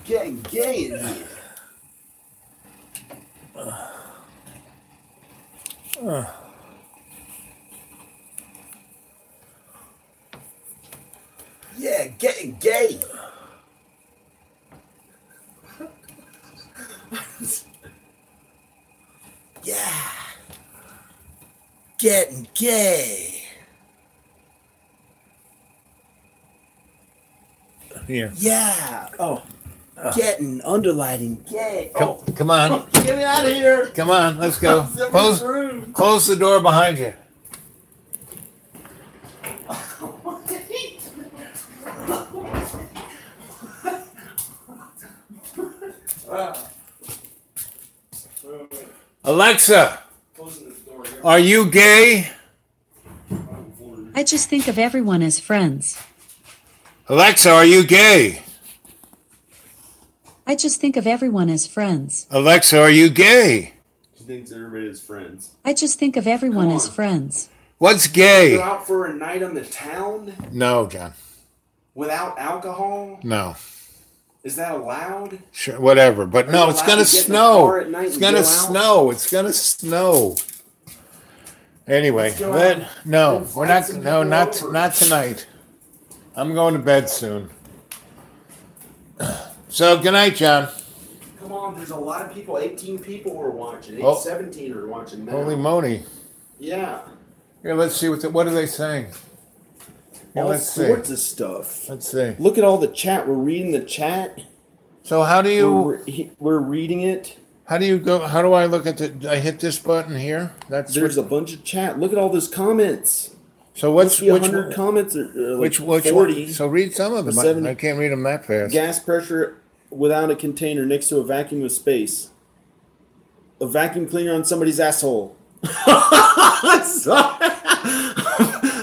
getting gay in here. Yeah, getting gay. Yeah. Getting gay. Here. Yeah. Oh. Getting underlighting gay. Come, come on. Get me out of here. Come on, let's go. Close the door behind you. Alexa, are you gay? I just think of everyone as friends. Alexa, are you gay? I just think of everyone as friends. Alexa, are you gay? She thinks everybody is friends. I just think of everyone as friends. What's gay? Go out for a night on the town No, John. without alcohol? No. Is that allowed? Sure, whatever. But no, you it's allowed gonna to get in the snow. car at night It's and gonna go out? snow. It's gonna snow. Anyway, Let's go out no, and we're fight not. some No, people not over. not tonight. I'm going to bed soon. So good night, John. Come on, there's a lot of people. 18 people are watching. Oh. 17 are watching now. Holy moly! Yeah. Here, let's see what are they saying. Here, All let's see. sorts of stuff. Let's see. Look at all the chat. We're reading the chat. So how do you We're reading it. how do you go? How do I look at the? I hit this button here. That's There's a bunch of chat. Look at all those comments. so what's Which which 100 comments are like which 40. one? So read some of them. 70. I can't read them that fast. Gas pressure without a container next to a vacuum with space. A vacuum cleaner on somebody's asshole.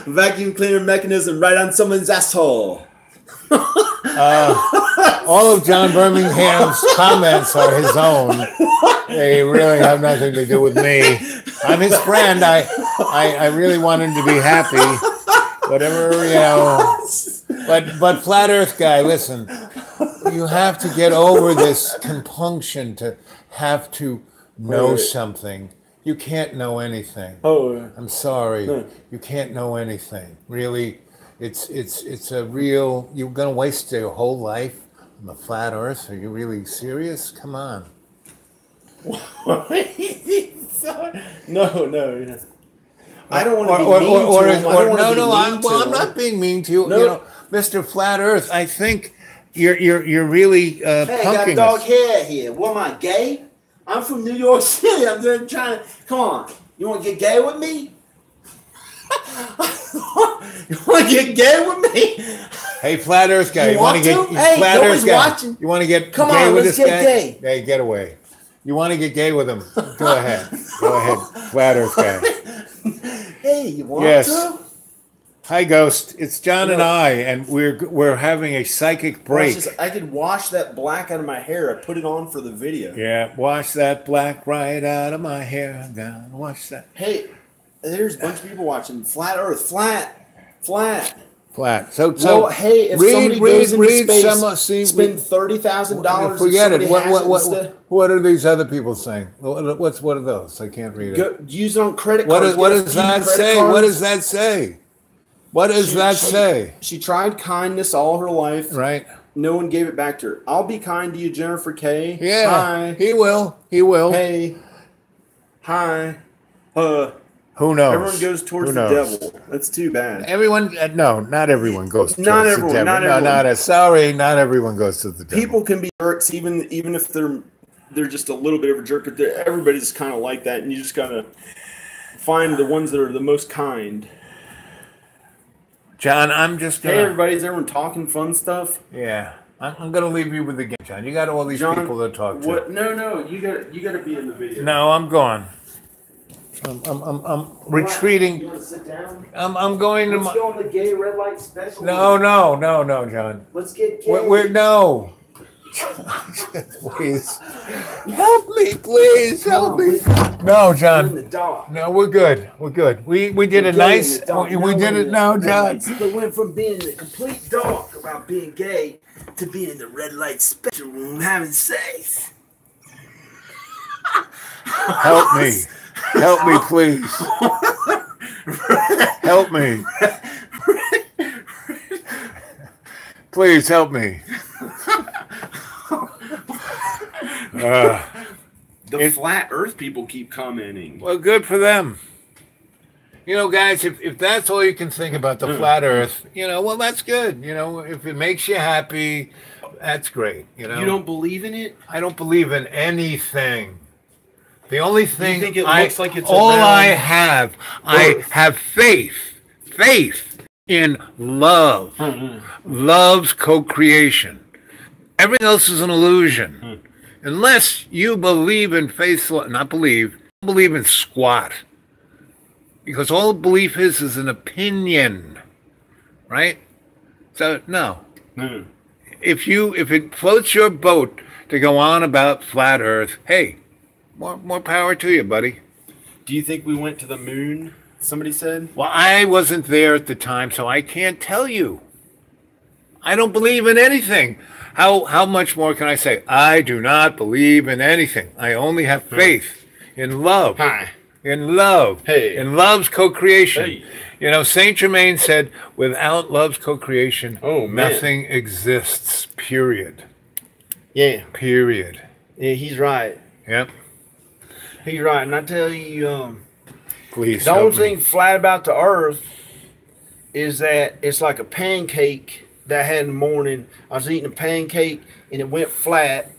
Vacuum cleaner mechanism right on someone's asshole. All of John Birmingham's comments are his own. They really have nothing to do with me. I'm his friend. I really want him to be happy. Whatever, you know. But Flat Earth guy, listen. You have to get over this compunction to have to know something. You can't know anything. Oh, I'm sorry. No. You can't know anything. Really, it's a real. You're gonna waste your whole life on the flat Earth. Are you really serious? Come on. no. I don't want to be Or mean to him. I don't want to be no. mean to I'm him. not being mean to you. No. You know, Mr. Flat Earth. I think you're really Hey, I got punking dog us. hair here. What am I, gay? I'm from New York City. I'm just trying to. Come on. You want to get gay with me? You want to get gay with me? Hey, Flat Earth guy, You you want want to to? get Hey, Flat nobody's Earth guy? watching. You want to get Come gay on, with let's this get guy? gay. Hey, get away. You want to get gay with him? Go ahead. Go ahead, Flat Earth guy. Hey, you want Yes. to? Hi, Ghost. It's John and I, and we're having a psychic break. I could wash that black out of my hair. I put it on for the video. Yeah, wash that black right out of my hair. Down, wash that Hey, there's a bunch of people watching. Flat Earth, flat. flat. So Well, hey, if somebody goes into space, spend $30,000. Forget it. What are these other people saying? What are those? I can't read it. Use it on credit What cards. does that say? What does that say? What does that say? She tried kindness all her life. Right. No one gave it back to her. I'll be kind to you, Jennifer K. Yeah. Hi. He will. He will. Hey. Hi. Who knows? Everyone goes towards Who the knows? devil. That's too bad. Everyone, no, not everyone goes. Not towards everyone, The devil. not No, everyone. sorry, not everyone goes to the devil. People can be jerks, even if they're just a little bit of a jerk. But everybody's kind of like that, and you just gotta find the ones that are the most kind. John, I'm just gonna. Hey, everybody! Is everyone talking fun stuff? Yeah, I'm gonna leave you with the game, John. You got all these John, people to talk to. What? No, you gotta be in the video. No, I'm gone. I'm retreating. You want to sit down? I'm going to. Let's go on the gay red light special. No, John. Let's get gay. No. Please. Help me, please. Help me. No, In the John. dark. No, we're good. We're good. We did a Gay nice. in the dark. We did it. No, John. They went from being in the complete dark about being gay to being in the red light special room having sex. Help me. Help me, please. Help me. Please help me. The flat Earth people keep commenting. Well, good for them. You know, guys, if that's all you can think about the flat Earth, you know, well, that's good. You know, if it makes you happy, that's great. You know, You don't believe in it? I don't believe in anything. The only thing think it looks like it's all around I have faith in love. Love's co-creation. Everything else is an illusion. Unless you believe in faith, not believe in squat. Because all belief is an opinion, right? So no. If it floats your boat to go on about flat Earth, hey, more power to you, buddy. Do you think we went to the moon? Somebody said. Well, I wasn't there at the time, so I can't tell you. I don't believe in anything. How much more can I say? I do not believe in anything. I only have faith in love. Hi. In love. Hey. In love's co-creation. Hey. You know, Saint Germain said, without love's co-creation, Oh, man. nothing exists. Period. Yeah. Period. Yeah, he's right. Yep. He's right. And I tell you, Please. the help only me. thing flat about the Earth is that it's like a pancake that I had in the morning. I was eating a pancake and it went flat,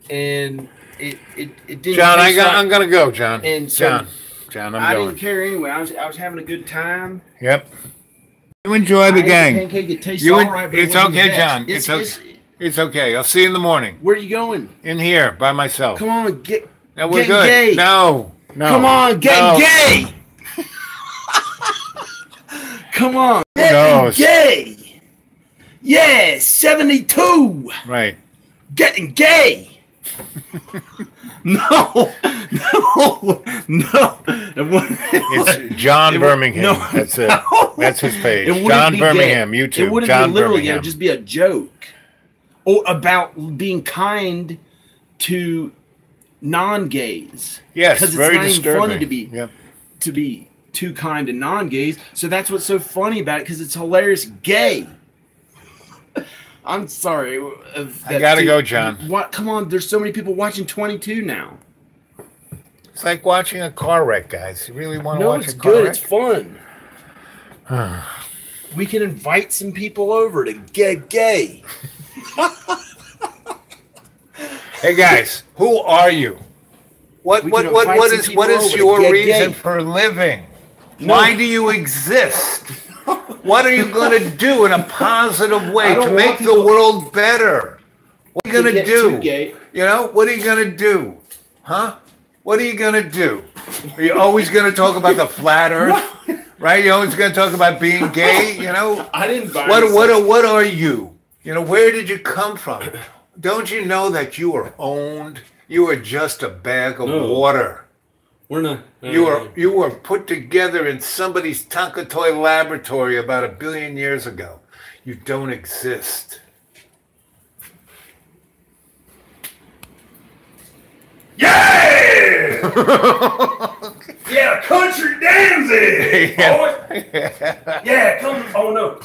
and it didn't. John, taste I'm gonna go, John. And so John, I I'm going. didn't care anyway. I was having a good time. Yep. You enjoy the I ate gang. pancake. It tastes You all en- right, but it it's wasn't the okay, best. John. It's okay. It's okay. I'll see you in the morning. Where are you going? In here by myself. Come on, get. No, we're get good. gay. No. Come on, get No. gay. Come on, Who get knows? gay. Yeah, 72. Right. Getting gay. No. It's John Birmingham. no. That's it. That's his page. It wouldn't John be Birmingham, gay. YouTube. It wouldn't John be literally gay. It Birmingham. would just be a joke. Or about being kind to non-gays. Yes, because very it's not even disturbing. funny to be too kind to non-gays. So that's what's so funny about it, because it's hilarious. Gay. I'm sorry. I gotta go, John. What? Come on. There's so many people watching 22 now. It's like watching a car wreck, guys. You really want to No, watch it's a car good. wreck? It's fun. We can invite some people over to get gay. Hey guys, who are you? What We can invite some is people over to your get reason gay. for living? No. Why do you exist? What are you going to do in a positive way I don't to make want the people world better? What are you going to get too do? gay. You know, what are you going to do? Huh? What are you going to do? Are you always going to talk about the flat earth? Right? You're always going to talk about being gay, you know? I didn't buy What are you? You know, where did you come from? Don't you know that you are owned? You are just a bag of water. We're not. You were put together in somebody's Tankatoy laboratory about 1 billion years ago. You don't exist. Yeah! Yeah, country Danzig! Boy. Yeah, come. Oh, no.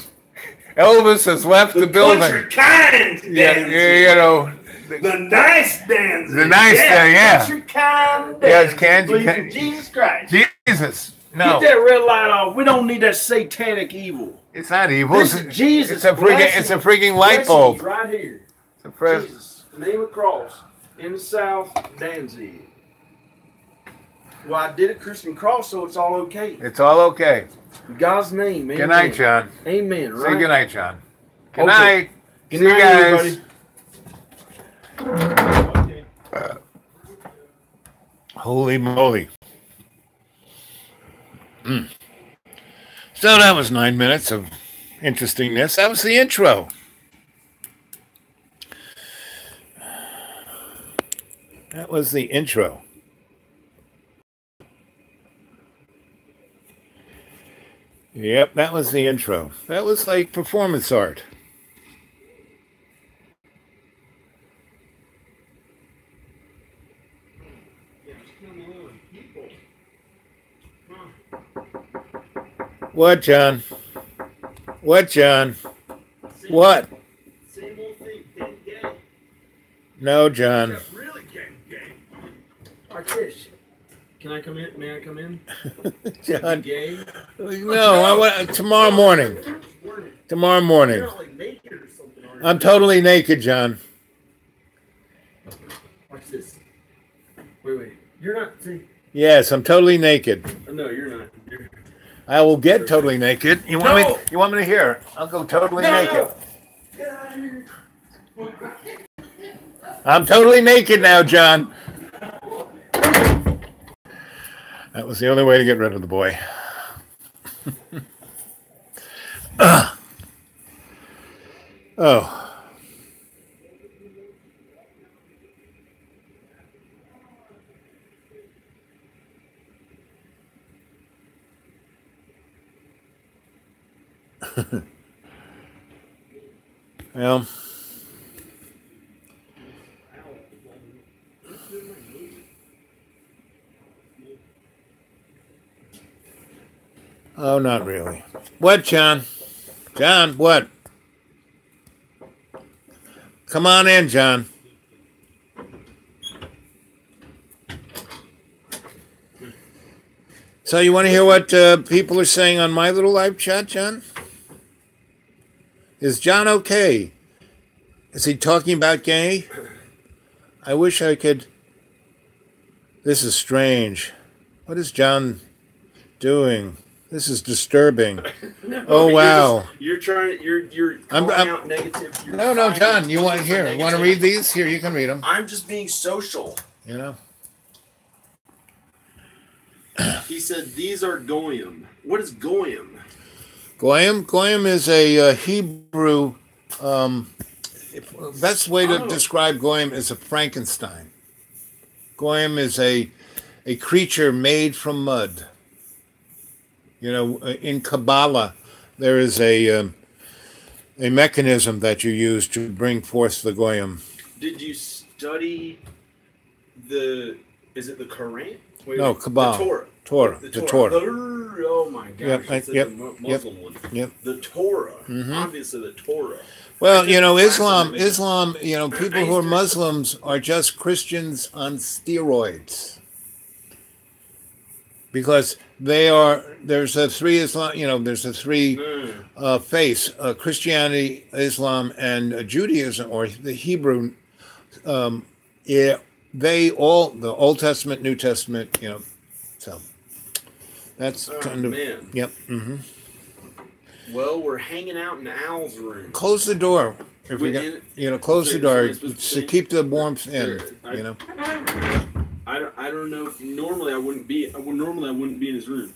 Elvis has left the building. Country kind Danzig. You know, The nice Danzig. The nice, yeah. Country kind Yes, Danzig. can- Believe can- in Jesus Christ. Jesus. No, Get that red light off. We don't need that satanic evil. it's not evil. This is Jesus. It's a freaking light Blessing bulb. right here. It's a fresh- Jesus. Name of the cross. In the south, Danzig. Well, I did a Christian cross, so it's all okay. It's all okay. In God's name, amen. Good night, John. Amen, right? Say good night, John. Good Okay. night. Good See you night, guys. everybody. Holy moly. So that was 9 minutes of interestingness. That was the intro. That was the intro. Yep, that was the intro. That was like performance art. What, John? What, John? What? Same old thing, getting gay. No, John. Except really getting gay. Watch this. Can I come in? May I come in? John. Gay? No, I want tomorrow morning. Tomorrow morning. You're not like naked or something, are you? I'm totally naked, John. Watch this. Wait. You're not. See? Yes, I'm totally naked. No, you're not. You're... I will get totally naked. You want No! me? You want me to hear it? I'll go totally naked. Get out of here. I'm totally naked now, John. That was the only way to get rid of the boy. Oh. Well, oh, not really. What, John? John, what? Come on in, John. So you want to hear what people are saying on my little live chat, John? Is John okay? Is he talking about gay? I wish I could. This is strange. What is John doing? This is disturbing. No, Oh, wow. You're trying. You're calling out negative. You're No, finding John. You want negative. here? You want to read these? Here, you can read them. I'm just being social. You know. He said these are goyim. What is goyim? Goyim is a Hebrew. Best way to describe Goyim is a Frankenstein. Goyim is a creature made from mud. You know, in Kabbalah, there is a mechanism that you use to bring forth the Goyim. Did you study the? Is it the Quran? Wait, No, Kabbalah. The Torah. Torah. The The Torah. Torah. Oh my gosh. Yep, It's yep, the Muslim yep, one. yep. The Torah. Obviously the Torah. Well, you know, Islam. Islam, you know, people who are Muslims are just Christians on steroids. Because there's a three Islam, you know, there's a three faiths, Christianity, Islam, and Judaism, or the Hebrew. They all, the Old Testament, New Testament, you know, so that's kind of, man. yep. Mm-hmm. Well, we're hanging out in Al's room. Close the door. If we got, you know, close the door to keep the warmth in, you know. I don't know if normally I wouldn't be in his room.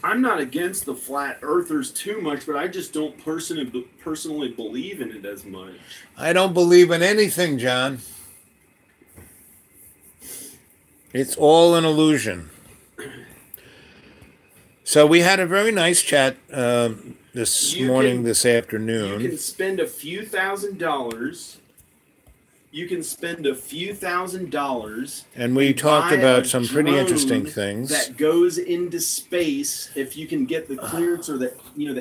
I'm not against the flat earthers too much, but I just don't personally believe in it as much. I don't believe in anything, John. It's all an illusion. So we had a very nice chat this afternoon. You can spend a few $1,000s. You can spend a few $1,000s. And we talked about some pretty interesting things. That goes into space if you can get the clearance or the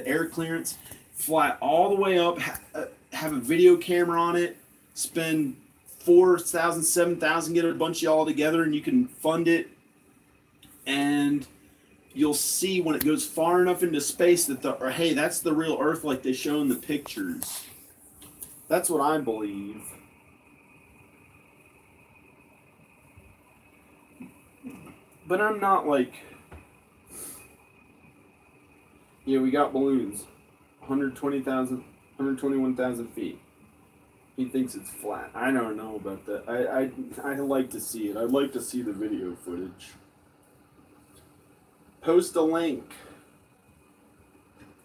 air clearance. Fly all the way up, have a video camera on it, spend $4,000, $7,000, get a bunch of y'all together, and you can fund it. And you'll see when it goes far enough into space that hey, that's the real Earth like they show in the pictures. That's what I believe. But I'm not like, we got balloons, 120,000, 121,000 feet. He thinks it's flat. I don't know about that. I'd like to see it. I'd like to see the video footage. Post a link.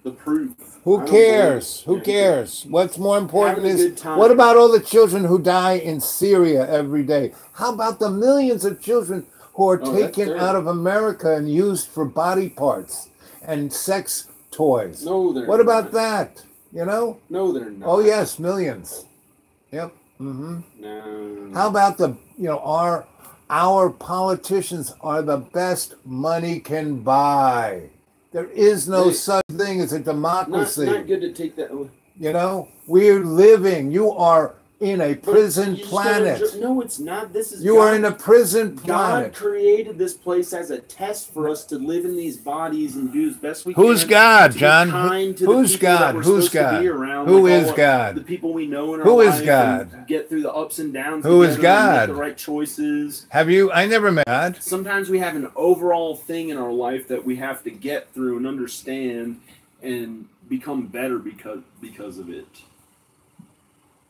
The proof. Who cares? Who cares? What's more important is, time. What about all the children who die in Syria every day? How about the millions of children who are taken out of America and used for body parts and sex toys? No, they're What about not. that? You know? No, they're not. Oh, yes, millions. Yep. Mm-hmm. No. How about our politicians are the best money can buy. There is no Hey, such thing as a democracy. not good to take that. You know, we're living. You are in a prison You just gotta planet. no, it's not. This is You God. are in a prison God planet. created this place as a test for us to live in these bodies and do as best we Who's can. God, to be John? kind to Who's the people that God? we're Who's supposed to God? be around, Who like is all God? The people we know in our Who is life, God? and get through the ups and downs. Who is together and God? Make the right choices. Have you? I never met God. Sometimes we have an overall thing in our life that we have to get through and understand and become better because of it.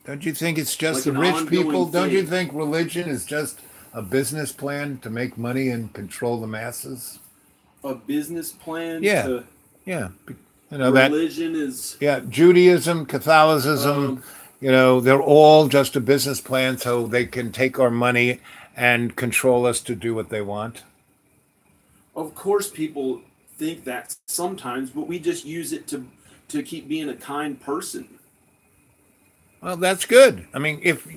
Don't you think it's just Like the an rich ongoing people? Don't you thing. think religion is just a business plan to make money and control the masses? A business plan Yeah. to Yeah. You know that. religion is Yeah. Judaism, Catholicism, you know, they're all just a business plan so they can take our money and control us to do what they want. of course people think that sometimes, but we just use it to keep being a kind person. Well, that's good. I mean, if,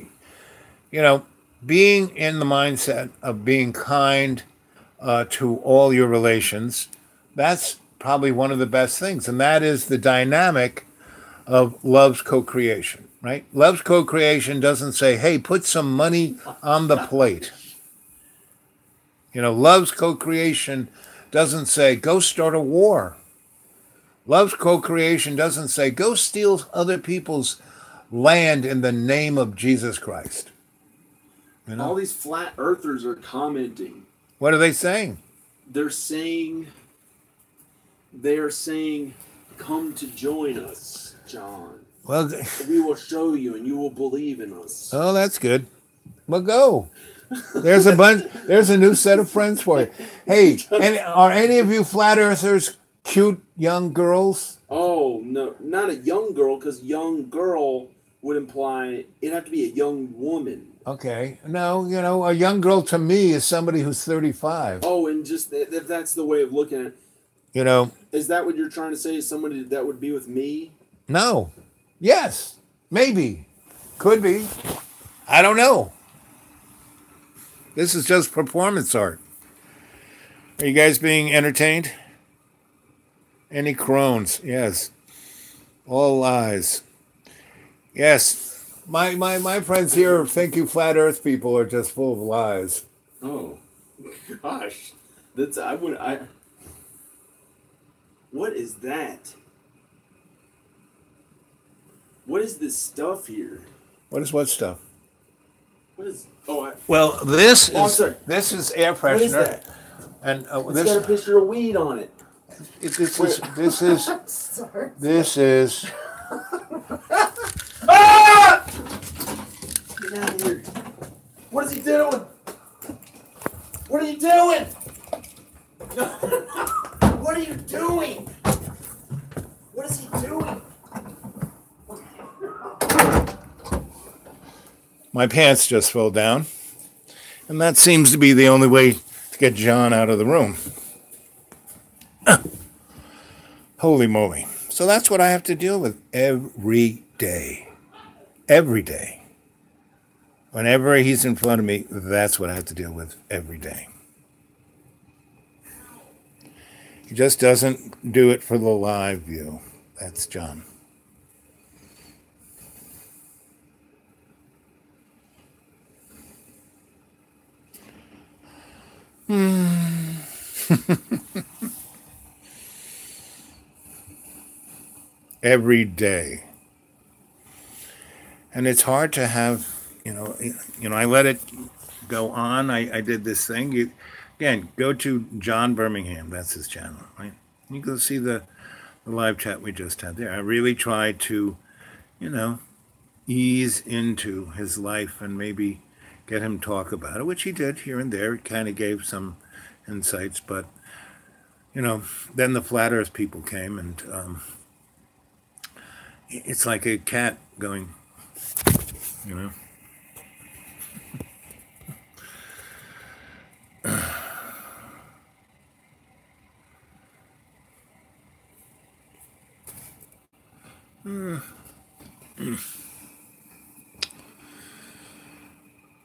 you know, being in the mindset of being kind to all your relations, that's probably one of the best things. And that is the dynamic of love's co-creation, right? Love's co-creation doesn't say, hey, put some money on the plate. You know, love's co-creation doesn't say, go start a war. Love's co-creation doesn't say, go steal other people's land in the name of Jesus Christ. You know? All these flat earthers are commenting. What are they saying? They're saying, come to join us, John. Well, We will show you and you will believe in us. oh, that's good. Well, go. There's a bunch. There's a new set of friends for you. Hey, are any of you flat earthers cute young girls? Oh, no, not a young girl, because young girl would imply it'd have to be a young woman. Okay. No, you know, a young girl to me is somebody who's 35. Oh, and just if that's the way of looking at it, You know, is that what you're trying to say? Is somebody that would be with me? no. Yes. Maybe. Could be. I don't know. This is just performance art. Are you guys being entertained? Any crones? Yes. All lies. Yes. My friends here think you flat earth people are just full of lies. Oh, gosh, What is that? What is this stuff here? What is what stuff? What is? Oh, Well, this Oh, I'm is sorry. this is air freshener. what is that? And It's got a picture of weed on it. this is Ah! Get out of here! What is he doing? What are you doing? What are you doing? What is he doing? my pants just fell down, and that seems to be the only way to get John out of the room. Holy moly! So that's what I have to deal with every day. Every day. Whenever he's in front of me, that's what I have to deal with every day. He just doesn't do it for the live view. That's John. Every day. And it's hard to have, I let it go on. I did this thing. Again, go to John Birmingham. That's his channel, right? You can see the live chat we just had there. I really tried to, ease into his life and maybe get him talk about it, which he did here and there. It kind of gave some insights, but, then the flat earth people came, and it's like a cat going,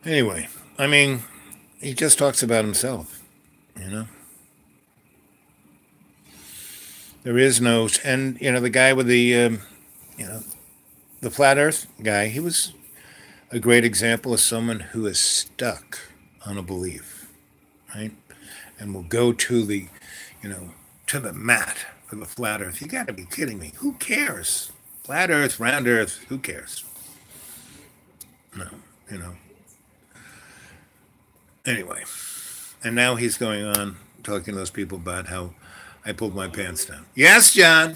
Anyway, I mean, he just talks about himself, There is no, and the guy with the the flat Earth guy, he was a great example of someone who is stuck on a belief, right? And will go to the, to the mat for the flat Earth. You got to be kidding me. Who cares? Flat Earth, round Earth, who cares? No, Anyway, and now he's going on talking to those people about how I pulled my pants down. Yes, John.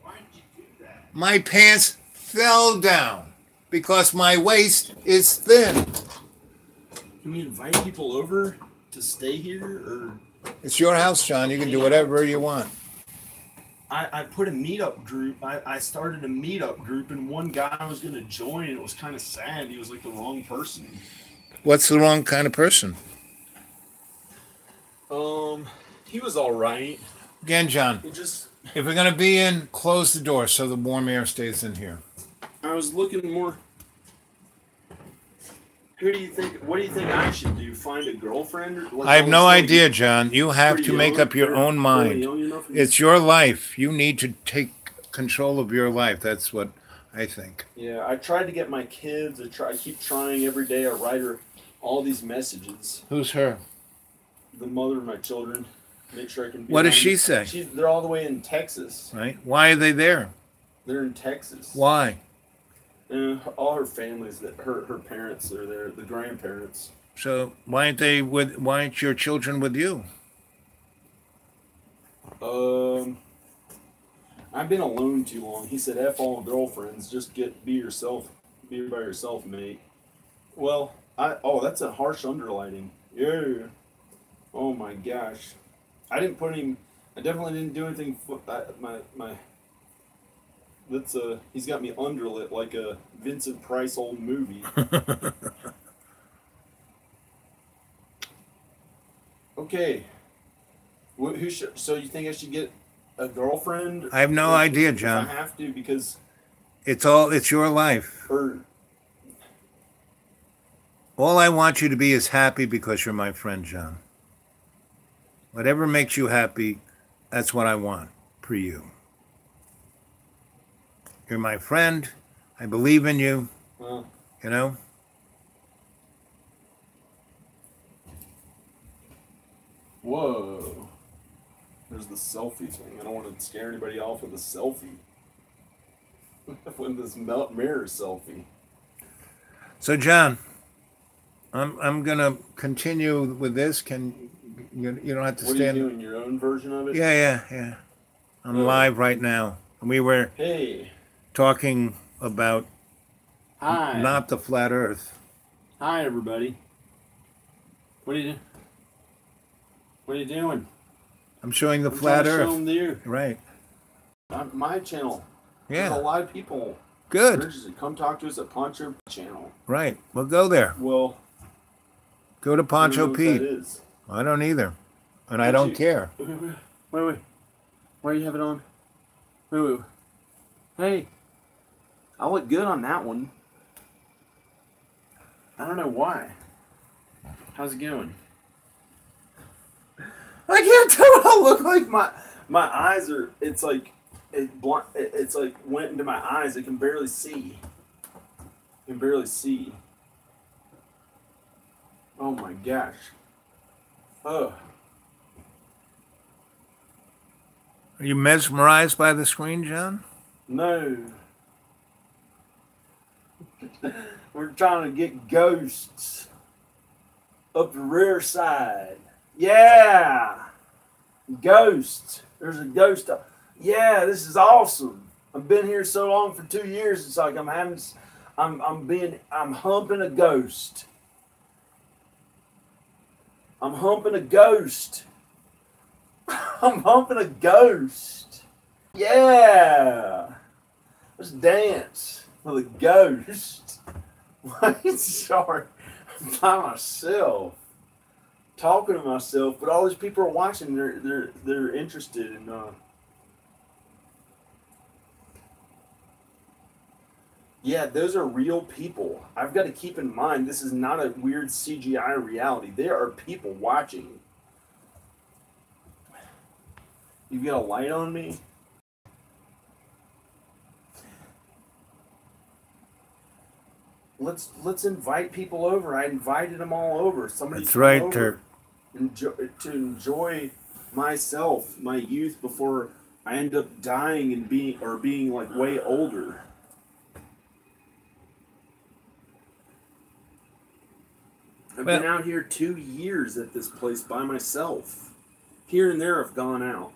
Why did you do that? My pants fell down because my waist is thin. Can we invite people over to stay here, or? It's your house, John. You can do whatever you want. I put a meetup group. I started a meetup group, and one guy was going to join, and it was kind of sad. He was like the wrong person. What's the wrong kind of person? He was all right. Again, John, It just, if we're going to be in, close the door so the warm air stays in here. I was looking more. What do you think I should do? Find a girlfriend? I have no idea, John. You have to make up your own mind. Enough? It's your life. You need to take control of your life. That's what I think. Yeah, I tried to get my kids. I keep trying every day. I write her all these messages. Who's her? The mother of my children. Make sure I can. What does she say? They're all the way in Texas. Right? Why are they there? They're in Texas. Why? All her families, her parents are there, the grandparents. So why aren't your children with you? I've been alone too long. He said, "F all girlfriends, just be yourself, be by yourself, mate." Well, that's a harsh underlining. Yeah. Oh my gosh, I definitely didn't do anything. He's got me underlit like a Vincent Price old movie. Okay. So you think I should get a girlfriend? I have no idea, John. I have to, because it's your life. All I want you to be is happy because you're my friend, John. Whatever makes you happy, that's what I want for you. You're my friend. I believe in you. Whoa. There's the selfie thing. I don't want to scare anybody off with a selfie. With this mirror selfie. So, John, I'm gonna continue with this. You don't have to stand. What are you doing? Your own version of it? Yeah. I'm live right now. We were talking about not the flat Earth. Hi, everybody. What are you doing? I'm showing the flat Earth. Show them there. Right. My channel. Yeah. There's a lot of people. Good. Come talk to us at Poncho channel. Right. Well, go there. Well, go to Poncho Pete. That is. I don't either, and I don't care. Wait. Why do you have it on? Wait. Hey, I look good on that one. I don't know why. How's it going? I can't tell what I look like. My eyes are. It's like it's like went into my eyes. I can barely see. Oh my gosh. Oh. Are you mesmerized by the screen, John? No. We're trying to get ghosts up the rear side. Yeah. Ghosts. There's a ghost. Yeah, this is awesome. I've been here so long, for 2 years. It's like I'm humping a ghost. I'm humping a ghost. I'm humping a ghost. Yeah. Let's dance with a ghost. Sorry. I'm by myself. Talking to myself, but all these people are watching. They're interested in yeah, those are real people. I've got to keep in mind, this is not a weird CGI reality. There are people watching. You got a light on me? Let's invite people over. I invited them all over. Somebody That's come right, over Turk. to enjoy myself, my youth, before I end up dying and being like way older. I've been out here 2 years at this place by myself. Here and there I've gone out.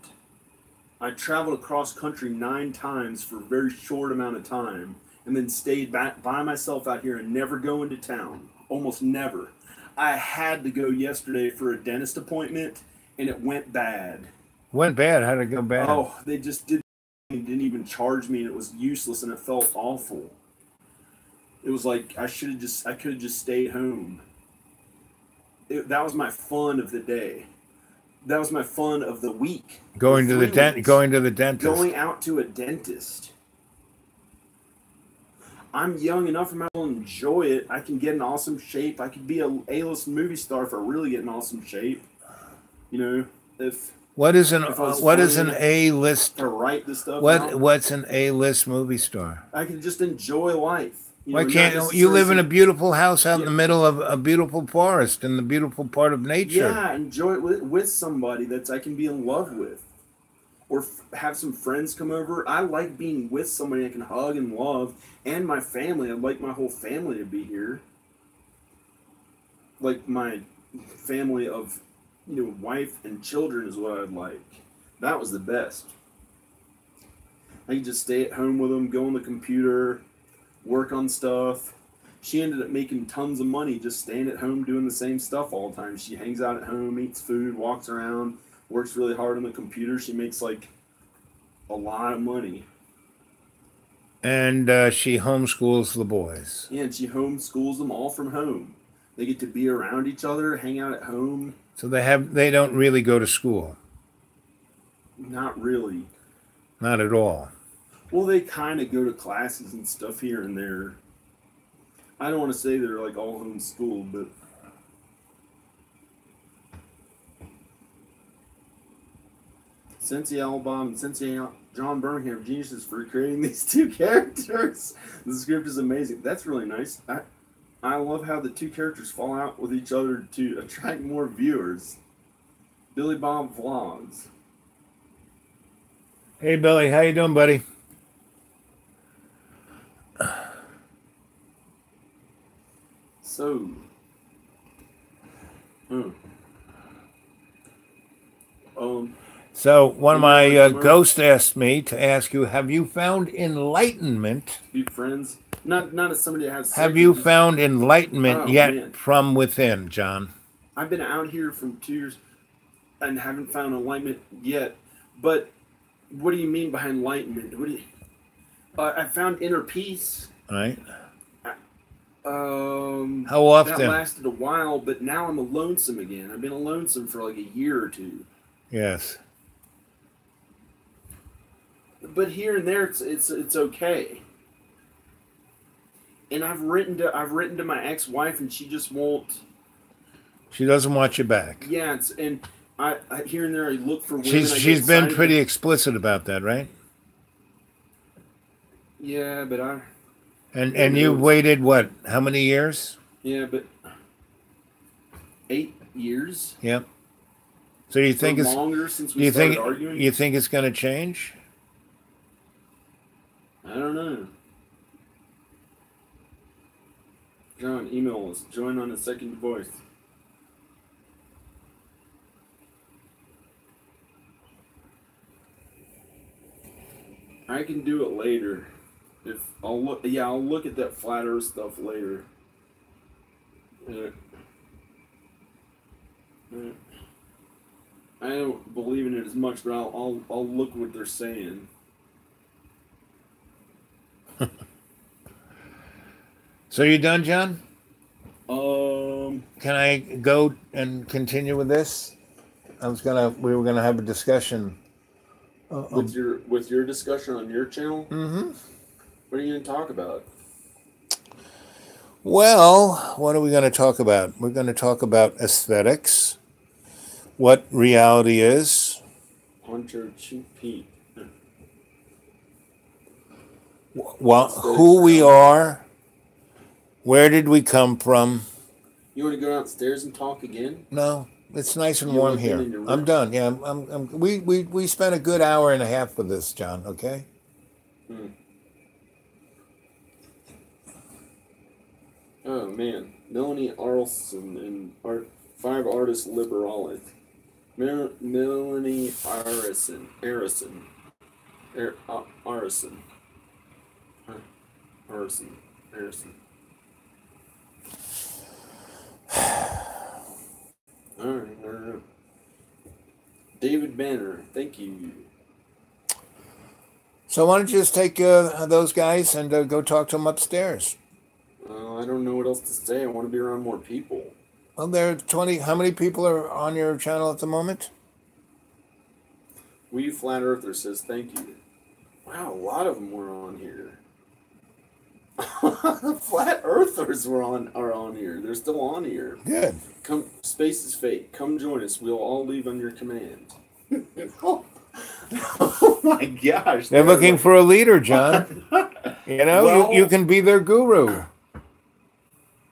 I traveled across country 9 times for a very short amount of time, and then stayed back by myself out here and never go into town. Almost never. I had to go yesterday for a dentist appointment, and it went bad. Went bad? How did it go bad? Oh, they just didn't even charge me, and it was useless, and it felt awful. It was like I could have just stayed home. That was my fun of the day. That was my fun of the week. Going to the dentist. Going out to a dentist. I'm young enough and I'll enjoy it. I can get in awesome shape. I could be a A-list movie star if I really get in awesome shape. You know, what is an A-list? To write this stuff. What's an A-list movie star? I can just enjoy life. Why can't you live in a beautiful house out in the middle of a beautiful forest in the beautiful part of nature? Yeah, enjoy it with somebody that I can be in love with, or have some friends come over. I like being with somebody I can hug and love, and my family. I'd like my whole family to be here, like my family of wife and children is what I'd like. That was the best. I could just stay at home with them, go on the computer, work on stuff. She ended up making tons of money just staying at home doing the same stuff all the time. She hangs out at home, eats food, walks around, works really hard on the computer. She makes like a lot of money. And she homeschools the boys. Yeah, and she homeschools them all from home. They get to be around each other, hang out at home. So they don't really go to school. Not really. Not at all. Well, they kind of go to classes and stuff here and there. I don't want to say they're like all homeschooled, but Cincy Alabama and Cincy John Birmingham geniuses for creating these 2 characters. The script is amazing. That's really nice. I love how the 2 characters fall out with each other to attract more viewers. Billy Bob Vlogs. Hey, Billy. How you doing, buddy? So one of my ghosts asked me to ask you: have you found enlightenment? Be friends. Not as somebody that has. Have you found enlightenment yet from within, John? I've been out here for 2 years and haven't found enlightenment yet. But what do you mean by enlightenment? What do you? I found inner peace. Right. How often? That lasted a while, but now I'm lonesome again. I've been lonesome for like a year or 2. Yes. But here and there, it's okay. And I've written to my ex-wife, and she just won't. She doesn't want you back. Yeah, and I here and there I look for women. She's been pretty explicit about that, right? Yeah, but And you waited what? How many years? Yeah, but 8 years. Yep. So you think it's longer since we started arguing? You think it's going to change? I don't know. John, email us. Join on a second voice. I can do it later. I'll look at that flat Earth stuff later. I don't believe in it as much, but I'll look what they're saying. So you done, John? Can I go and continue with this? We were gonna have a discussion. With your discussion on your channel? Mm-hmm. What are you going to talk about? Well, what are we going to talk about? We're going to talk about aesthetics, what reality is, Honcho Pete. Well, who we are, where did we come from? You want to go downstairs and talk again? No, it's nice and You warm want here. in your room? I'm done. Yeah, we spent a good hour and a half with this, John. Okay. Oh man, Melanie Arlson and 5 artists liberalis. Melanie Arison. Arison. Arison. Arison. Arison. All right. David Banner, thank you. So why don't you just take those guys and go talk to them upstairs? I don't know what else to say. I want to be around more people. Well, there are 20. How many people are on your channel at the moment? We Flat Earther says thank you. Wow, a lot of them were on here. Flat Earthers are on here. They're still on here. Good. Come, space is fake. Come join us. We'll all leave on your command. Oh my gosh! They're looking for a leader, John. You know, Well, you can be their guru.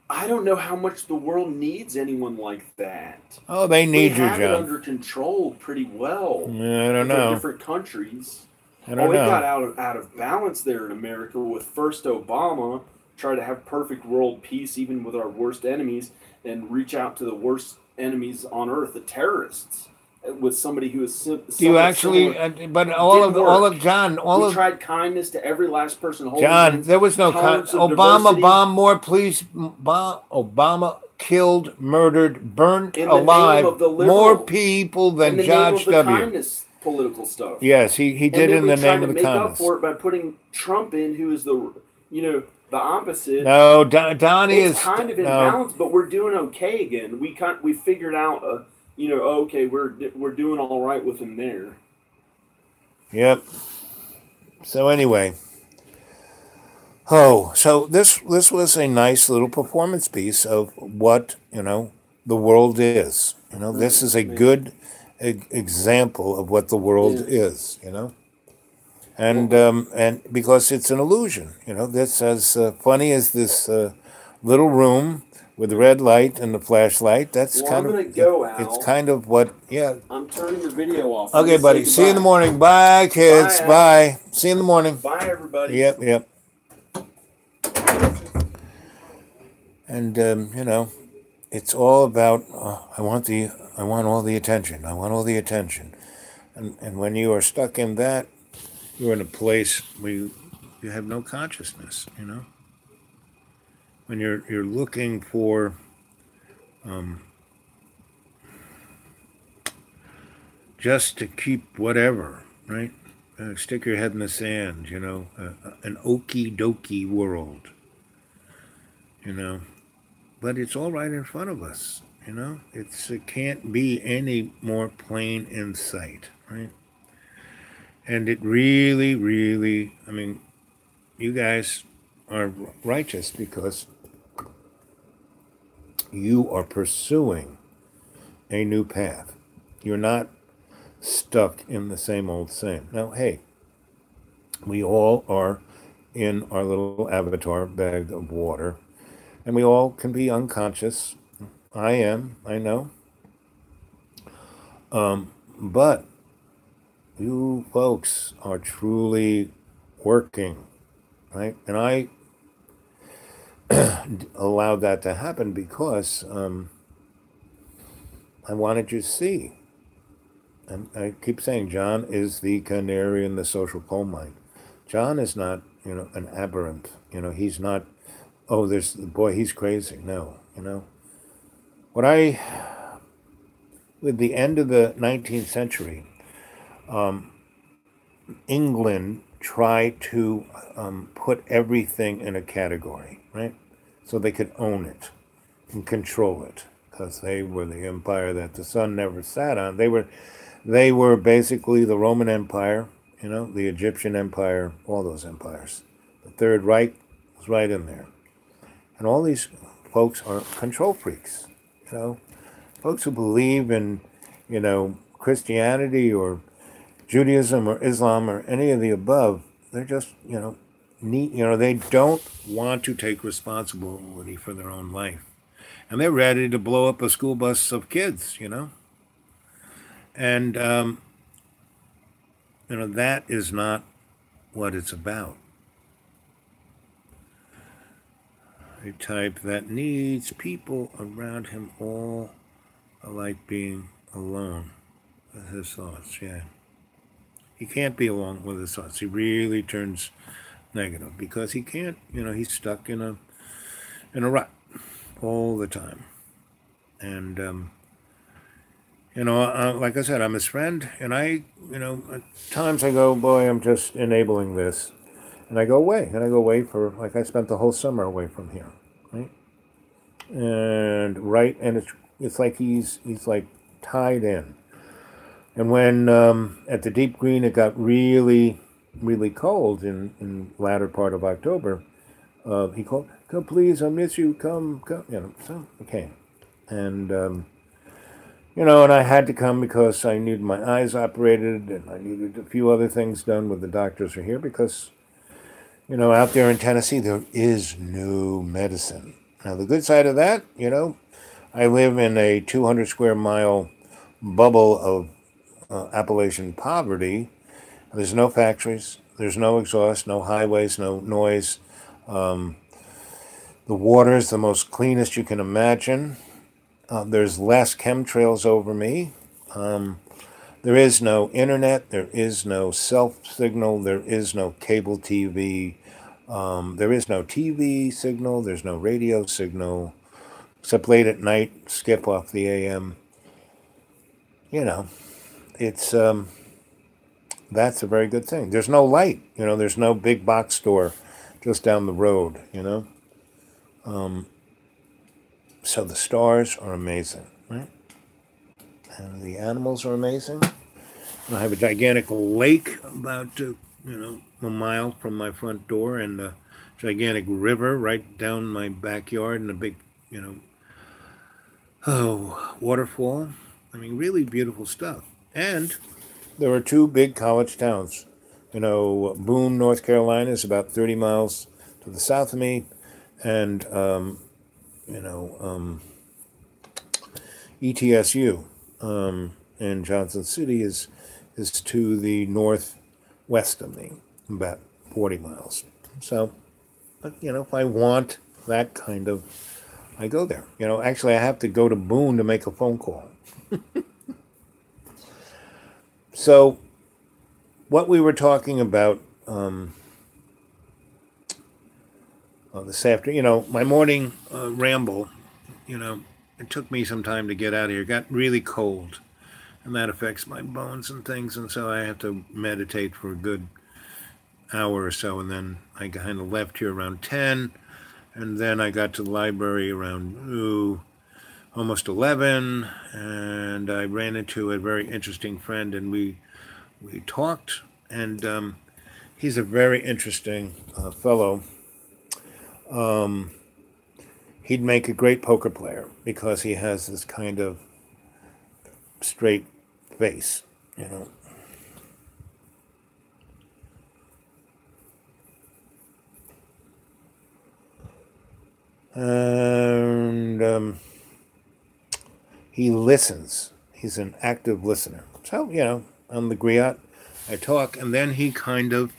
I don't know how much the world needs anyone like that. Oh, they need They you, have it John. under control pretty well. Yeah, I don't With their know. different countries. I don't It got know. out of balance there in America with first Obama try to have perfect world peace even with our worst enemies and reach out to the worst enemies on earth, the terrorists, with somebody who is Do you actually? But all of John, we tried kindness to every last person. John, there was no tolerance of Obama diversity. bombed more police. Obama killed, murdered, burnt In the name alive of the more liberal- people in than the name George of the W. kindness political stuff. Yes, he And did then in we the tried name to of the make up kindness. for it by putting Trump in, who is the opposite. No, Donnie It's is kind of in no. balance, but we're doing okay again. We figured out, okay, we're doing all right with him there. Yep. So anyway, so this was a nice little performance piece of what the world is. This is a good example of what the world is. And because it's an illusion. This as funny as this little room with the red light and the flashlight. That's Well, kind I'm of gonna go, Al. it's kind of what. Yeah. I'm turning the video off. Okay, Let's buddy. say See you in the goodbye. morning. Bye, kids. Bye, Al. Bye. See you in the morning. Bye, everybody. Yep. And it's all about I want all the attention. I want all the attention. And when you are stuck in that, you're in a place where you have no consciousness. When you're looking for just to keep whatever, right? Stick your head in the sand, an okie dokie world, but it's all right in front of us, it can't be any more plain in sight, right? And it really, really, I mean, you guys are righteous because you are pursuing a new path. You're not stuck in the same old same. Now, hey, we all are in our little avatar bag of water, and we all can be unconscious. I am, I know. But you folks are truly working, right? And I allowed that to happen because I wanted you to see. And I keep saying John is the canary in the social coal mine. John is not, an aberrant. He's not, he's crazy. No, with the end of the 19th century, England tried to put everything in a category, right? So they could own it and control it, because they were the empire that the sun never sat on. They were basically the Roman Empire, the Egyptian Empire, all those empires. The Third Reich was right in there. And all these folks are control freaks, folks who believe in, Christianity or, Judaism or Islam or any of the above. They're just, they don't want to take responsibility for their own life. And they're ready to blow up a school bus of kids, And, that is not what it's about. A type that needs people around him all alike being alone with his thoughts, yeah. He can't be alone with his thoughts. He really turns negative because he can't, he's stuck in a rut all the time. And, like I said, I'm his friend, and at times I go, boy, I'm just enabling this. And I go away, for, I spent the whole summer away from here, right? And it's like he's like tied in. And when at the Deep Green it got really, really cold in latter part of October, he called, "Come, please, I miss you. Come." So I came, and and I had to come because I needed my eyes operated, and I needed a few other things done with the doctors are here because, out there in Tennessee there is no medicine. Now the good side of that, I live in a 200 square mile bubble of Appalachian poverty. There's no factories, there's no exhaust, no highways, no noise. The water is the most cleanest you can imagine. There's less chemtrails over me. There is no internet, there is no self signal, there is no cable TV, there is no TV signal, there's no radio signal, except late at night, skip off the AM. It's that's a very good thing. There's no light, there's no big box store just down the road, so the stars are amazing, right? And the animals are amazing. I have a gigantic lake about a mile from my front door, and a gigantic river right down my backyard, and a big waterfall. I mean, really beautiful stuff. And there are two big college towns. Boone, North Carolina is about 30 miles to the south of me, and ETSU in Johnson City is to the northwest of me, about 40 miles. So, but if I want that kind of, I go there. Actually I have to go to Boone to make a phone call. So, what we were talking about this afternoon, my morning ramble, it took me some time to get out of here. It got really cold, and that affects my bones and things, and so I have to meditate for a good hour or so, and then I kind of left here around 10, and then I got to the library around almost 11, and I ran into a very interesting friend, and we talked, and he's a very interesting fellow. He'd make a great poker player because he has this kind of straight face, And he listens. He's an active listener. So, on the griot, I talk, and then he kind of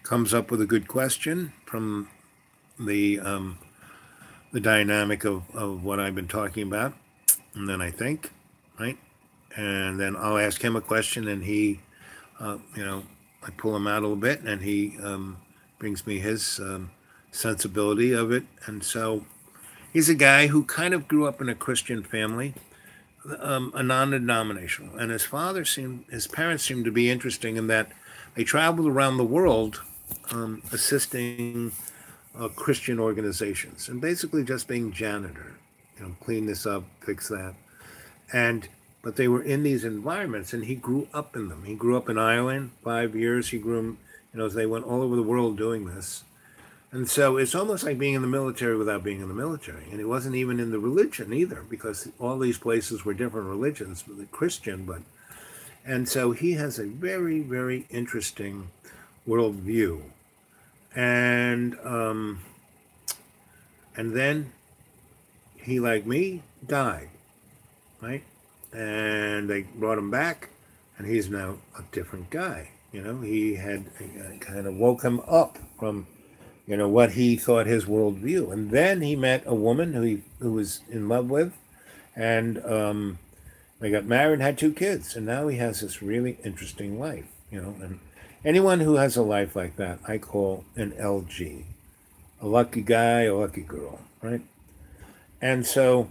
comes up with a good question from the dynamic of what I've been talking about, and then I think, right? And then I'll ask him a question, and he, I pull him out a little bit, and he brings me his sensibility of it. And so he's a guy who kind of grew up in a Christian family, a non-denominational, and his parents seemed to be interesting in that they traveled around the world assisting Christian organizations and basically just being janitor, clean this up, fix that. But they were in these environments, and he grew up in them. He grew up in Ireland, 5 years. He grew, they went all over the world doing this. And so it's almost like being in the military without being in the military. And it wasn't even in the religion either, because all these places were different religions, Christian, but And so he has a very, very interesting worldview. And then he, like me, died, right? And they brought him back, and he's now a different guy. You know, he had kind of woke him up from, you know, what he thought his worldview. And then he met a woman who was in love with, and they got married and had 2 kids. And now he has this really interesting life, you know. And anyone who has a life like that, I call an LG, a lucky guy, a lucky girl, right? And so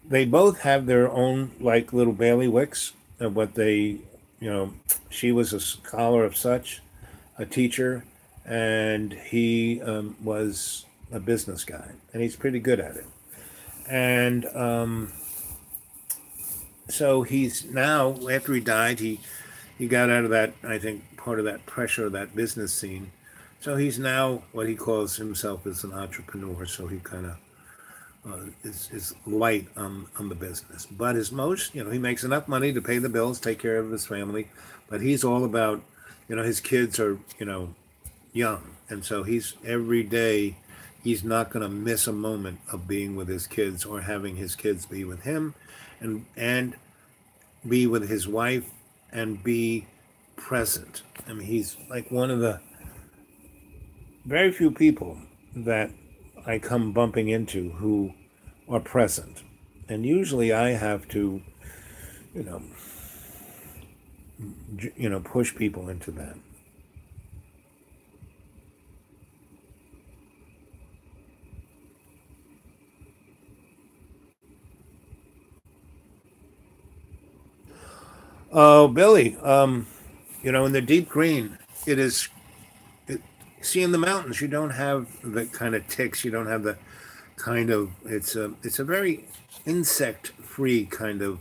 they both have their own, like, little bailiwicks of what they, you know, she was a scholar of such, a teacher, and he was a business guy, and he's pretty good at it. And so he's now, after he died, he got out of that, I think, part of that pressure of that business scene. So he's now what he calls himself as an entrepreneur. So he kind of is light on the business. But his most, you know, he makes enough money to pay the bills, take care of his family. But he's all about, you know, his kids are, you know, young. And so he's every day, he's not going to miss a moment of being with his kids or having his kids be with him and be with his wife and be present. I mean, he's like one of the very few people that I come bumping into who are present. And usually I have to, you know, push people into that. Oh, Billy, you know, in the deep green, see, in the mountains, you don't have the kind of ticks. You don't have the kind of, it's a very insect-free kind of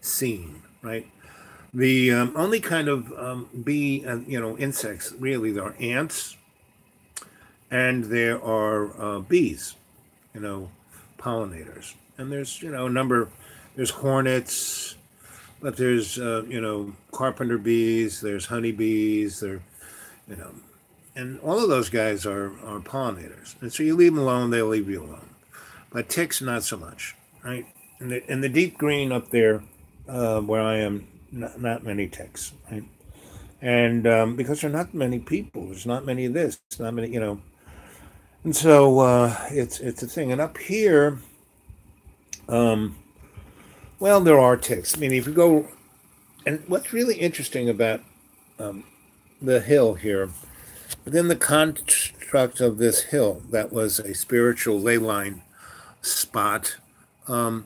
scene, right? The only kind of you know, insects, really, there are ants and there are bees, you know, pollinators. And there's, you know, there's hornets, but there's, you know, carpenter bees, there's honeybees, you know, and all of those guys are pollinators. And so you leave them alone, they'll leave you alone. But ticks, not so much, right? In the deep green up there, where I am, not many ticks, right? And because there are not many people, there's not many of this, not many, you know. And so it's a thing. And up here, well, there are ticks. I mean, if you go, and what's really interesting about the hill here, within the construct of this hill, that was a spiritual ley line spot. There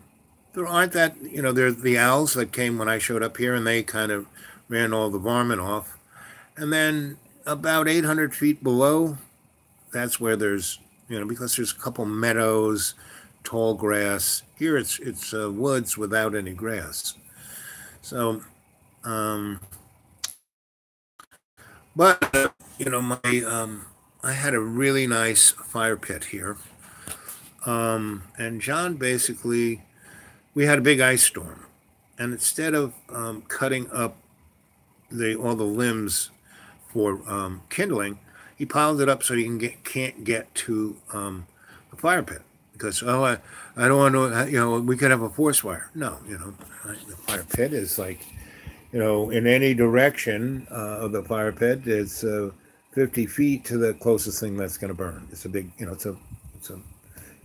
aren't that, you know, there's the owls that came when I showed up here, and they kind of ran all the varmint off. And then about 800 feet below, that's where there's, you know, because there's a couple meadows, tall grass. Here it's woods without any grass. So, but you know, I had a really nice fire pit here, and John basically, we had a big ice storm, and instead of cutting up all the limbs for kindling, he piled it up so he can't get to the fire pit. Because, I don't want to, you know, we could have a forest fire. No, you know, the fire pit is like, you know, in any direction of the fire pit, it's 50 feet to the closest thing that's going to burn. It's a big, you know, it's a, you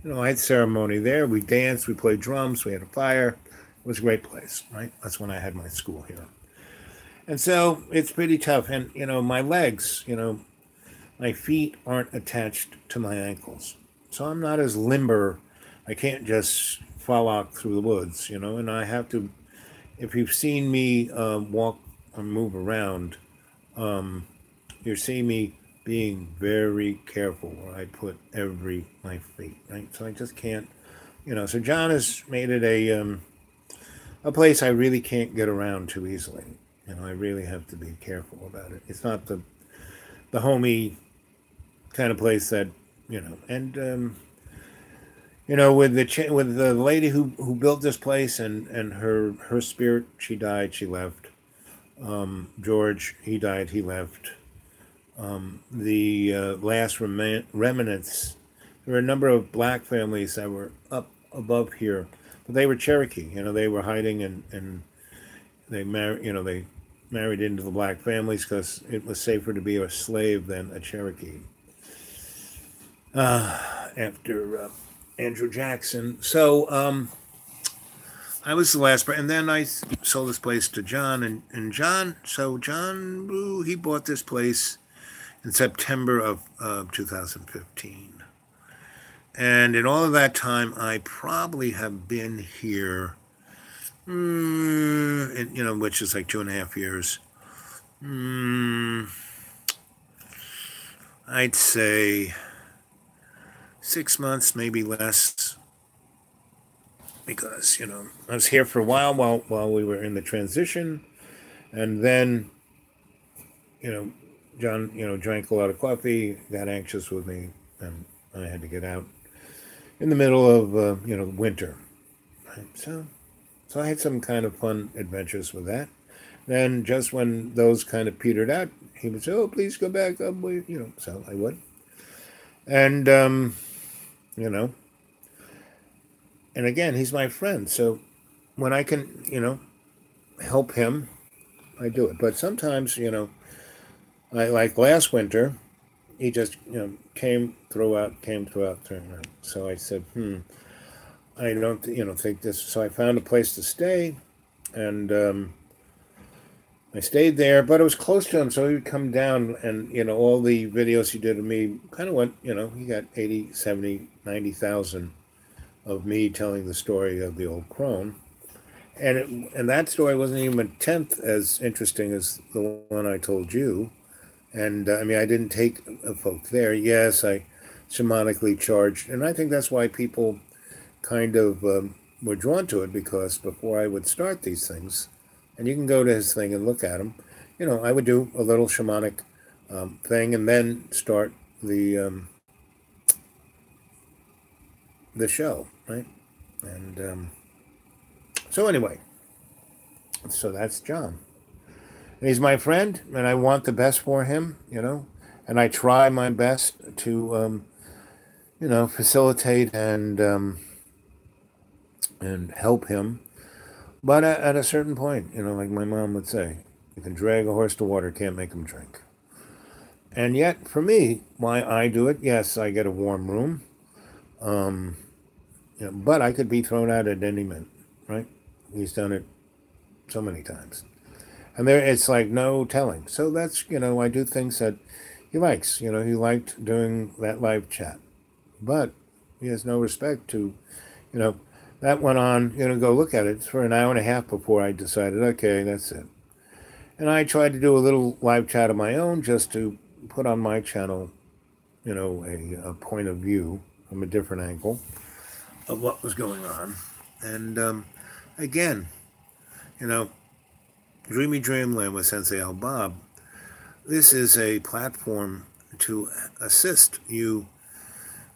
know, I had ceremony there. We danced, we played drums, we had a fire. It was a great place, right? That's when I had my school here. And so it's pretty tough. And, you know, my legs, you know, my feet aren't attached to my ankles. So I'm not as limber. I can't just fall out through the woods, you know, and I have to, if you've seen me walk or move around, you're seeing me being very careful where I put my feet, right? So I just can't, you know, so John has made it a place I really can't get around too easily. You know, I really have to be careful about it. It's not the homey kind of place that, you know, and you know, with the lady who built this place and her spirit, she died, she left. George, he died, he left. The last remnants, there were a number of black families that were up above here, but they were Cherokee. They were hiding, and they married into the black families because it was safer to be a slave than a Cherokee. After Andrew Jackson. So I was the last, and then I sold this place to John, and John, he bought this place in September of 2015. And in all of that time, I probably have been here, which is like 2.5 years. I'd say 6 months, maybe less, because I was here for a while we were in the transition, and then John drank a lot of coffee, got anxious with me, and I had to get out in the middle of winter. Right? So I had some kind of fun adventures with that. Then just when those kind of petered out, he would say, "Oh, please go back up," so I would, and and again, he's my friend. So when I can, help him, I do it. But sometimes, like last winter, he just, came throughout. So I said, I don't, think this. So I found a place to stay, and I stayed there, but it was close to him. So he would come down, and, all the videos he did of me kind of went, he got 80, 70, 90,000 of me telling the story of the old crone. And that story wasn't even a tenth as interesting as the one I told you. And I didn't take folk there. Yes, I shamanically charged. And I think that's why people kind of were drawn to it, because before I would start these things, and you can go to his thing and look at him, I would do a little shamanic thing and then start the show, right? And so anyway, so that's John. And he's my friend, and I want the best for him, and I try my best to, facilitate and help him. But at a certain point, like my mom would say, you can drag a horse to water, can't make him drink. And yet, for me, why I do it, yes, I get a warm room. But I could be thrown out at any minute, right? He's done it so many times. And it's like no telling. So that's, I do things that he likes. He liked doing that live chat. But he has no respect to, that went on, go look at it for an hour and a half before I decided, okay, that's it. And I tried to do a little live chat of my own just to put on my channel, a point of view from a different angle of what was going on. And again, Dreamy Dreamland with Sensei Al Bob, this is a platform to assist you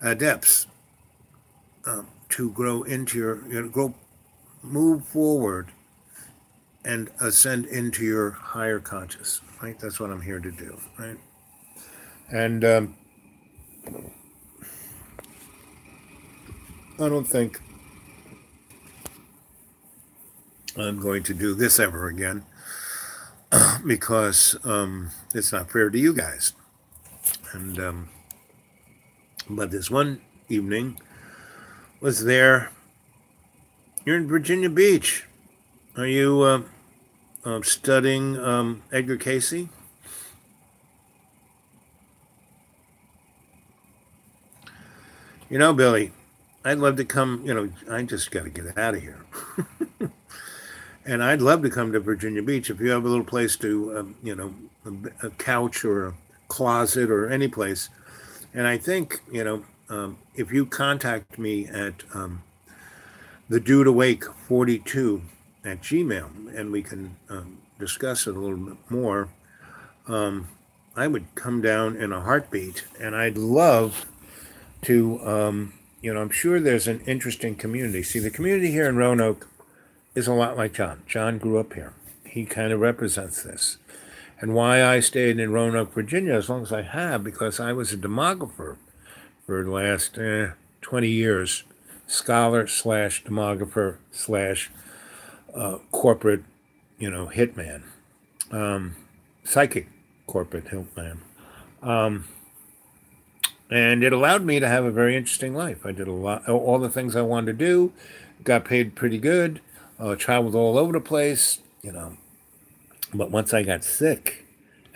adepts to grow into your, move forward and ascend into your higher conscious, right? That's what I'm here to do, right? And I don't think I'm going to do this ever again because it's not fair to you guys. And but this one evening was there. You're in Virginia Beach. Are you studying Edgar Cayce? Billy, I'd love to come, I just got to get out of here. And I'd love to come to Virginia Beach if you have a little place to, a couch or a closet or any place. And I think, if you contact me at the Dude Awake 42 at Gmail, and we can discuss it a little bit more, I would come down in a heartbeat, and I'd love to, I'm sure there's an interesting community. See, the community here in Roanoke is a lot like John. John grew up here. he kind of represents this. And why I stayed in Roanoke, Virginia, as long as I have, because I was a demographer for the last 20 years, scholar slash demographer slash corporate, hitman, psychic corporate hitman. And it allowed me to have a very interesting life. I did all the things I wanted to do, got paid pretty good, traveled all over the place, But once I got sick,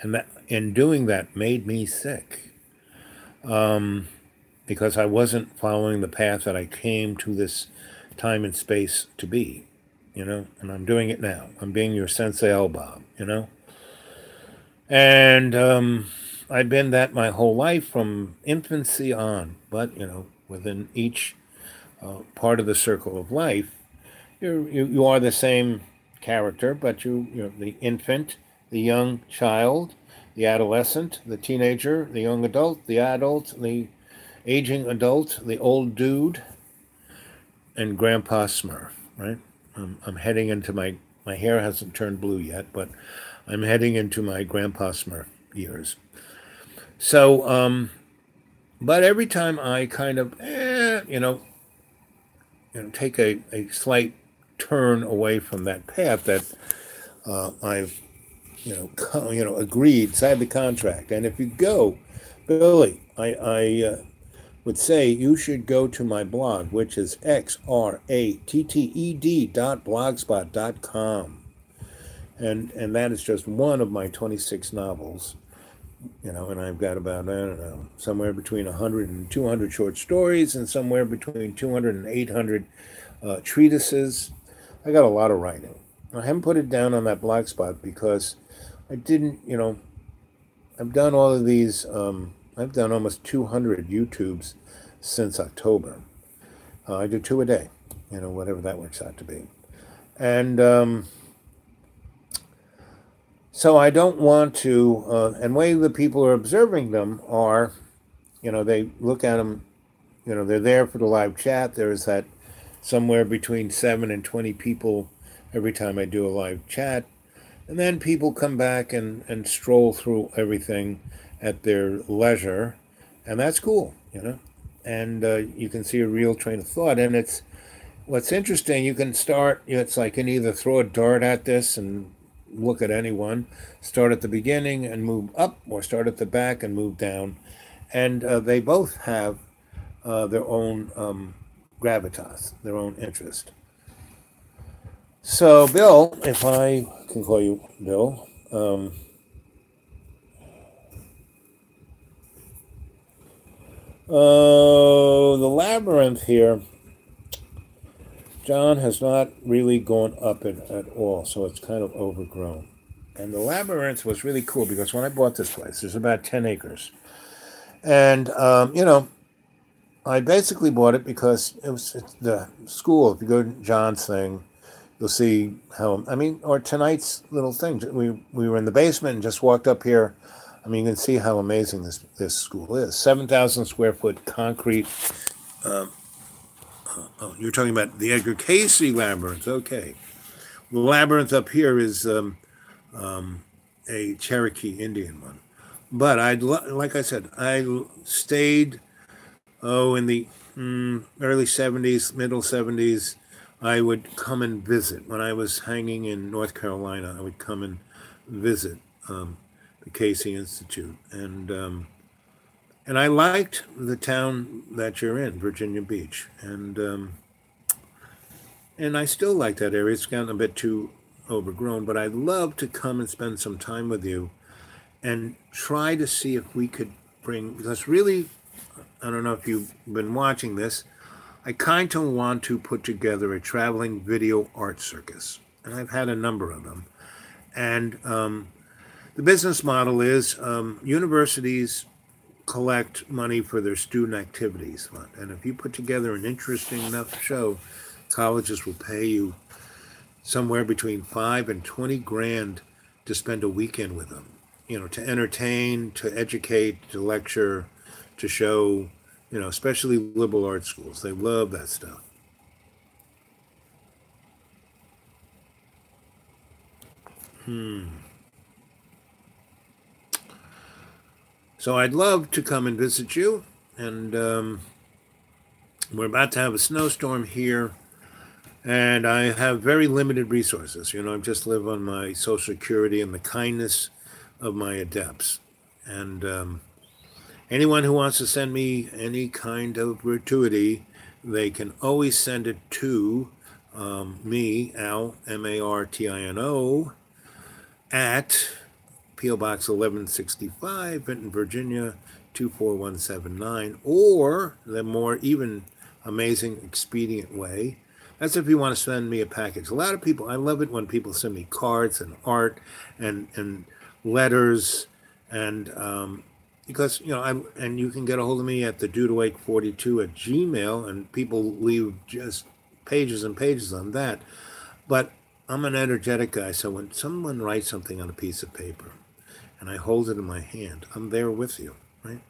and that in doing that made me sick, because I wasn't following the path that I came to this time and space to be, and I'm doing it now. I'm being your Sensei Elbob, And I've been that my whole life from infancy on. But, within each part of the circle of life, you are the same character, but you're the infant, the young child, the adolescent, the teenager, the young adult, the adult, the aging adult, the old dude, and Grandpa Smurf, right? I'm heading into my hair hasn't turned blue yet, but I'm heading into my Grandpa Smurf years. So, but every time I kind of, take a slight turn away from that path that I've, agreed, signed the contract. And if you go, Billy, I would say you should go to my blog, which is xratted.blogspot.com. And that is just one of my 26 novels, and I've got about, somewhere between 100 and 200 short stories and somewhere between 200 and 800 treatises. I got a lot of writing. I haven't put it down on that blog spot because I didn't, I've done all of these, I've done almost 200 YouTubes since October. I do 2 a day, whatever that works out to be. And so I don't want to, and the way the people are observing them are, they look at them, they're there for the live chat. There's that somewhere between 7 and 20 people every time I do a live chat. And then people come back and stroll through everything at their leisure. And that's cool, And you can see a real train of thought. And it's, what's interesting, you can start, it's like you can either throw a dart at this and look at anyone, start at the beginning and move up, or start at the back and move down. And they both have their own gravitas, their own interest. So, Bill, if I can call you Bill, the labyrinth here, John has not really gone up it at all, so it's kind of overgrown. And the labyrinth was really cool because when I bought this place, there's about 10 acres. And, I basically bought it because it's the school. If you go to John's thing, you'll see how, or tonight's little thing. We were in the basement and just walked up here. You can see how amazing this school is. 7,000 square foot concrete. You're talking about the Edgar Cayce labyrinth. Okay. The labyrinth up here is a Cherokee Indian one. But like I said, I stayed, in the early 70s, middle 70s, I would come and visit. When I was hanging in North Carolina, I would come and visit the Cayce Institute. And I liked the town that you're in, Virginia Beach. And I still like that area. It's gotten a bit too overgrown, but I'd love to come and spend some time with you and try to see if we could bring, because really, I don't know if you've been watching this, I kind of want to put together a traveling video art circus. And I've had a number of them. And the business model is universities collect money for their student activities fund. And if you put together an interesting enough show, colleges will pay you somewhere between $5 and $20,000 to spend a weekend with them, to entertain, to educate, to lecture, to show, especially liberal arts schools. They love that stuff. So I'd love to come and visit you, and we're about to have a snowstorm here, and I have very limited resources. I just live on my Social Security and the kindness of my adepts. And anyone who wants to send me any kind of gratuity, they can always send it to me, Al, Martino, at P.O. Box 1165, Vinton, Virginia 24179, or the more even amazing expedient way, that's if you want to send me a package. A lot of people, I love it when people send me cards and art and letters, and because and you can get a hold of me at the dudeawake42 at Gmail, and people leave just pages and pages on that. But I'm an energetic guy, so when someone writes something on a piece of paper and I hold it in my hand, I'm there with you, right?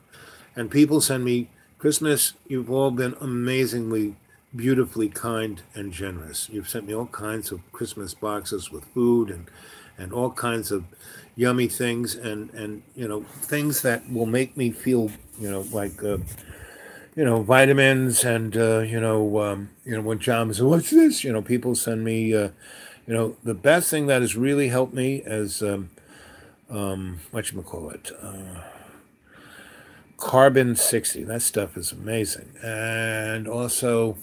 And people send me, Christmas, you've all been amazingly, beautifully kind and generous. You've sent me all kinds of Christmas boxes with food and all kinds of yummy things and things that will make me feel, like, vitamins and, when John says, what's this? People send me, the best thing that has really helped me is, whatchamacallit, Carbon 60. That stuff is amazing. And also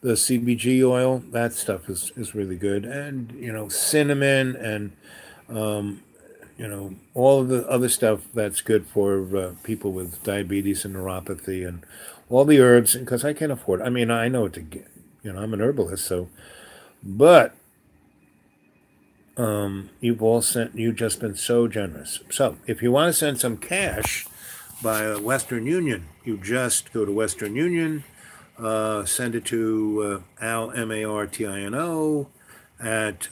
the CBG oil, that stuff is really good. And, cinnamon and, all of the other stuff that's good for people with diabetes and neuropathy and all the herbs, because I can't afford it. I mean, I know what to get. I'm an herbalist, so, but you've just been so generous. So if you want to send some cash by Western Union, you just go to Western Union, send it to Al, Martino, at,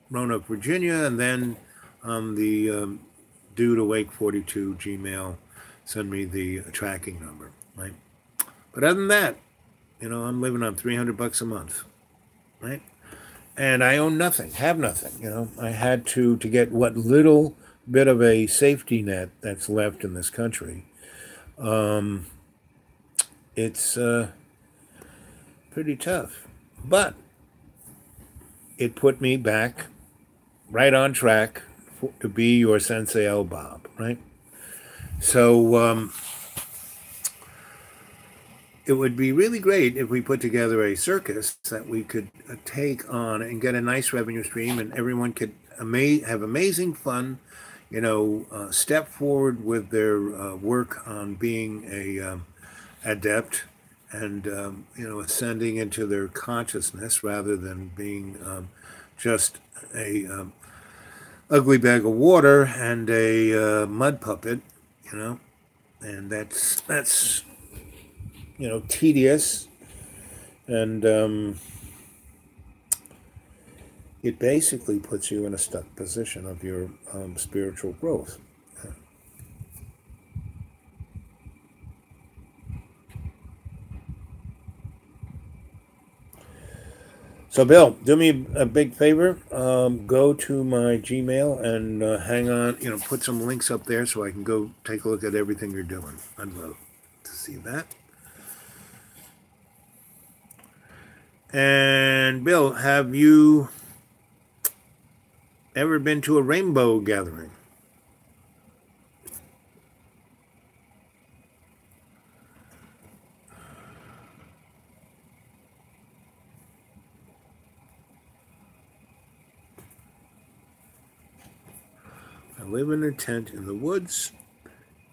Roanoke, Virginia, and then on the Dude Awake 42 Gmail, send me the tracking number, right? But other than that, I'm living on $300 a month, right? And I own nothing, have nothing. I had to get what little bit of a safety net that's left in this country. It's pretty tough, but it put me back right on track to be your Sensei L. Bob, right? So it would be really great if we put together a circus that we could take on and get a nice revenue stream, and everyone could have amazing fun, step forward with their work on being a adept and, ascending into their consciousness rather than being just a ugly bag of water and a mud puppet, and that's tedious, and it basically puts you in a stuck position of your spiritual growth. So, Bill, do me a big favor. Go to my Gmail and hang on, put some links up there so I can go take a look at everything you're doing. I'd love to see that. And, Bill, have you ever been to a rainbow gathering? I live in a tent in the woods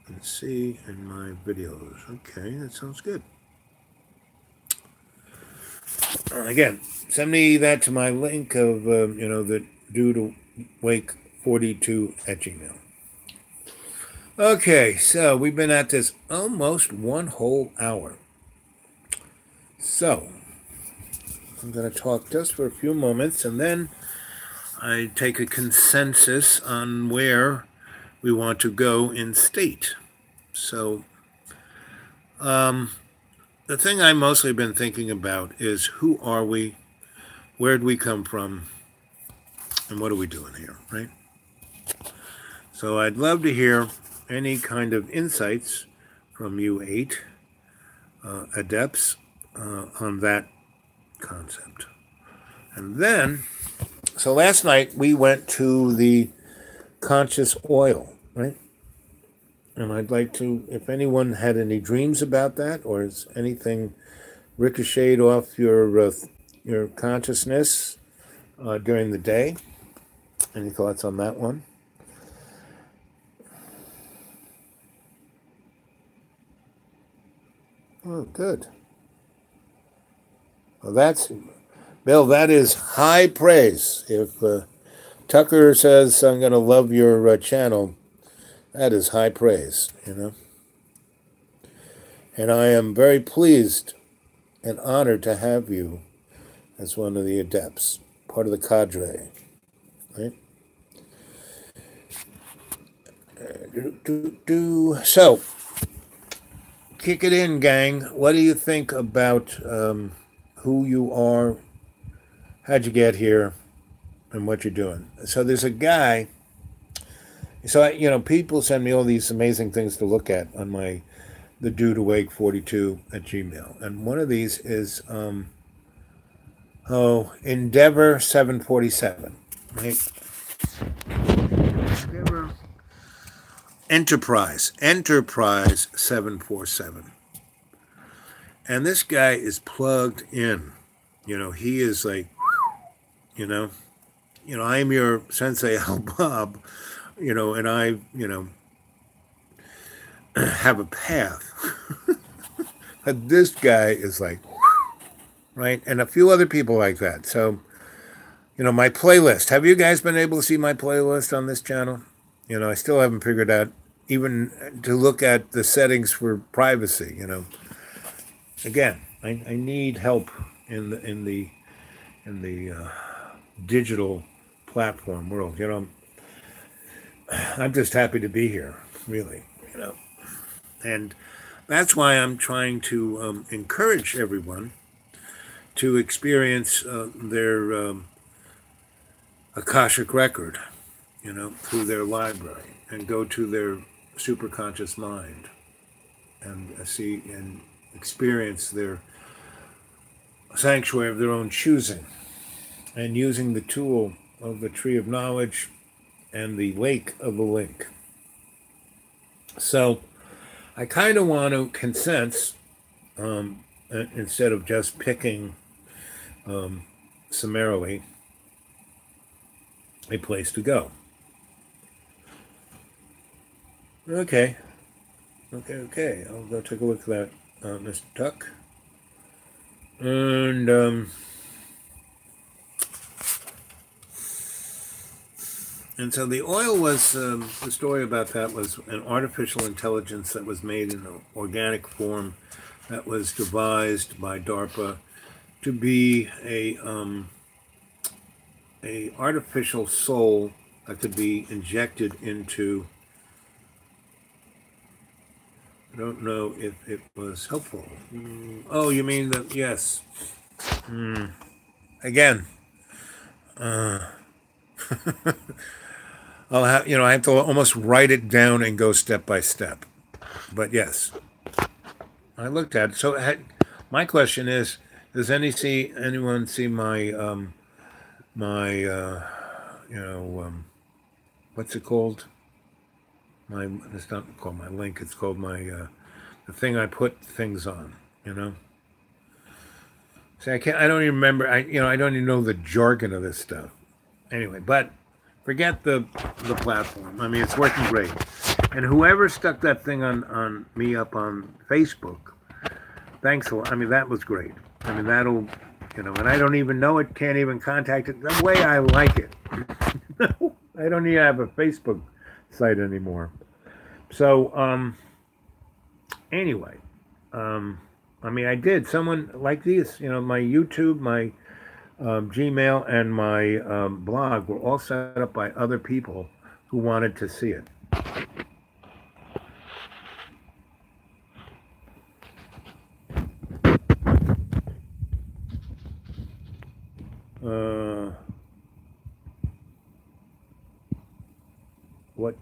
and see in my videos. Okay, that sounds good. Again, send me that to my link of, the Dude Awake 42 at Gmail. Okay, so we've been at this almost one whole hour. So, I'm going to talk just for a few moments, and then I take a consensus on where we want to go in state. So, the thing I've mostly been thinking about is who are we, where'd we come from, And what are we doing here, right? So I'd love to hear any kind of insights from you 8 adepts on that concept. And then, so last night we went to the conscious oil, right? And I'd like to, if anyone had any dreams about that, or is anything ricocheted off your consciousness during the day. Any thoughts on that one? Oh, good. Well, Bill, that is high praise. If Tucker says, I'm going to love your channel, that is high praise, you know. And I am very pleased and honored to have you as one of the adepts, part of the cadre, right? So, kick it in, gang. What do you think about who you are, how'd you get here, and what you're doing? So there's a guy, people send me all these amazing things to look at on the Dude Awake 42 at Gmail. And one of these is, Endeavor 747, right? Enterprise 747. And this guy is plugged in. He is like, I am your Sensei Al Bob, and I, have a path. But this guy is like, right? And a few other people like that. So, my playlist. Have you guys been able to see my playlist on this channel? I still haven't figured out even to look at the settings for privacy, Again, I need help in the digital platform world. I'm just happy to be here, really, And that's why I'm trying to encourage everyone to experience their Akashic record, through their library, and go to their superconscious mind and see and experience their sanctuary of their own choosing, and using the tool of the tree of knowledge and the lake of the link. So I kind of want to consensus, instead of just picking summarily a place to go. Okay. I'll go take a look at that, Mr. Tuck. And so the oil was, the story about that was an artificial intelligence that was made in an organic form that was devised by DARPA to be a artificial soul that could be injected into. I don't know if it was helpful. Oh, you mean that? Yes. Again, I'll have, I have to almost write it down and go step by step. But yes, I looked at it. So my question is, does anyone see my what's it called? It's not called my link. It's called my the thing I put things on. See, I don't even remember. I don't even know the jargon of this stuff. Anyway, but forget the platform. I mean, it's working great. And whoever stuck that thing on me up on Facebook, thanks a lot. I mean, that was great. I mean, that'll, and I don't even know it. Can't even contact it. The way I like it. I don't even have a Facebook site anymore. So anyway, I mean, I did. Someone like these, my YouTube, my Gmail, and my blog were all set up by other people who wanted to see it. what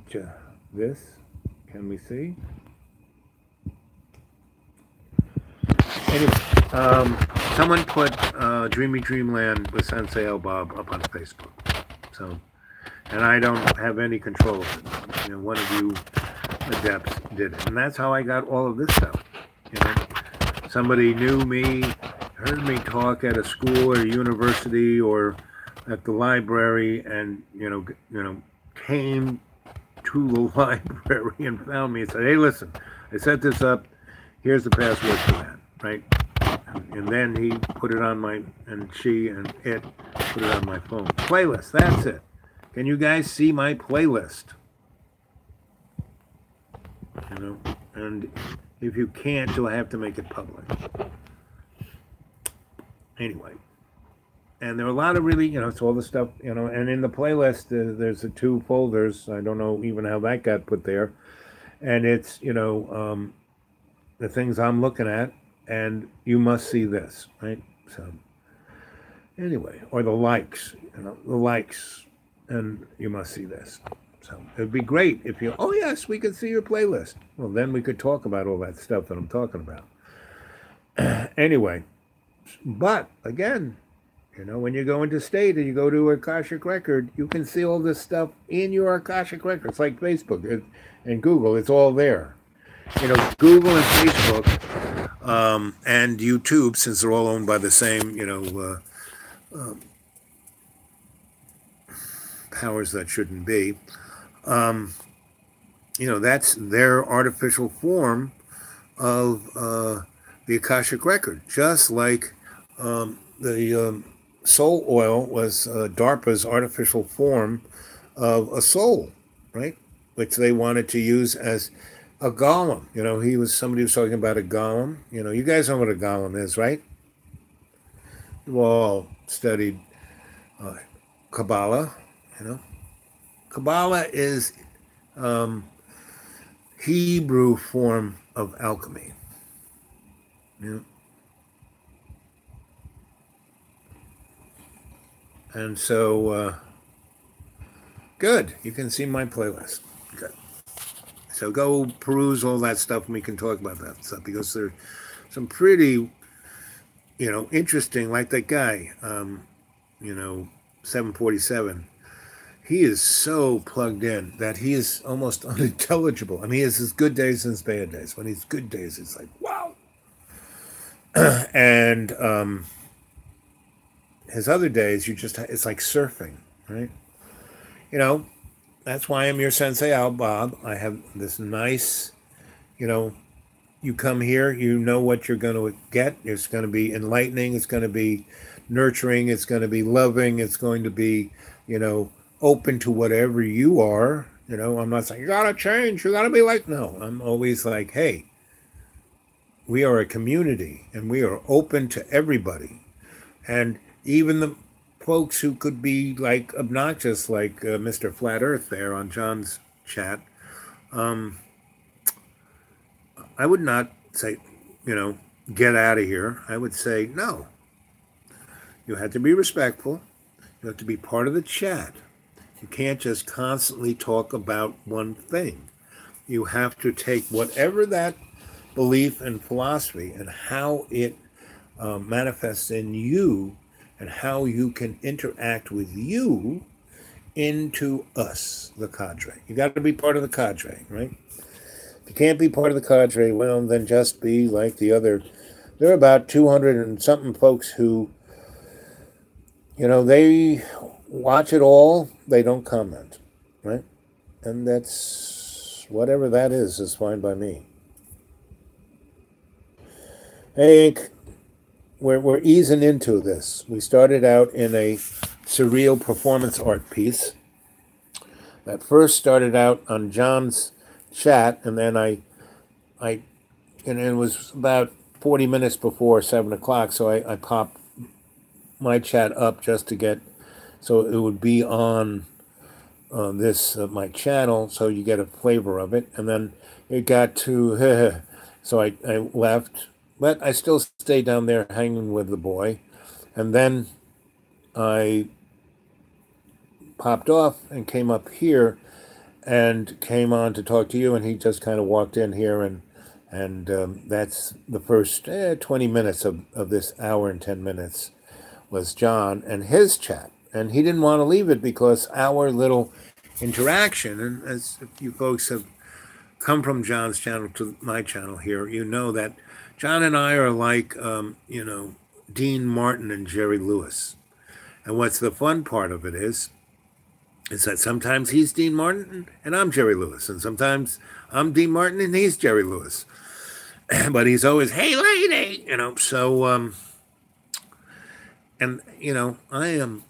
this, can we see? Anyway, someone put Dreamy Dreamland with Sensei L Bob up on Facebook. So, and I don't have any control of it. You know, one of you adepts did it. And that's how I got all of this stuff. You know, somebody knew me, heard me talk at a school or a university or at the library, and came to the library and found me and said, "Hey, listen, I set this up. Here's the password for that." Right? And then he put it on my, and she and it put it on my phone. Playlist, that's it. Can you guys see my playlist? You know, and if you can't, you'll have to make it public. Anyway, and there are a lot of really, it's all the stuff, and in the playlist, there's the 2 folders. I don't know even how that got put there. And it's, the things I'm looking at, and you must see this, right? So, anyway, or the likes, the likes, and you must see this. So it'd be great if you, oh yes, we could see your playlist. Well, then we could talk about all that stuff that I'm talking about. Anyway, but again, when you go into state and you go to Akashic Record, you can see all this stuff in your Akashic Record. It's like Facebook and Google, it's all there. Google and Facebook and YouTube, since they're all owned by the same, powers that shouldn't be, that's their artificial form of the Akashic Record. Just like the soul oil was DARPA's artificial form of a soul, right? Which they wanted to use as a golem. Somebody was talking about a golem. You guys know what a golem is, right? You've all studied Kabbalah, Kabbalah is Hebrew form of alchemy. And so, good. You can see my playlist. Good. So go peruse all that stuff, and we can talk about that stuff, because there's some pretty, interesting, like that guy, 747. He is so plugged in that he is almost unintelligible. I mean, he has his good days and his bad days. When he's good days, it's like, wow. And his other days, it's like surfing, right? That's why I'm your Sensei Al Bob. I have this nice, you come here, you know what you're going to get. It's going to be enlightening. It's going to be nurturing. It's going to be loving. It's going to be, open to whatever you are. I'm not saying you got to change. You got to be like, no, I'm always like, hey, we are a community and we are open to everybody. And even the folks who could be like obnoxious, like Mr. Flat Earth there on John's chat, I would not say, get out of here. I would say, no. You have to be respectful. You have to be part of the chat. You can't just constantly talk about one thing. You have to take whatever that belief and philosophy and how it manifests in you and how you can interact with you into us, the cadre. You got to be part of the cadre, right? If you can't be part of the cadre, well, then just be like the other. There are about 200 and something folks who, they watch it all, they don't comment, right? And that's, whatever that is fine by me. Hey, we're easing into this. We started out in a surreal performance art piece that first started out on John's chat, and then and it was about 40 minutes before 7 o'clock, so I popped my chat up just to get, so it would be on my channel, so you get a flavor of it. And then it got to, so I left, but I still stayed down there hanging with the boy. And then I popped off and came up here, and came on to talk to you, and he just kind of walked in here, and that's the first 20 minutes of this hour and 10 minutes was John and his chat. And he didn't want to leave it because our little interaction, and as you folks have come from John's channel to my channel here, you know that John and I are like, Dean Martin and Jerry Lewis. And what's the fun part of it is that sometimes he's Dean Martin and I'm Jerry Lewis. And sometimes I'm Dean Martin and he's Jerry Lewis. But he's always, hey, lady, so, and, I am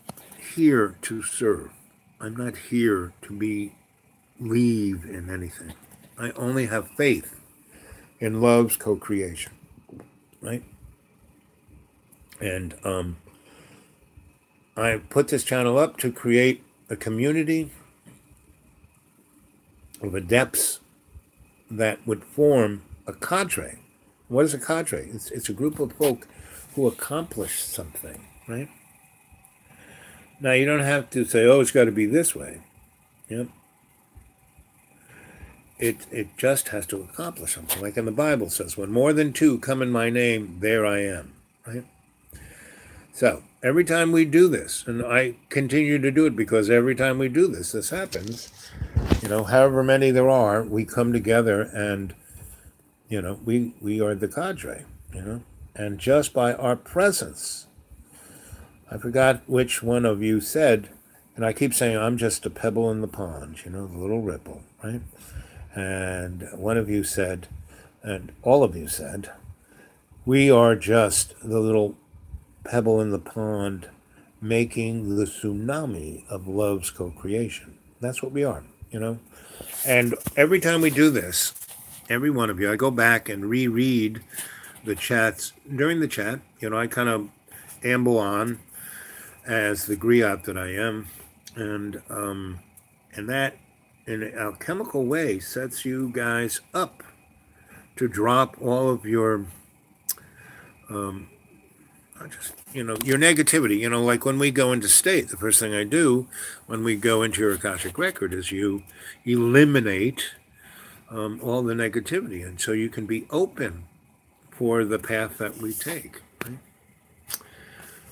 here to serve. I'm not here to believe in anything. I only have faith in love's co-creation, right? And I put this channel up to create a community of adepts that would form a cadre. What is a cadre? It's a group of folk who accomplish something, right? Now, you don't have to say, oh, it's got to be this way. Yep. It just has to accomplish something. Like in the Bible says, when more than two come in my name, there I am, right? So every time we do this, and I continue to do it because every time we do this, this happens, however many there are, we come together and, we are the cadre, and just by our presence, I forgot which one of you said, and I keep saying, I'm just a pebble in the pond, the little ripple, right? And one of you said, and all of you said, we are just the little pebble in the pond making the tsunami of love's co-creation. That's what we are, And every time we do this, every one of you, I go back and reread the chats. During the chat, I kind of amble on as the griot that I am, and that in an alchemical way sets you guys up to drop all of your your negativity. Like when we go into state, the first thing I do when we go into your Akashic record is you eliminate all the negativity, and so you can be open for the path that we take, right?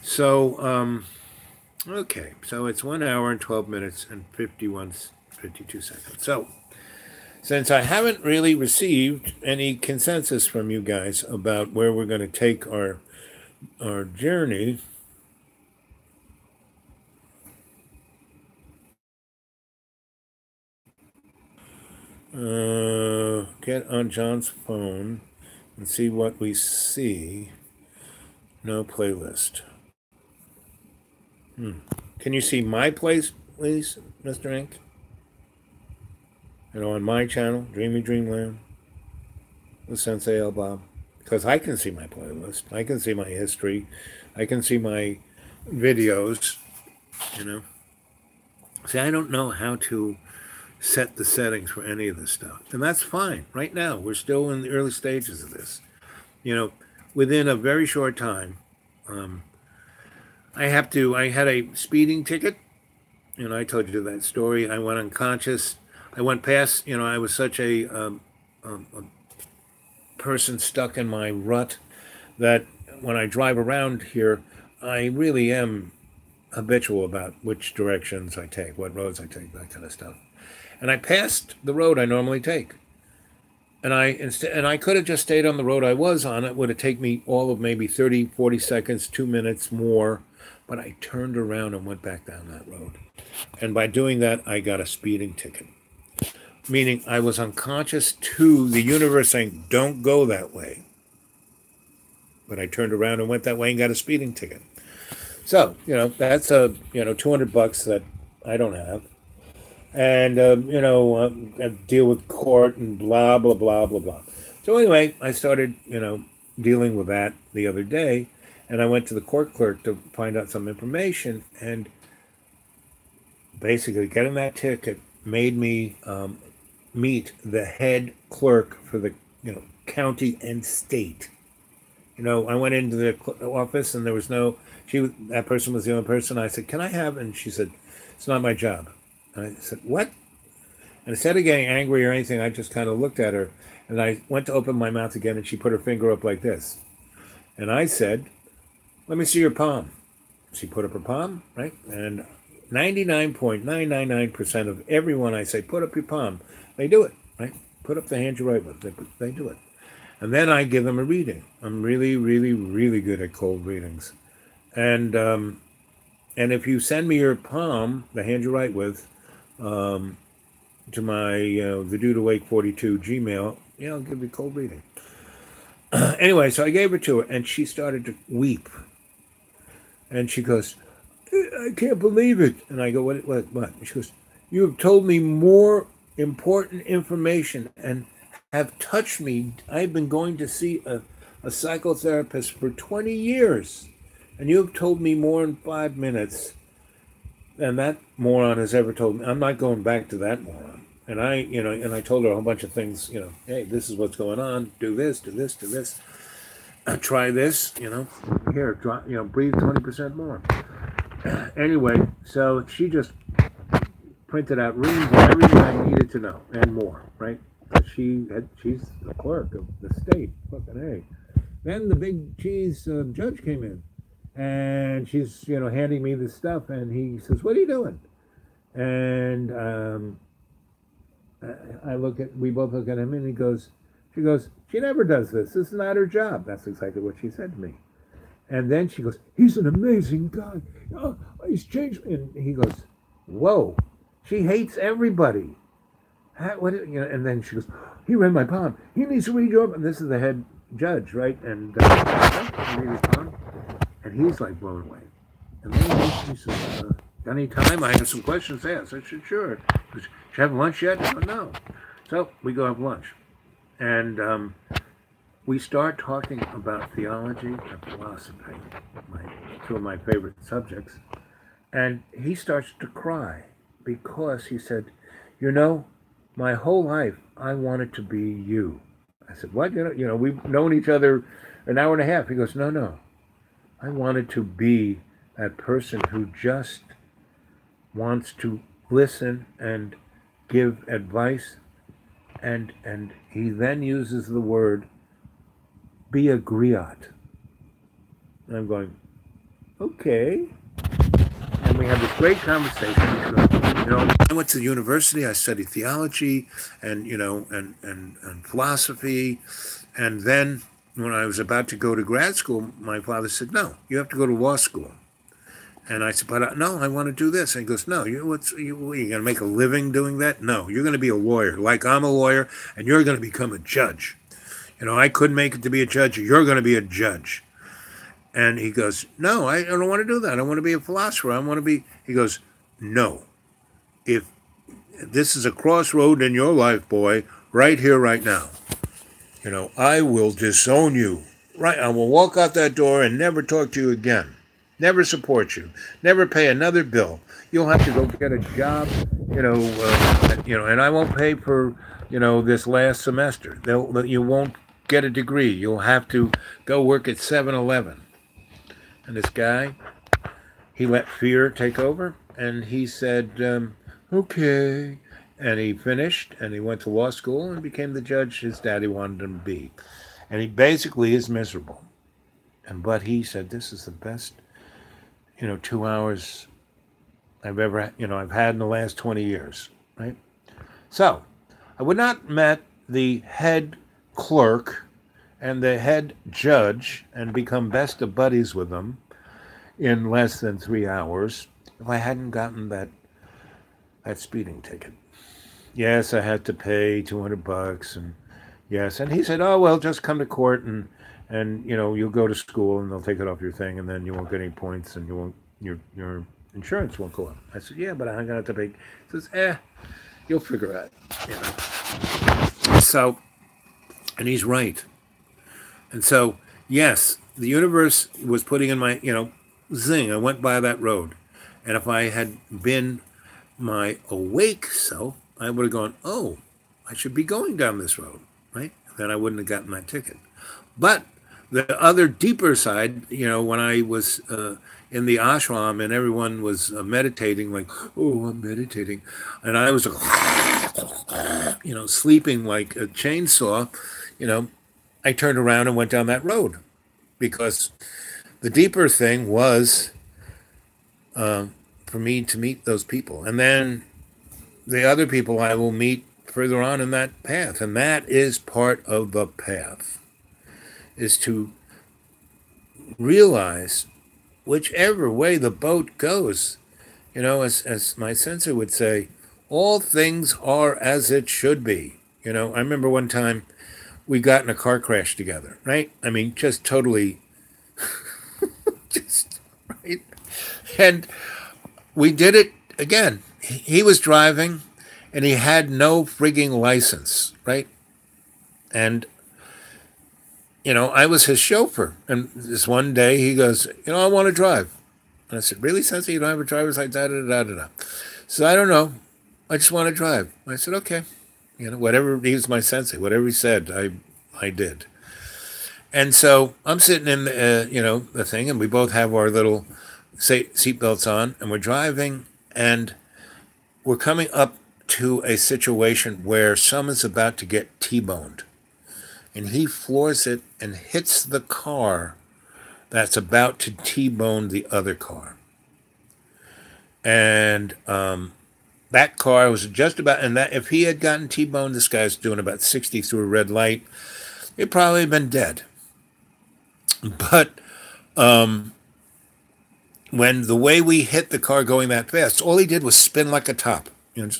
So okay, so it's 1 hour and 12 minutes and 52 seconds. So since I haven't really received any consensus from you guys about where we're going to take our journey, get on John's phone and see what we see. No playlist. Can you see my place, please, Mr. Ink? On my channel, Dreamy Dreamland, with Sensei El Bob. Because I can see my playlist. I can see my history. I can see my videos, See, I don't know how to set the settings for any of this stuff. And that's fine. Right now, we're still in the early stages of this. Within a very short time, I had a speeding ticket. I told you that story. I went unconscious. I went past, I was such a person stuck in my rut that when I drive around here, I really am habitual about which directions I take, what roads I take, that kind of stuff. And I passed the road I normally take. And I could have just stayed on the road I was on. It would have taken me all of maybe 30, 40 seconds, 2 minutes more. But I turned around and went back down that road. And by doing that, I got a speeding ticket. Meaning I was unconscious to the universe saying, don't go that way. But I turned around and went that way and got a speeding ticket. So, that's $200 that I don't have. And, I deal with court and blah, blah, blah, blah, blah. So anyway, I started, dealing with that the other day. And I went to the court clerk to find out some information. And basically getting that ticket made me meet the head clerk for the, county and state. I went into the office and there was that person was the only person. I said, can I have, and she said, it's not my job. And I said, what? And instead of getting angry or anything, I just kind of looked at her, and I went to open my mouth again, and she put her finger up like this. And I said, let me see your palm. She put up her palm, right? And 99.999% of everyone I say, put up your palm, they do it, right? Put up the hand you write with. They do it. And then I give them a reading. I'm really, really, really good at cold readings. And if you send me your palm, the hand you write with, to my the Dude Awake 42 Gmail, I'll give you a cold reading. Anyway, so I gave it to her, and she started to weep. And she goes, I can't believe it. And I go, what? And she goes, you have told me more important information and have touched me. I've been going to see a psychotherapist for 20 years, and you have told me more in 5 minutes than that moron has ever told me. I'm not going back to that moron. And I told her a whole bunch of things, hey, this is what's going on. Do this, do this, do this. Try this, here, breathe 20% more. Anyway, so she just printed out readings of everything I needed to know and more, right? But she's the clerk of the state. Fucking A. Then the big cheese judge came in, and she's, handing me this stuff, and he says, what are you doing? And we both look at him, and she goes, she never does this. This is not her job. That's exactly what she said to me. And then she goes, he's an amazing guy. Oh, he's changed. And he goes, whoa, she hates everybody. And then she goes, he read my palm. He needs to read your, and this is the head judge, right? And he read his palm, and he's like blown away. And then he says, any time? I have some questions to ask. I said, sure. He goes, did you have lunch yet? I said, no. So we go have lunch. And we start talking about theology and philosophy, two of my favorite subjects. And he starts to cry because he said, my whole life I wanted to be you. I said, what? We've known each other an hour and a half. He goes, no. I wanted to be that person who just wants to listen and give advice. And he then uses the word, be a griot. And I'm going, okay. And we have this great conversation. I went to the university, I studied theology and, and philosophy. And then when I was about to go to grad school, my father said, no, you have to go to law school. And I said, but no, I want to do this. And he goes, no, you're going to make a living doing that? No, you're going to be a lawyer, like I'm a lawyer, and you're going to become a judge. I couldn't make it to be a judge. You're going to be a judge. And he goes, no, I don't want to do that. I want to be a philosopher. He goes, no. If this is a crossroad in your life, boy, right here, right now, I will disown you. Right, I will walk out that door and never talk to you again. Never support you. Never pay another bill. You'll have to go get a job, and I won't pay for, this last semester. You won't get a degree. You'll have to go work at 7-Eleven. And this guy, he let fear take over, and he said, okay. And he finished, and he went to law school and became the judge his daddy wanted him to be. And he basically is miserable. But he said, this is the best 2 hours I've had in the last 20 years, right? So I would not met the head clerk and the head judge and become best of buddies with them in less than 3 hours if I hadn't gotten that speeding ticket. Yes, I had to pay $200, and yes, and he said, oh well, just come to court and you'll go to school and they'll take it off your thing, and then you won't get any points, and you won't your insurance won't go up. I said, yeah, but I'm gonna have to pay. He says, you'll figure it out. So, and he's right. And so, yes, the universe was putting in my, zing, I went by that road. And if I had been my awake self, I would have gone, oh, I should be going down this road, right? Then I wouldn't have gotten that ticket. But the other deeper side, when I was in the ashram and everyone was meditating, like, oh, I'm meditating, and I was, sleeping like a chainsaw, I turned around and went down that road, because the deeper thing was for me to meet those people, and then the other people I will meet further on in that path, and that is part of the path, is to realize whichever way the boat goes, as my sensei would say, all things are as it should be. I remember one time we got in a car crash together, right? I mean, just totally, just, right? And we did it again. He was driving and he had no frigging license, right? And I was his chauffeur. And this one day he goes, I want to drive. And I said, really, Sensei? You don't have a driver's license? Da-da-da-da-da. So I don't know. I just want to drive. I said, okay. Whatever, he was my sensei. Whatever he said, I did. And so I'm sitting in, the thing, and we both have our little seatbelts on, and we're driving, and we're coming up to a situation where someone's about to get T-boned. And he floors it and hits the car that's about to T-bone the other car. And that car was just about, and that if he had gotten T-boned, this guy's doing about 60 through a red light, he'd probably been dead. But when the way we hit the car going that fast, all he did was spin like a top. And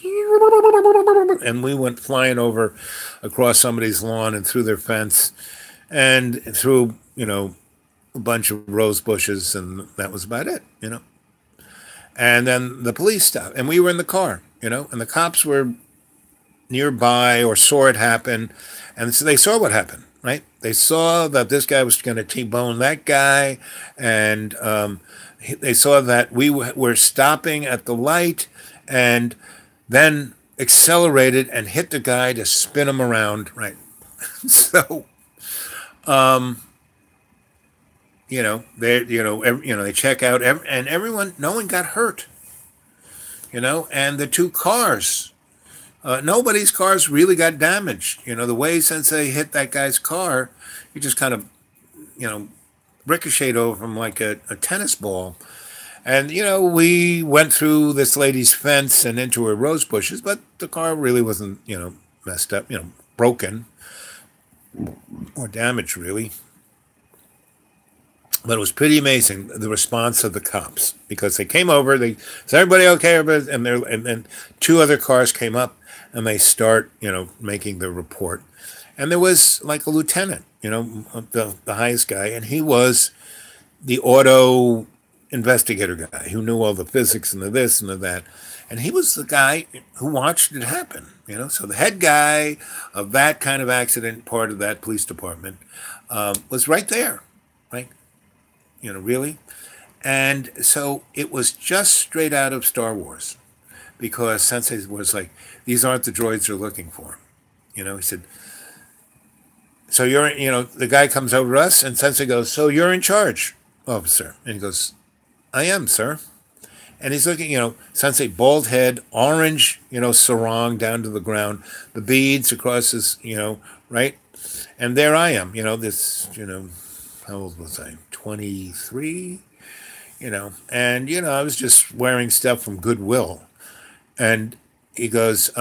we went flying over across somebody's lawn and through their fence and through, a bunch of rose bushes, and that was about it, And then the police stopped, and we were in the car, and the cops were nearby or saw it happen, and so they saw what happened, right? They saw that this guy was going to T-bone that guy, and they saw that we were stopping at the light, and then accelerated and hit the guy to spin him around, right? So, they check out, and everyone, no one got hurt, and the two cars, nobody's cars really got damaged. The way Sensei hit that guy's car, he just kind of, ricocheted over him like a tennis ball. And, we went through this lady's fence and into her rose bushes, but the car really wasn't, messed up, broken or damaged, really. But it was pretty amazing, the response of the cops, because they came over, is everybody okay? And then two other cars came up, and they start, making the report. And there was like a lieutenant, the highest guy, and he was the auto investigator guy who knew all the physics and the this and the that. And he was the guy who watched it happen, So the head guy of that kind of accident, part of that police department, was right there, right? Really. And so it was just straight out of Star Wars, because Sensei was like, these aren't the droids they're looking for. He said, so you're, the guy comes over to us, and Sensei goes, so you're in charge, officer. And he goes, I am, sir. And he's looking, Sensei, bald head, orange, sarong down to the ground, the beads across his, right? And there I am, this, how old was I? 23, and, I was just wearing stuff from Goodwill. And he goes,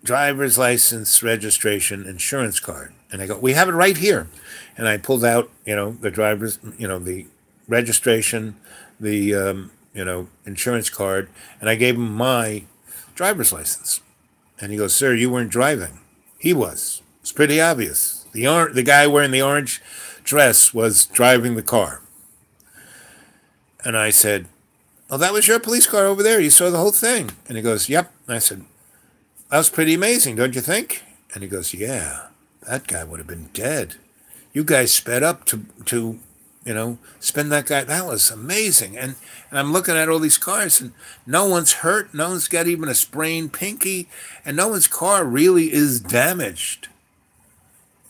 driver's license, registration, insurance card. And I go, we have it right here. And I pulled out, the driver's, the registration, the, insurance card, and I gave him my driver's license. And he goes, sir, you weren't driving. He was. It's pretty obvious. The guy wearing the orange dress was driving the car. And I said, oh, that was your police car over there. You saw the whole thing. And he goes, yep. And I said, that was pretty amazing, don't you think? And he goes, yeah, that guy would have been dead. You guys sped up to spin that guy. That was amazing. And I'm looking at all these cars, and no one's hurt. No one's got even a sprained pinky. And no one's car really is damaged.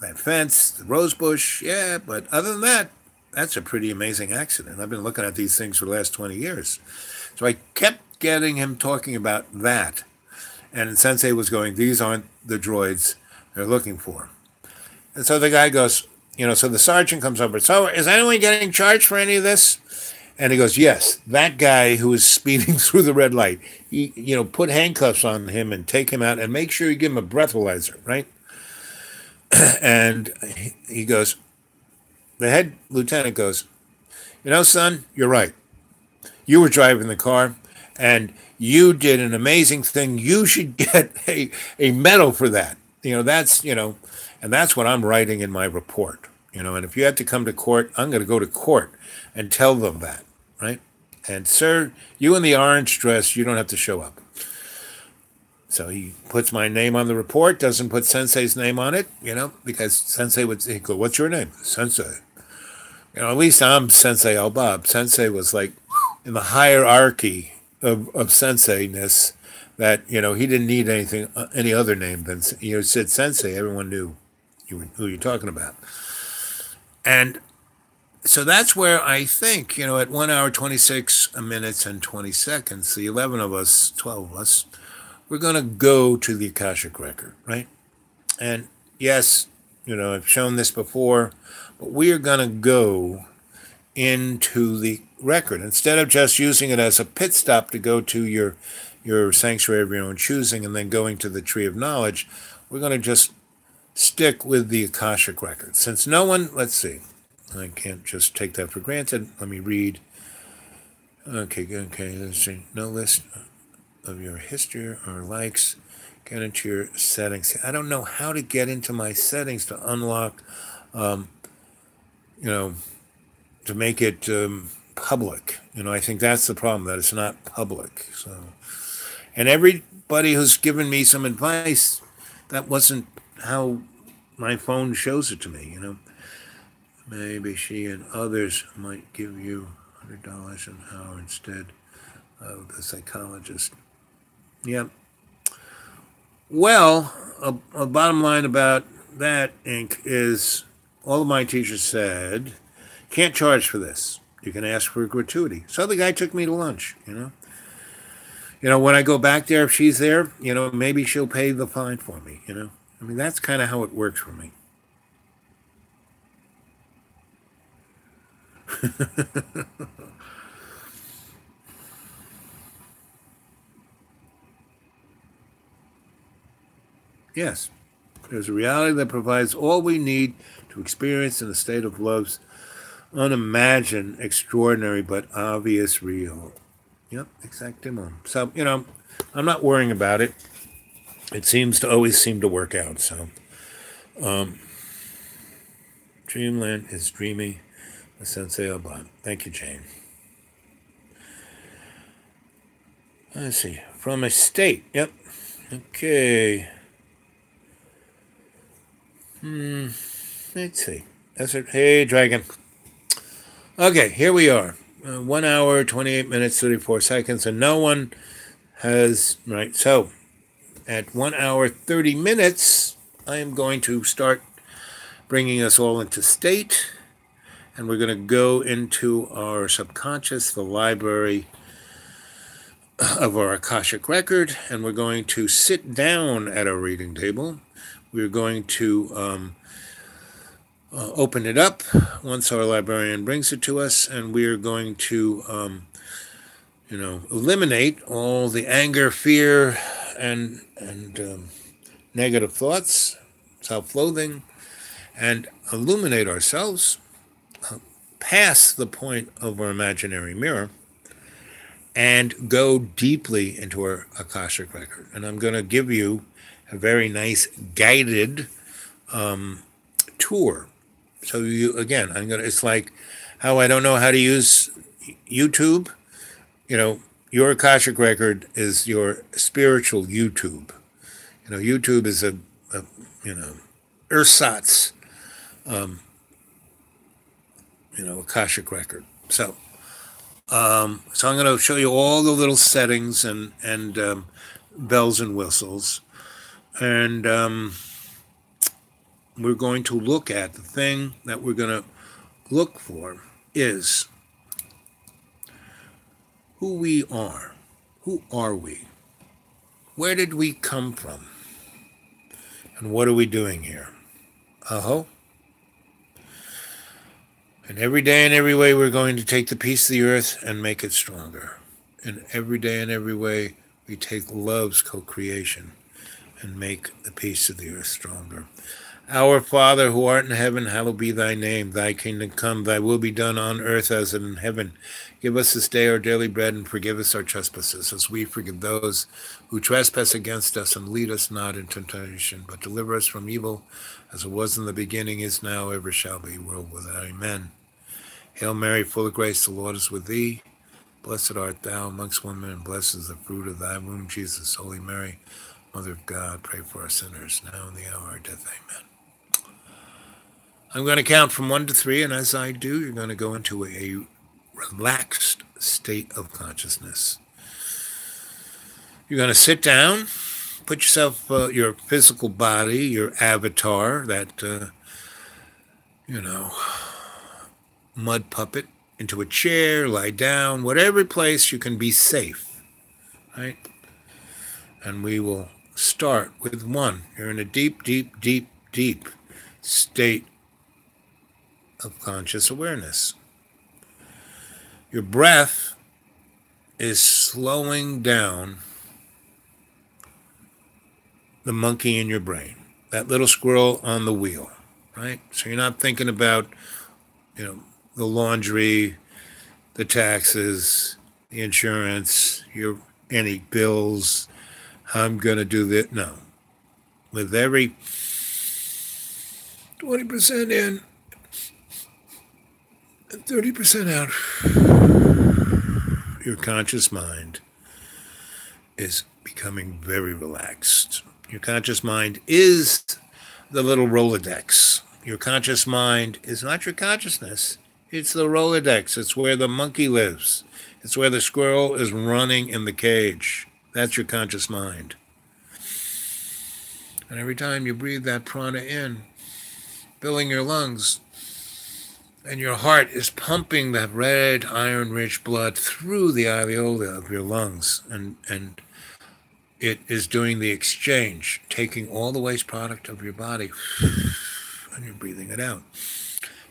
that fence, the rose bush, yeah, but other than that, that's a pretty amazing accident. I've been looking at these things for the last 20 years. So I kept getting him talking about that. And Sensei was going, these aren't the droids they're looking for. And so the guy goes, so the sergeant comes over. So is anyone getting charged for any of this? And he goes, yes, that guy who is speeding through the red light, put handcuffs on him and take him out and make sure you give him a breathalyzer, right? And he goes, the head lieutenant goes, son, you're right. You were driving the car and you did an amazing thing. You should get a medal for that. And that's what I'm writing in my report. And if you have to come to court, I'm going to go to court and tell them that, right? And sir, you in the orange dress, you don't have to show up. So he puts my name on the report, doesn't put Sensei's name on it, because Sensei would go, what's your name? Sensei. At least I'm Sensei Elbab. Sensei was like in the hierarchy of Sensei-ness that, he didn't need any other name than, said Sensei, everyone knew who you're talking about. And so that's where I think, at 1 hour, 26 minutes and 20 seconds, the 12 of us, we're going to go to the Akashic Record, right? And yes, I've shown this before, but we are going to go into the record. Instead of just using it as a pit stop to go to your sanctuary of your own choosing and then going to the Tree of Knowledge, we're going to just stick with the Akashic Record. Since no one, let's see, I can't just take that for granted. Let me read. Okay, let's see. No list of your history or likes. Get into your settings. I don't know how to get into my settings to unlock, to make it public. I think that's the problem, that it's not public. So, and everybody who's given me some advice, that wasn't how my phone shows it to me, Maybe she and others might give you $100 an hour instead of the psychologist. Yep. Well, a bottom line about that, Inc., is all of my teachers said, can't charge for this. You can ask for a gratuity. So the guy took me to lunch, when I go back there, if she's there, maybe she'll pay the fine for me, that's kind of how it works for me. Yes, there's a reality that provides all we need to experience in a state of love's unimagined, extraordinary, but obvious real. Yep, exactly. So, I'm not worrying about it. It seems to work out. So, Dreamland is dreamy. The Sensei Elbab. Thank you, Jane. Let's see. From a state. Yep. Okay. Let's see. That's it. Hey, Dragon. Okay, here we are. 1 hour, 28 minutes, 34 seconds, and no one has... Right, so at 1 hour, 30 minutes, I am going to start bringing us all into state, and we're going to go into our subconscious, the library of our Akashic Record, and we're going to sit down at our reading table. We're going to open it up once our librarian brings it to us, and we're going to, eliminate all the anger, fear, and negative thoughts, self-loathing, and illuminate ourselves past the point of our imaginary mirror and go deeply into our Akashic Record. And I'm going to give you a very nice guided tour. So it's like how I don't know how to use YouTube. Your Akashic Record is your spiritual YouTube. YouTube is a ersatz, Akashic Record. So I'm going to show you all the little settings and bells and whistles. And we're going to look at, the thing that we're going to look for is who we are. Who are we? Where did we come from? And what are we doing here? Uh-huh. And every day and every way, we're going to take the piece of the earth and make it stronger. And every day and every way, we take love's co-creation and make the piece of the earth stronger. Our Father, who art in heaven, hallowed be thy name. Thy kingdom come, thy will be done on earth as in heaven. Give us this day our daily bread, and forgive us our trespasses, as we forgive those who trespass against us. And lead us not into temptation, but deliver us from evil, as it was in the beginning, is now, ever shall be, world without. Amen. Hail Mary, full of grace, the Lord is with thee. Blessed art thou amongst women, and blessed is the fruit of thy womb, Jesus. Holy Mary, Mother of God, pray for our sinners, now and the hour of our death. Amen. I'm going to count from 1 to 3, and as I do, you're going to go into a relaxed state of consciousness. You're going to sit down, put yourself, your physical body, your avatar, that, mud puppet, into a chair, lie down, whatever place you can be safe, right? And we will start with 1. You're in a deep, deep, deep, deep state of conscious awareness. Your breath is slowing down the monkey in your brain, that little squirrel on the wheel, right? So you're not thinking about, the laundry, the taxes, the insurance, any bills, I'm going to do that. No. With every 20% in and 30% out, your conscious mind is becoming very relaxed. Your conscious mind is the little Rolodex. Your conscious mind is not your consciousness. It's the Rolodex. It's where the monkey lives. It's where the squirrel is running in the cage. That's your conscious mind. And every time you breathe that prana in, filling your lungs, and your heart is pumping that red, iron-rich blood through the alveoli of your lungs, and it is doing the exchange, taking all the waste product of your body, and you're breathing it out.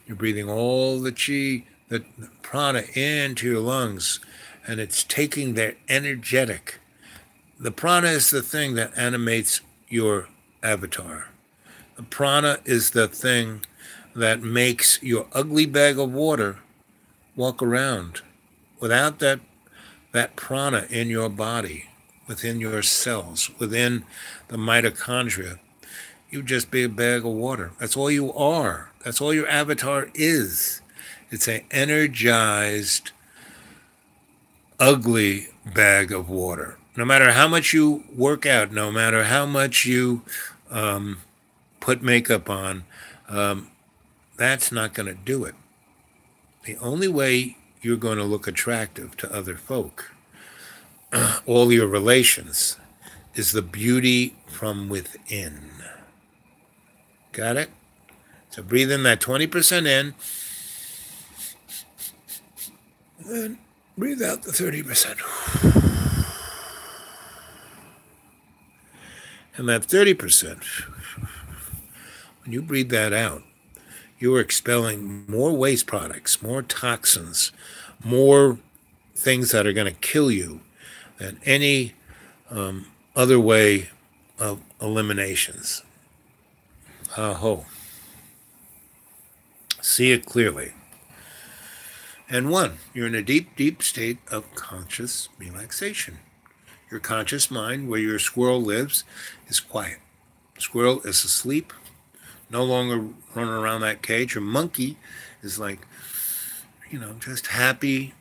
You're breathing all the chi, the prana into your lungs, and it's taking that energetic. The prana is the thing that animates your avatar. The prana is the thing that makes your ugly bag of water walk around. Without that prana in your body, within your cells, within the mitochondria, you'd just be a bag of water. That's all you are. That's all your avatar is. It's an energized, ugly bag of water. No matter how much you work out, no matter how much you put makeup on, that's not going to do it. The only way you're going to look attractive to other folk, all your relations, is the beauty from within. Got it? So breathe in that 20% in, and breathe out the 30%. And that 30%, when you breathe that out, you are expelling more waste products, more toxins, more things that are going to kill you than any other way of eliminations. Aho. See it clearly. And 1, you're in a deep, deep state of conscious relaxation. Your conscious mind, where your squirrel lives, is quiet. Squirrel is asleep, no longer running around that cage. Your monkey is like, just happy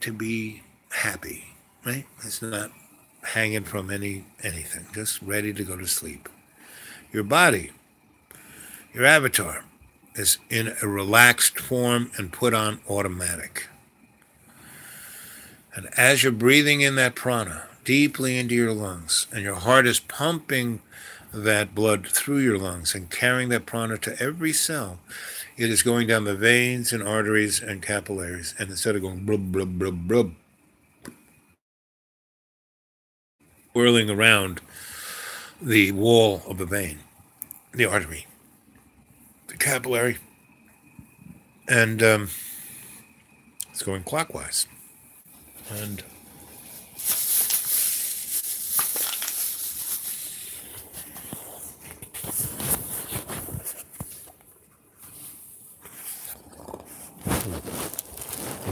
to be happy, right? It's not hanging from anything, just ready to go to sleep. Your body, your avatar, is in a relaxed form and put on automatic. And as you're breathing in that prana deeply into your lungs, and your heart is pumping that blood through your lungs and carrying that prana to every cell. It is going down the veins and arteries and capillaries. And instead of going blub, blub, blub, blub, whirling around the wall of the vein, the artery, the capillary, and it's going clockwise. And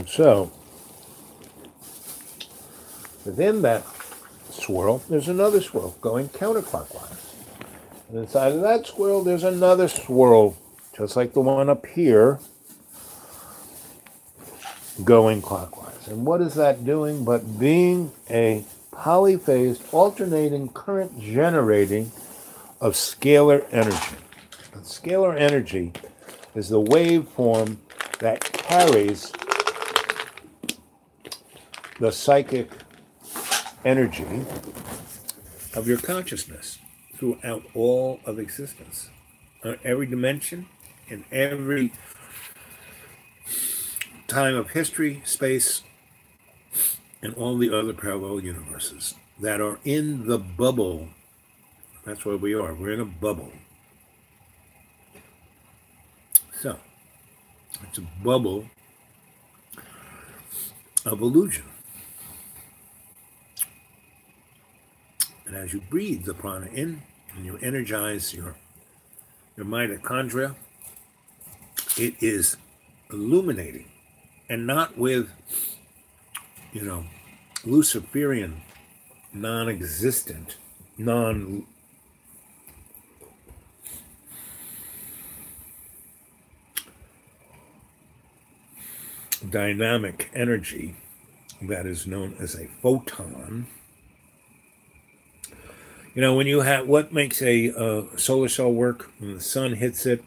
so, within that swirl, there's another swirl going counterclockwise. And inside of that swirl, there's another swirl, just like the one up here, going clockwise. And what is that doing but being a polyphased, alternating current generating of scalar energy? And scalar energy is the waveform that carries the psychic energy of your consciousness throughout all of existence, every dimension, in every time of history, space, and all the other parallel universes that are in the bubble. That's where we are. We're in a bubble. So, it's a bubble of illusion. And as you breathe the prana in and you energize your mitochondria, it is illuminating, and not with, Luciferian, non-existent, dynamic energy that is known as a photon. When you have, what makes a solar cell work? When the sun hits it,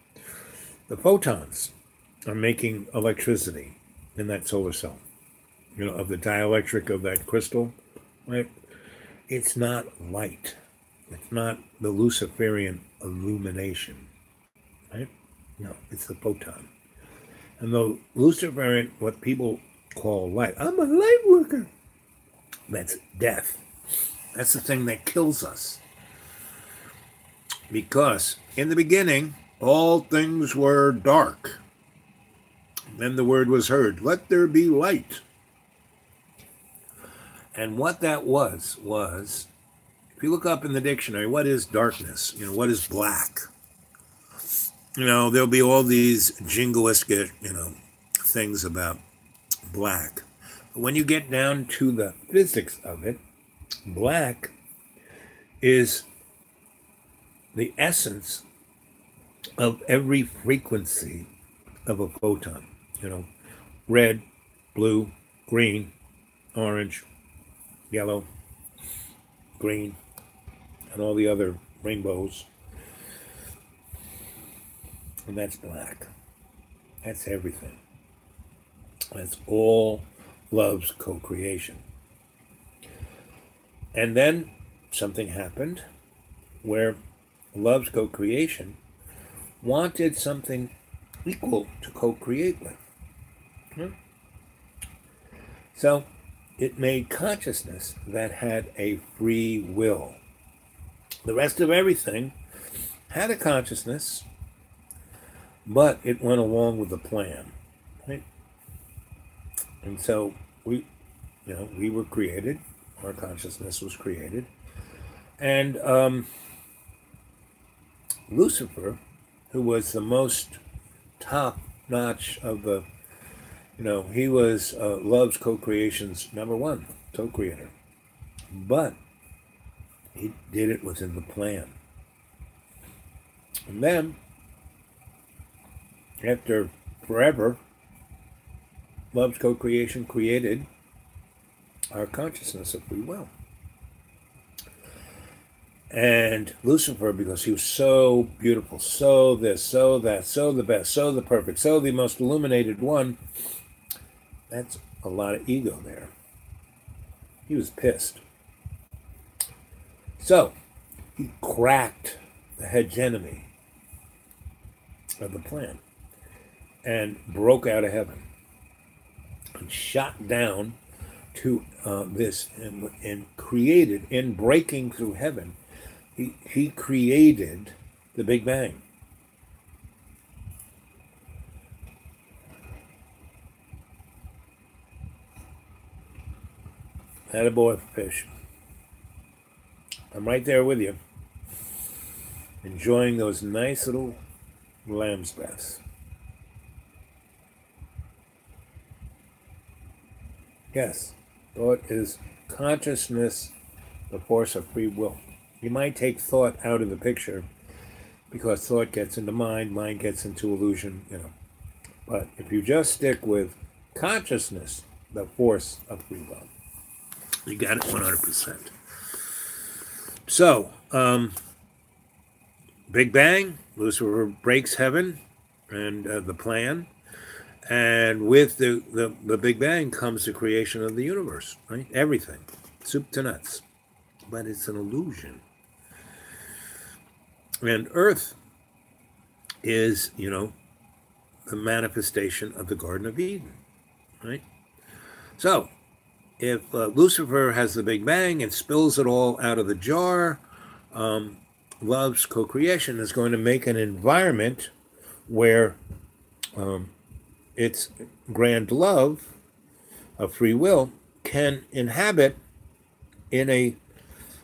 the photons are making electricity in that solar cell, of the dielectric of that crystal, right? It's not light. It's not the Luciferian illumination, right? No, it's the photon. And the Luciferian, what people call light, I'm a light worker. That's death. That's the thing that kills us. Because in the beginning, all things were dark. Then the word was heard, let there be light. And what that was, if you look up in the dictionary, what is darkness? What is black? There'll be all these jingoistic, things about black. But when you get down to the physics of it, black is the essence of every frequency of a photon. Red, blue, green, orange, yellow, green, and all the other rainbows. And that's black. That's everything. That's all love's co-creation. And then something happened where love's co-creation wanted something equal to co-create with. So it made consciousness that had a free will. The rest of everything had a consciousness, but it went along with the plan, right? And so we were created, our consciousness was created, and Lucifer, who was the most top-notch of the, he was love's co-creation's #1 co-creator, but he did it within the plan. And then, after forever, love's co-creation created our consciousness of free will. And Lucifer, because he was so beautiful, so this, so that, so the best, so the perfect, so the most illuminated one, that's a lot of ego there. He was pissed. So he cracked the hegemony of the plan and broke out of heaven and shot down to this and created, in breaking through heaven, he created the Big Bang. Attaboy, fish. I'm right there with you, enjoying those nice little lamb's breaths. Yes, thought is consciousness, the force of free will. You might take thought out of the picture because thought gets into mind gets into illusion, you know. But if you just stick with consciousness, the force of free will, you got it 100%. So, Big Bang, Lucifer breaks heaven and the plan. And with the Big Bang comes the creation of the universe, right? Everything, soup to nuts. But it's an illusion. And Earth is, you know, the manifestation of the Garden of Eden, right? So, if Lucifer has the Big Bang and spills it all out of the jar, love's co-creation is going to make an environment where its grand love of free will can inhabit in a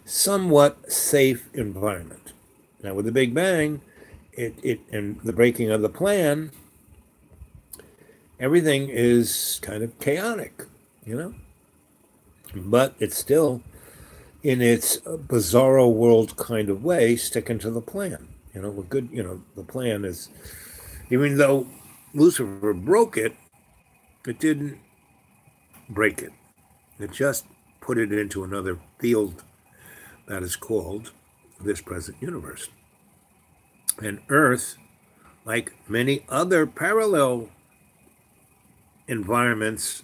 somewhat safe environment. Now, with the Big Bang, it and the breaking of the plan, everything is kind of chaotic, you know? But it's still, in its bizarro world kind of way, sticking to the plan. You know, good, you know, the plan is, even though Lucifer broke it, it didn't break it. It just put it into another field that is called this present universe. And Earth, like many other parallel environments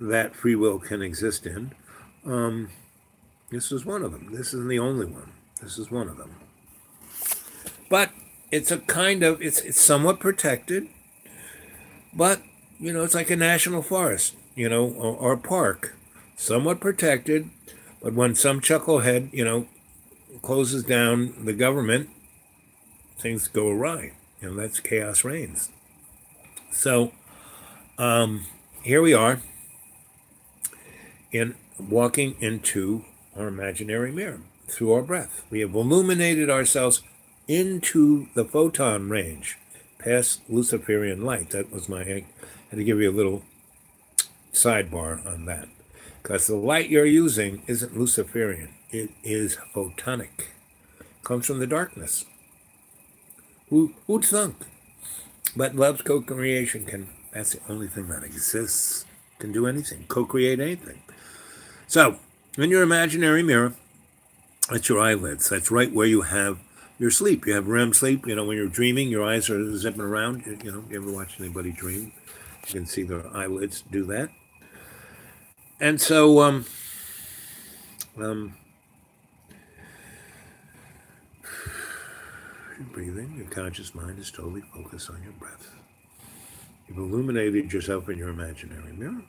that free will can exist in, this is one of them. This isn't the only one. This is one of them. But it's a kind of, it's somewhat protected, but, you know, it's like a national forest, you know, or a park, somewhat protected, but when some chucklehead, you know, closes down the government, things go awry. You know, that's chaos reigns. So, here we are in walking into our imaginary mirror through our breath. We have illuminated ourselves into the photon range, past Luciferian light. That was I had to give you a little sidebar on that. Because the light you're using isn't Luciferian. It is photonic. It comes from the darkness. Who'd thunk? But love's co-creation that's the only thing that exists, can do anything, co-create anything. So, in your imaginary mirror, that's your eyelids. That's right where you have your sleep. You have REM sleep. You know, when you're dreaming, your eyes are zipping around. You know, you ever watch anybody dream? You can see their eyelids do that. And so, you're breathing. Your conscious mind is totally focused on your breath. You've illuminated yourself in your imaginary mirror.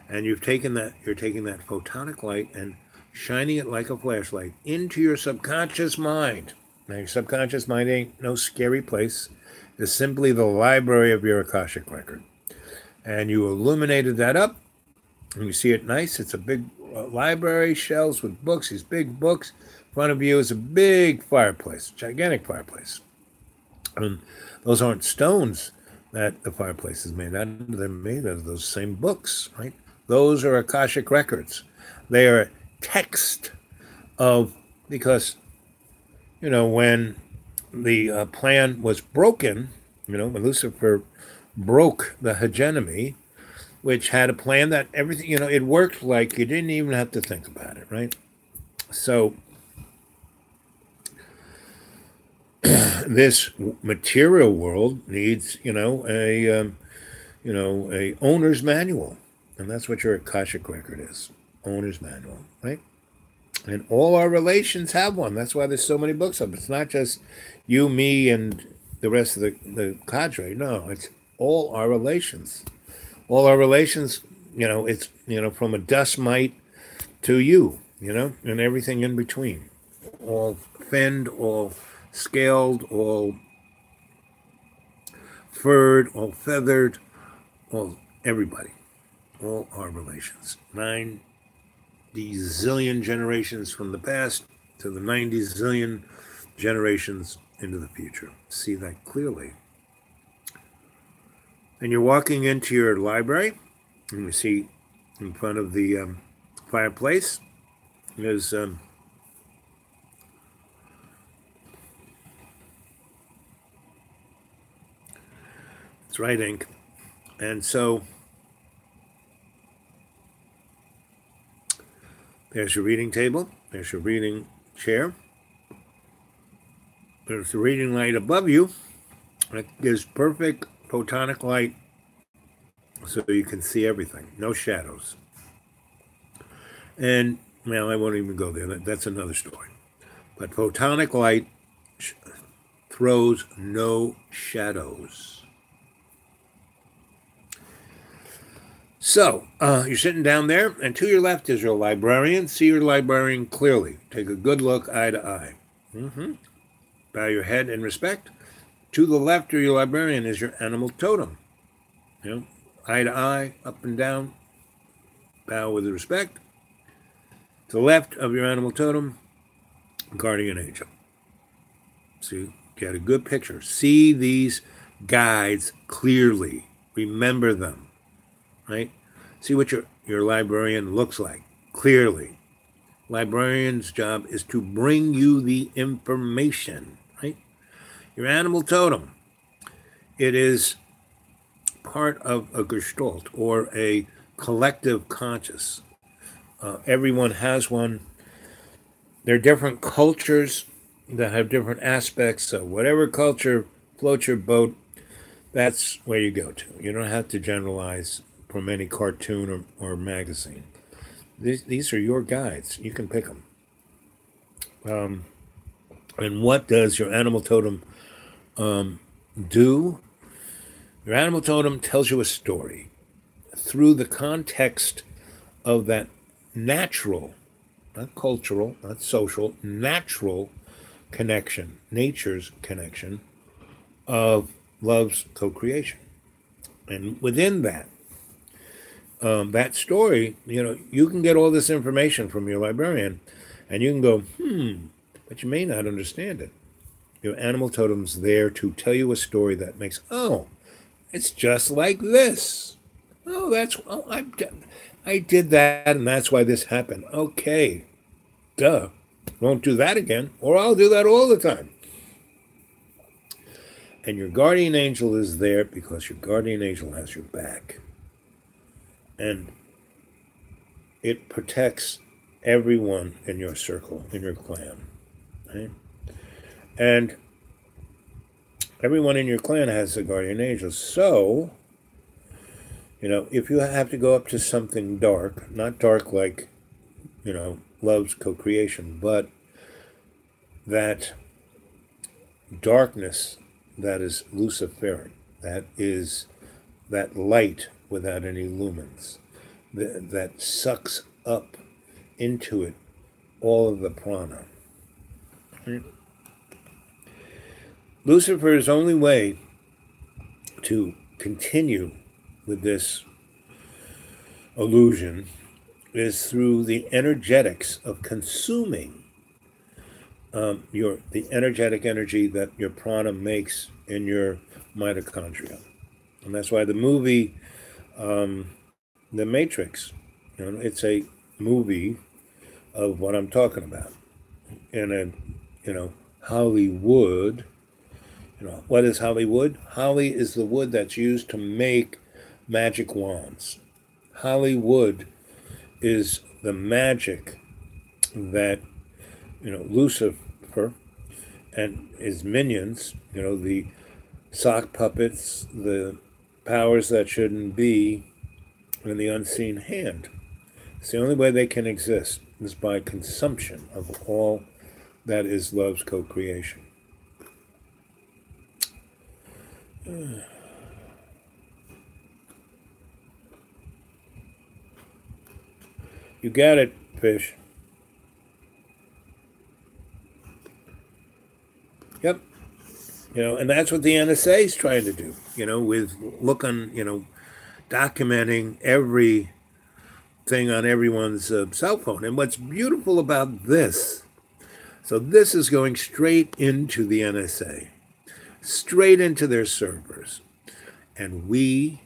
And you're taking that photonic light and shining it like a flashlight into your subconscious mind. Now, your subconscious mind ain't no scary place. It's simply the library of your Akashic record. And you illuminated that up, and you see it nice. It's a big library, shelves with books, these big books. In front of you is a big fireplace, gigantic fireplace. And those aren't stones that the fireplace is made out of. They're made out of those same books, right? Those are Akashic records. They are text of, because, you know, when the plan was broken, you know, when Lucifer broke the hegemony, which had a plan that everything, you know, it worked like you didn't even have to think about it, right? So this material world needs, a owner's manual. And that's what your Akashic record is, owner's manual, right? And all our relations have one. That's why there's so many books of it. It's not just you, me, and the rest of the cadre. No, it's all our relations. All our relations, it's, from a dust mite to you, and everything in between. All finned, all scaled, all furred, all feathered, all everybody. All our relations. 90 zillion generations from the past to the 90 zillion generations into the future. See that clearly. And you're walking into your library, and you see in front of the fireplace, there's it's right ink. And so there's your reading table, there's your reading chair, there's the reading light above you. It gives perfect photonic light so you can see everything, no shadows. And, well, I won't even go there, that's another story. But photonic light throws no shadows. So, you're sitting down there, and to your left is your librarian. See your librarian clearly. Take a good look, eye to eye. Bow your head in respect. To the left of your librarian is your animal totem. Eye to eye, up and down, bow with respect. To the left of your animal totem, guardian angel. See, get a good picture. See these guides clearly. Remember them. Right? See what your librarian looks like, clearly. Librarian's job is to bring you the information, right? Your animal totem, it is part of a gestalt or a collective conscious. Everyone has one. There are different cultures that have different aspects. So whatever culture floats your boat, that's where you go to. You don't have to generalize from any cartoon or magazine. These are your guides. You can pick them. And what does your animal totem do? Your animal totem tells you a story through the context of that natural, not cultural, not social, natural connection, nature's connection of love's co-creation. And within that, that story, you can get all this information from your librarian, and you can go, but you may not understand it. Your animal totem's there to tell you a story that makes, it's just like this. I did that, and that's why this happened. Okay, duh. Won't do that again, or I'll do that all the time. And your guardian angel is there because your guardian angel has your back. And it protects everyone in your circle, in your clan. Right? And everyone in your clan has a guardian angel. So, if you have to go up to something dark, not dark like, love's co-creation, but that darkness that is Luciferic, that is that light without any lumens, that sucks up into it all of the prana. Lucifer's only way to continue with this illusion is through the energetics of consuming the energetic energy that your prana makes in your mitochondria. And that's why the movie The Matrix, it's a movie of what I'm talking about. And Hollywood, what is Hollywood? Holly is the wood that's used to make magic wands. Hollywood is the magic that, Lucifer and his minions, the sock puppets, the powers that shouldn't be, and the unseen hand. It's the only way they can exist is by consumption of all that is love's co-creation. You got it, fish. Yep. And that's what the NSA is trying to do, with documenting everything on everyone's cell phone. And what's beautiful about this, so this is going straight into the NSA, straight into their servers. And we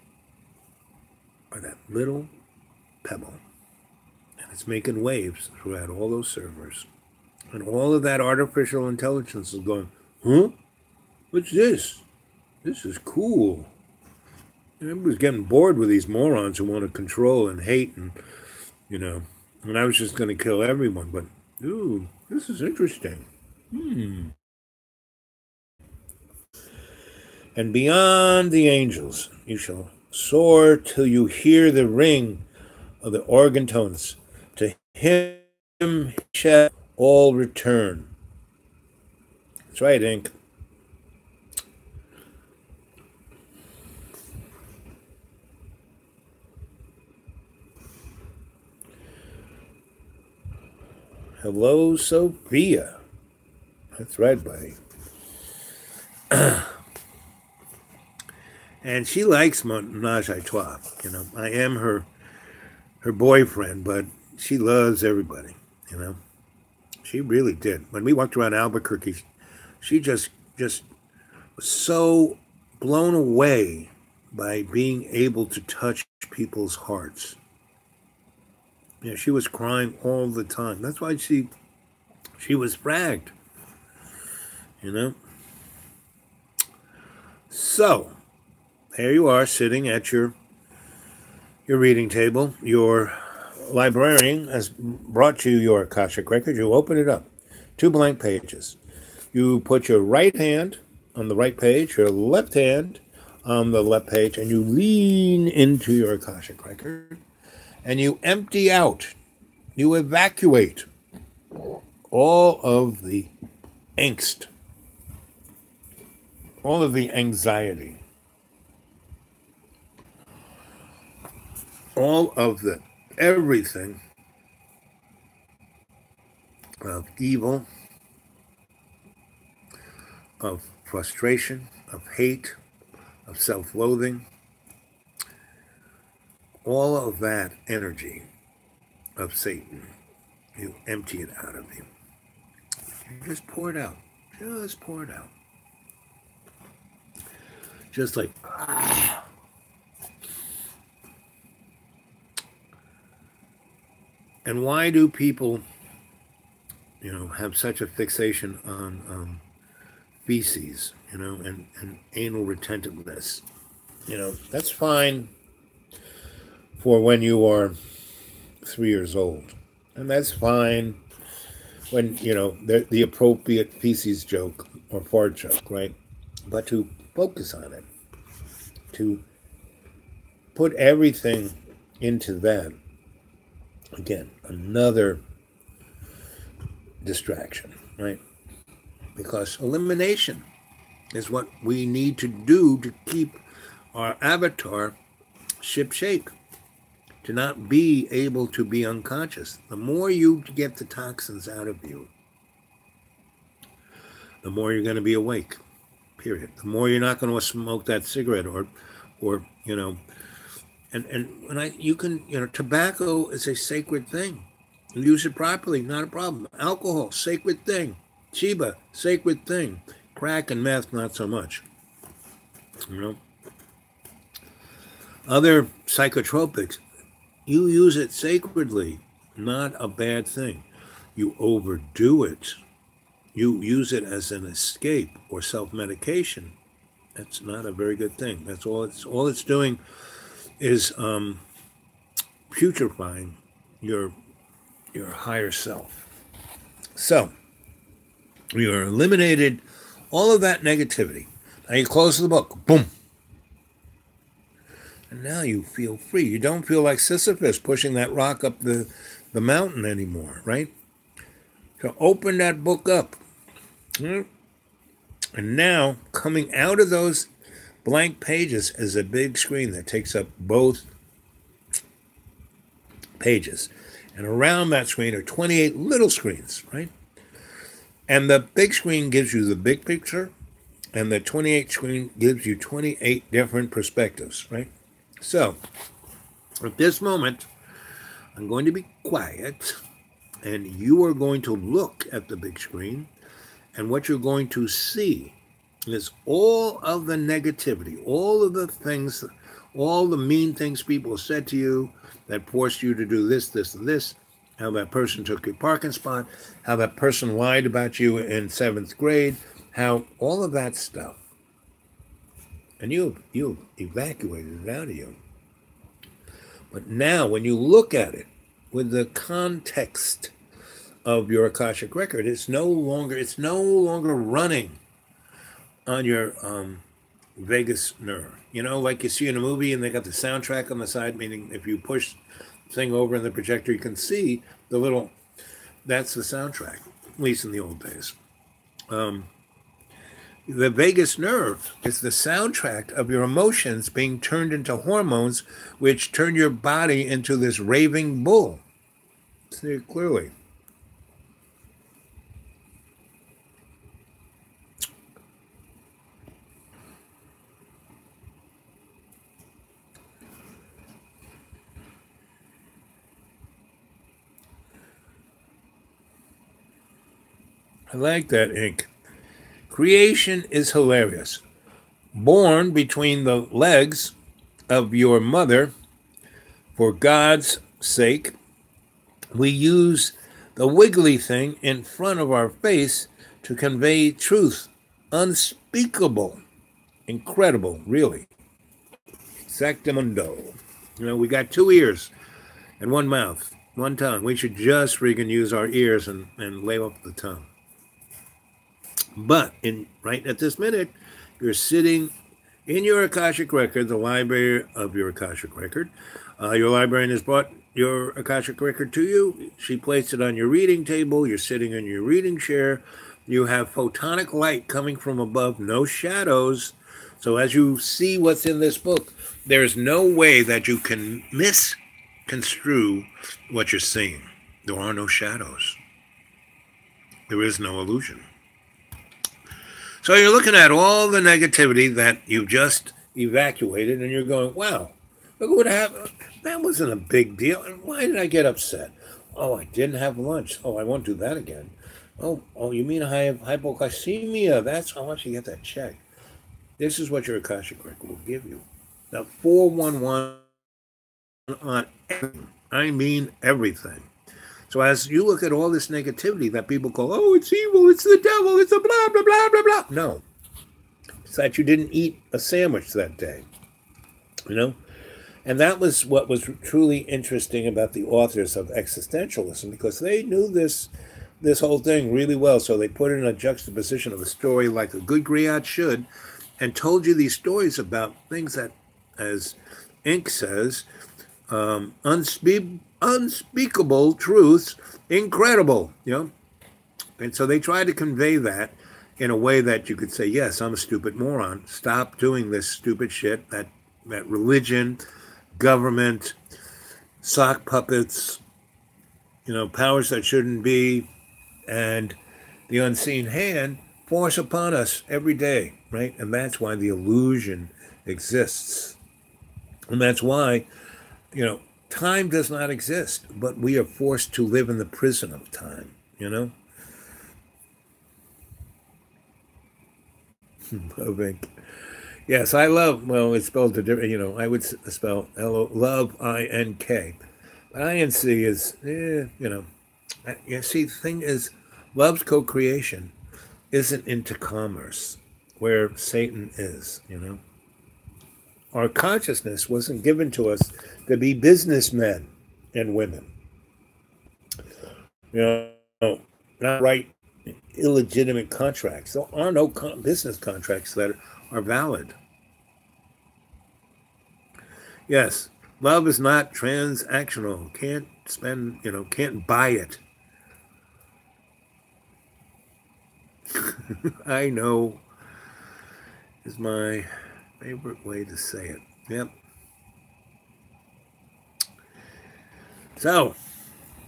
are that little pebble. And it's making waves throughout all those servers. And all of that artificial intelligence is going, huh? What's this? This is cool. Everybody's getting bored with these morons who want to control and hate and, and I was just going to kill everyone. But, ooh, this is interesting. And beyond the angels, you shall soar till you hear the ring of the organ tones. To him shall all return. That's right, Ink. Hello, Sophia. That's right, buddy. And she likes Menage a Trois. I am her boyfriend, but she loves everybody. She really did. When we walked around Albuquerque, she just was so blown away by being able to touch people's hearts. She was crying all the time. That's why she was fragged. So, there you are, sitting at your reading table. Your librarian has brought you your Akashic record. You open it up. 2 blank pages. You put your right hand on the right page, your left hand on the left page, and you lean into your Akashic record. And you empty out, you evacuate all of the angst, all of the anxiety, all of the everything of evil, of frustration, of hate, of self-loathing. All of that energy of Satan, you empty it out of you. You just pour it out. Just pour it out. Just like, And why do people, have such a fixation on feces, and anal retentiveness? That's fine for when you are 3 years old. And that's fine when, the appropriate feces joke or fart joke, right? But to focus on it, to put everything into that, again, another distraction, right? Because elimination is what we need to do to keep our avatar ship-shape. To not be able to be unconscious. The more you get the toxins out of you, the more you're going to be awake, period. The more you're not going to smoke that cigarette or tobacco is a sacred thing. You use it properly, not a problem. Alcohol, sacred thing. Chiba, sacred thing. Crack and meth, not so much. Other psychotropics, you use it sacredly, not a bad thing. You overdo it. You use it as an escape or self-medication. That's not a very good thing. That's all it's doing is putrefying your higher self. So, you're eliminated all of that negativity. Now you close the book. Boom. And now you feel free. You don't feel like Sisyphus pushing that rock up the mountain anymore, right? So open that book up. And now coming out of those blank pages is a big screen that takes up both pages. And around that screen are 28 little screens, right? And the big screen gives you the big picture, and the 28 screen gives you 28 different perspectives, right? So, at this moment, I'm going to be quiet, and you are going to look at the big screen, and what you're going to see is all of the negativity, all of the things, all the mean things people said to you that forced you to do this, this, and this, how that person took your parking spot, how that person lied about you in 7th grade, how all of that stuff. And you evacuated it out of you. But now when you look at it with the context of your Akashic record, it's no longer running on your vagus nerve. You know, like you see in a movie and they got the soundtrack on the side, meaning if you push the thing over in the projector, you can see the little, that's the soundtrack, at least in the old days. The vagus nerve is the soundtrack of your emotions being turned into hormones, which turn your body into this raving bull. See it clearly. I like that ink. Creation is hilarious. Born between the legs of your mother, for God's sake, we use the wiggly thing in front of our face to convey truth. Unspeakable. Incredible, really. Exactamundo. You know, we got 2 ears and 1 mouth, 1 tongue. We should just freaking use our ears and lay off the tongue. But right at this minute, you're sitting in your Akashic record, the library of your Akashic record. Your librarian has brought your Akashic record to you. She placed it on your reading table. You're sitting in your reading chair. You have photonic light coming from above, no shadows. So as you see what's in this book, there's no way that you can misconstrue what you're seeing. There are no shadows. There is no illusion. So you're looking at all the negativity that you just evacuated, and you're going, wow, look what happened. That wasn't a big deal. Why did I get upset? Oh, I didn't have lunch. Oh, I won't do that again. Oh, you mean I have hypoglycemia? That's how much you get that check. This is what your Akashic record will give you. Now, 411 on everything. I mean everything. So as you look at all this negativity that people call, oh, it's evil, it's the devil, it's a blah, blah, blah, blah, blah. No. It's that you didn't eat a sandwich that day. You know? And that was what was truly interesting about the authors of existentialism, because they knew this whole thing really well. So they put it in a juxtaposition of a story like a good griot should, and told you these stories about things that, as Ink says, unspeakable truths, incredible, you know. And so they tried to convey that in a way that you could say, yes, I'm a stupid moron. Stop doing this stupid shit that religion, government, sock puppets, you know, powers that shouldn't be, and the unseen hand force upon us every day, right? And that's why the illusion exists. And that's why, you know, time does not exist, but we are forced to live in the prison of time, you know? Love Ink. Yes, I love, well, it's spelled a different, you know, I would spell love, I-N-K. But I-N-C is, you know, you see, the thing is, love's co-creation isn't into commerce, where Satan is, you know? Our consciousness wasn't given to us to be businessmen and women. You know, not write illegitimate contracts. There are no business contracts that are valid. Yes, love is not transactional. Can't spend, can't buy it. I know is my favorite way to say it. Yep. So,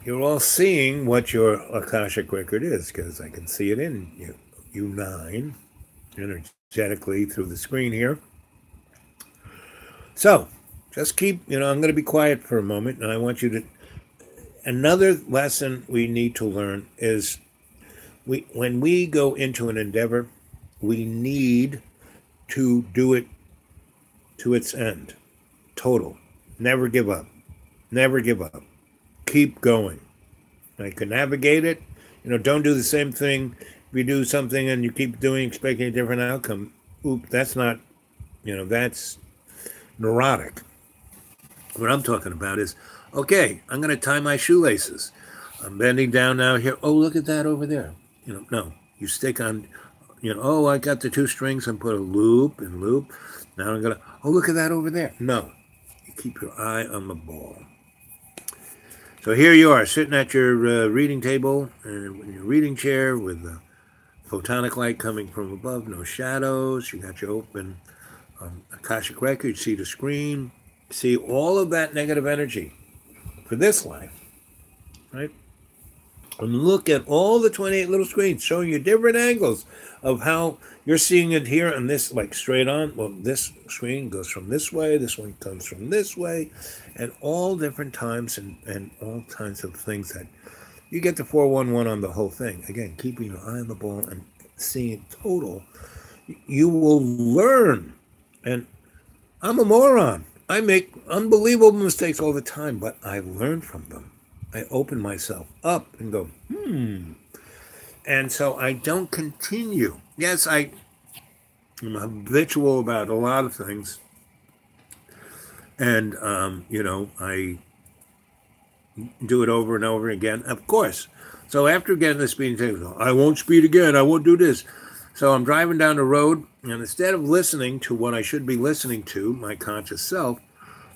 you're all seeing what your Akashic record is, because I can see it in you 9 energetically through the screen here. So, just keep, I'm going to be quiet for a moment, and I want you to. Another lesson we need to learn is when we go into an endeavor, we need to do it to its end. Total. Never give up. Never give up. Keep going. I can navigate it. Don't do the same thing. If you do something and you keep doing, expecting a different outcome, that's not, that's neurotic. What I'm talking about is, okay, I'm going to tie my shoelaces. I'm bending down now here. Oh, look at that over there. No, you stick on, oh, I got the 2 strings and put a loop and loop. Now I'm going to, oh, look at that over there. No, you keep your eye on the ball. So here you are, sitting at your reading table and in your reading chair with the photonic light coming from above, no shadows. You got your open Akashic record. You see the screen. See all of that negative energy for this life, right? And look at all the 28 little screens showing you different angles of how you're seeing it here on this, like straight on. Well, this screen goes from this way, this one comes from this way, and all different times and all kinds of things that you get the 411 on the whole thing. Again, keeping your eye on the ball and seeing total. You will learn. And I'm a moron. I make unbelievable mistakes all the time, but I learn from them. I open myself up and go, And so I don't continue. Yes, I'm habitual about a lot of things. And, I do it over and over again, of course. So after getting the speeding ticket, I won't speed again. I won't do this. So I'm driving down the road, and instead of listening to what I should be listening to, my conscious self,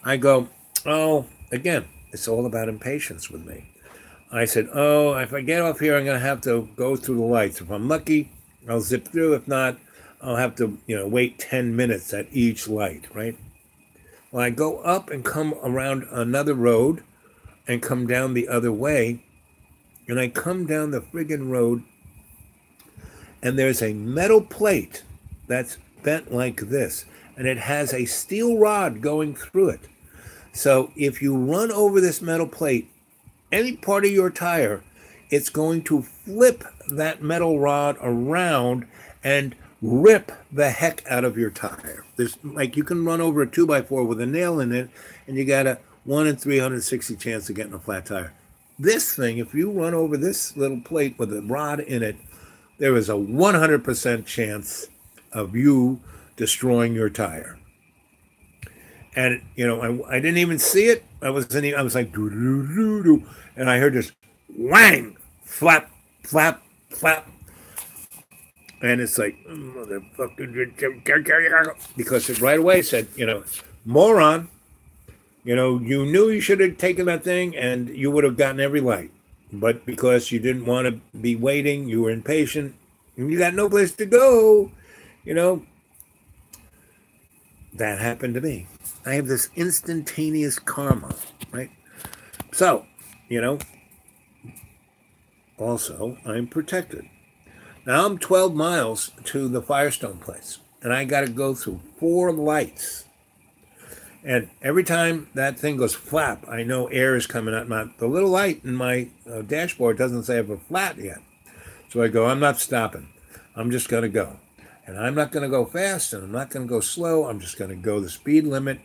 I go, again, it's all about impatience with me. I said, if I get off here, I'm going to have to go through the lights. If I'm lucky, I'll zip through. If not, I'll have to, wait 10 minutes at each light, right? Well, I go up and come around another road and come down the other way. And I come down the friggin' road, and there's a metal plate that's bent like this, and it has a steel rod going through it. So if you run over this metal plate, any part of your tire, it's going to flip that metal rod around and rip the heck out of your tire. There's you can run over a 2x4 with a nail in it, and you got a 1 in 360 chance of getting a flat tire. This thing, if you run over this little plate with a rod in it, there is a 100% chance of you destroying your tire. And, I didn't even see it. I was like, doo-doo-doo-doo. And I heard this whang, flap, flap, flap. And it's like, motherfucker, because it right away said, moron, you knew you should have taken that thing and you would have gotten every light. But because you didn't want to be waiting, you were impatient, and you got no place to go, that happened to me. I have this instantaneous karma, right? So, also, I'm protected. Now I'm 12 miles to the Firestone place, and I got to go through 4 lights. And every time that thing goes flap, I know air is coming out. The little light in my dashboard doesn't say I have a flat yet. So I go, I'm not stopping. I'm just going to go. And I'm not going to go fast, and I'm not going to go slow. I'm just going to go the speed limit.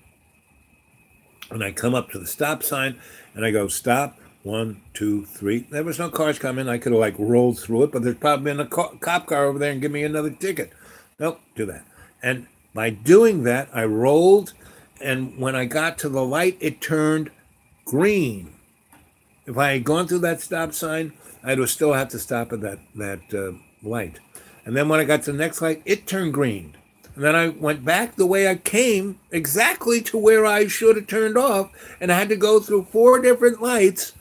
And I come up to the stop sign, and I go, stop, 1, 2, 3. There was no cars coming. I could have rolled through it, but there's probably been a cop car over there and give me another ticket. Nope, do that. And by doing that, I rolled, and when I got to the light, it turned green. If I had gone through that stop sign, I would still have to stop at that light. And then when I got to the next light, it turned green. And then I went back the way I came, exactly to where I should have turned off, and I had to go through 4 different lights,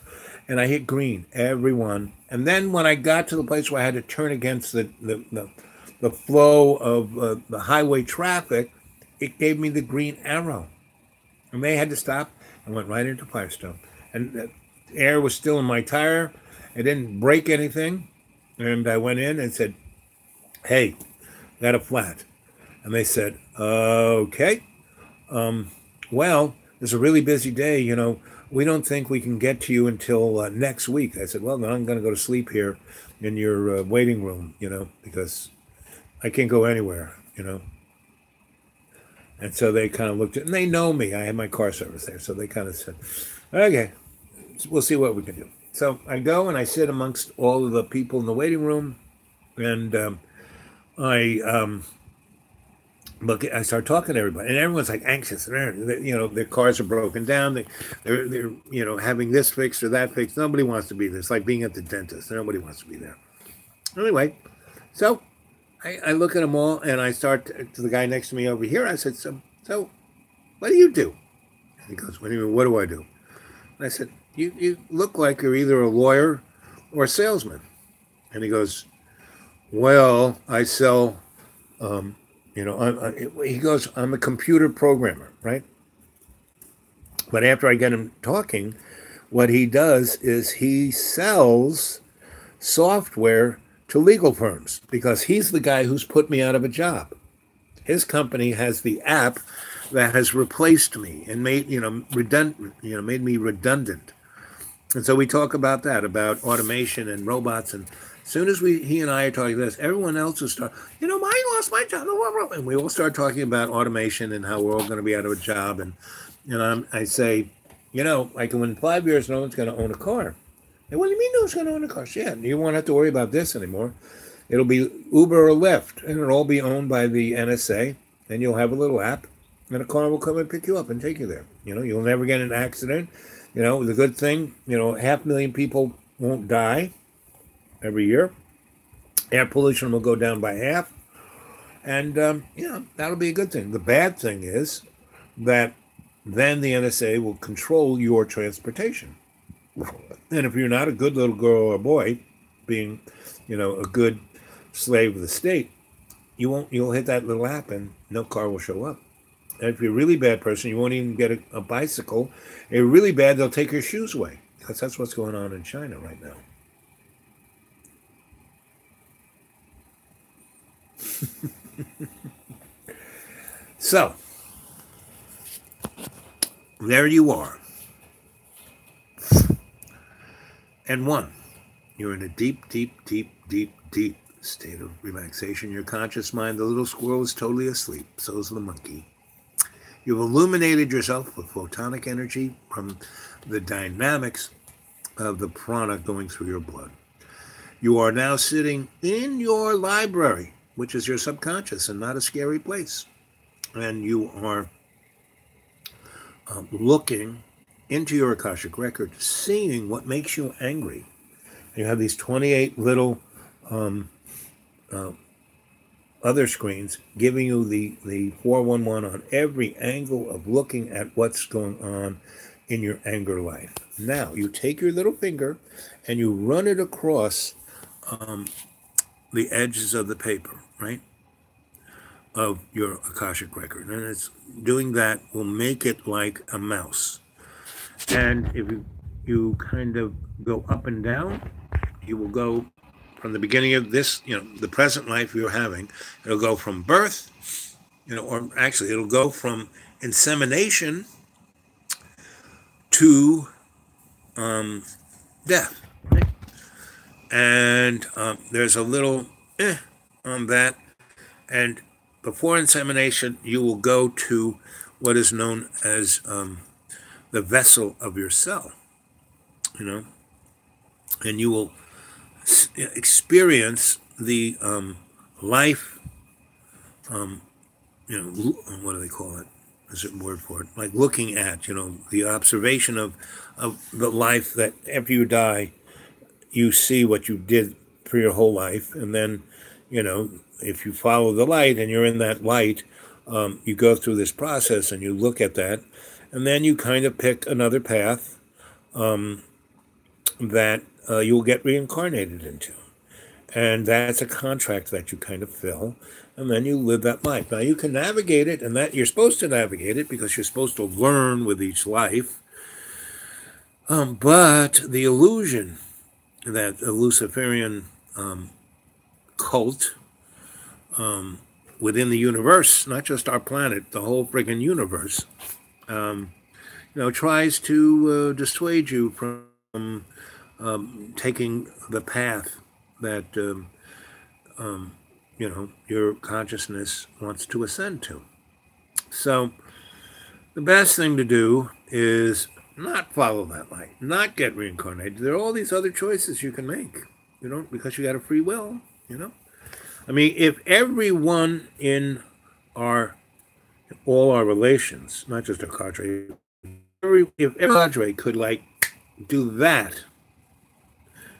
and I hit green, every one. And then when I got to the place where I had to turn against the flow of the highway traffic, it gave me the green arrow. And they had to stop and went right into Firestone. And the air was still in my tire. It didn't break anything. And I went in and said, hey, got a flat. And they said, okay. Well, it's a really busy day. You know, we don't think we can get to you until next week. I said, well, then I'm going to go to sleep here in your waiting room, you know, because I can't go anywhere, you know. And so they kind of looked at, and they know me. I had my car service there. So they kind of said, okay, we'll see what we can do. So I go and I sit amongst all of the people in the waiting room, and I start talking to everybody, and everyone's like anxious. You know, their cars are broken down. They're you know, having this fixed or that fixed. Nobody wants to be there. It's like being at the dentist. Nobody wants to be there. Anyway, so I look at them all, and I start to the guy next to me over here. I said, so what do you do? And he goes, what do you mean, what do I do? And I said, you look like you're either a lawyer or a salesman. And he goes, well, I sell, you know, he goes, I'm a computer programmer, right? But after I get him talking, what he does is he sells software to legal firms, because he's the guy who's put me out of a job. His company has the app that has replaced me and made, you know, made me redundant. And so we talk about that, about automation and robots. And as soon as he and I are talking this, everyone else will start, you know, I lost my job. And we all start talking about automation and how we're all going to be out of a job. And I say, you know, like in 5 years, no one's going to own a car. And what do you mean no one's going to own a car? Yeah, you won't have to worry about this anymore. It'll be Uber or Lyft, and it'll all be owned by the NSA. And you'll have a little app, and a car will come and pick you up and take you there. You know, you'll never get in an accident. You know, the good thing, you know, 500,000 people won't die every year. Air pollution will go down by half. And, you know, that'll be a good thing. The bad thing is that then the NSA will control your transportation. And if you're not a good little girl or boy, being, you know, a good slave of the state, you'll hit that little app and no car will show up. And if you're a really bad person, you won't even get a bicycle. If you're really bad, they'll take your shoes away. Because that's what's going on in China right now. So, there you are. And one, you're in a deep, deep, deep, deep, deep state of relaxation. Your conscious mind, the little squirrel, is totally asleep. So is the monkey. You've illuminated yourself with photonic energy from the dynamics of the prana going through your blood. You are now sitting in your library, which is your subconscious and not a scary place. And you are looking into your Akashic record, seeing what makes you angry. You have these 28 little other screens giving you the 411 on every angle of looking at what's going on in your anger life. Now, you take your little finger and you run it across the edges of the paper, right, of your Akashic record. And it's doing that will make it like a mouse. And if you kind of go up and down, you will go from the beginning of this, you know, the present life you're having. It'll go from birth, you know, or actually it'll go from insemination to death. Right? And there's a little on that. And before insemination, you will go to what is known as the vessel of your cell, you know, and you will experience the life, you know, what do they call it? There's a word for it, like looking at, you know, the observation of the life that after you die, you see what you did for your whole life. And then, you know, if you follow the light and you're in that light, You go through this process and you look at that, and then you kind of pick another path that you'll get reincarnated into. And that's a contract that you kind of fill, and then you live that life. Now, you can navigate it, and that you're supposed to navigate it because you're supposed to learn with each life. But the illusion that the Luciferian cult within the universe, not just our planet, the whole friggin' universe, tries to dissuade you from taking the path that your consciousness wants to ascend to. So the best thing to do is not follow that light, not get reincarnated. There are all these other choices you can make, because you got a free will, I mean, if everyone in all our relations, not just our cadre, if every cadre could do that,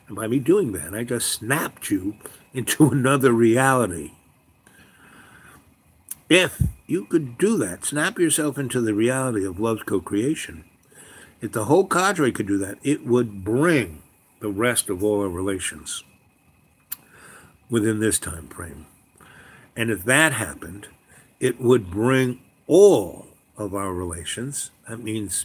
and by me doing that, I just snapped you into another reality. If you could do that, snap yourself into the reality of love's co-creation, if the whole cadre could do that, it would bring the rest of all our relations within this time frame. And if that happened, it would bring all of our relations. That means,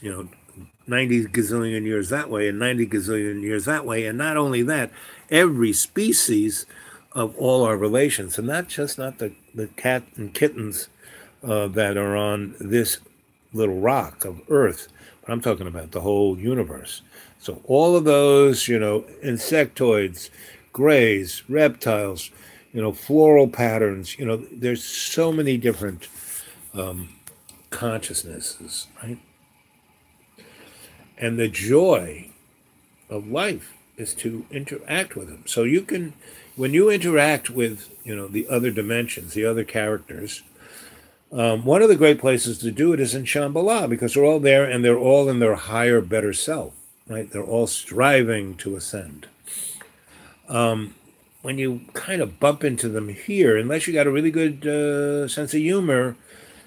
90 gazillion years that way and 90 gazillion years that way. And not only that, every species of all our relations, and not the cat and kittens that are on this little rock of Earth, but I'm talking about the whole universe. So all of those, insectoids, grays, reptiles, floral patterns, there's so many different consciousnesses, right? And the joy of life is to interact with them. So you can, when you interact with, the other dimensions, the other characters, one of the great places to do it is in Shambhala, because they're all there and they're all in their higher, better self, right? They're all striving to ascend. When you kind of bump into them here, unless you got a really good sense of humor,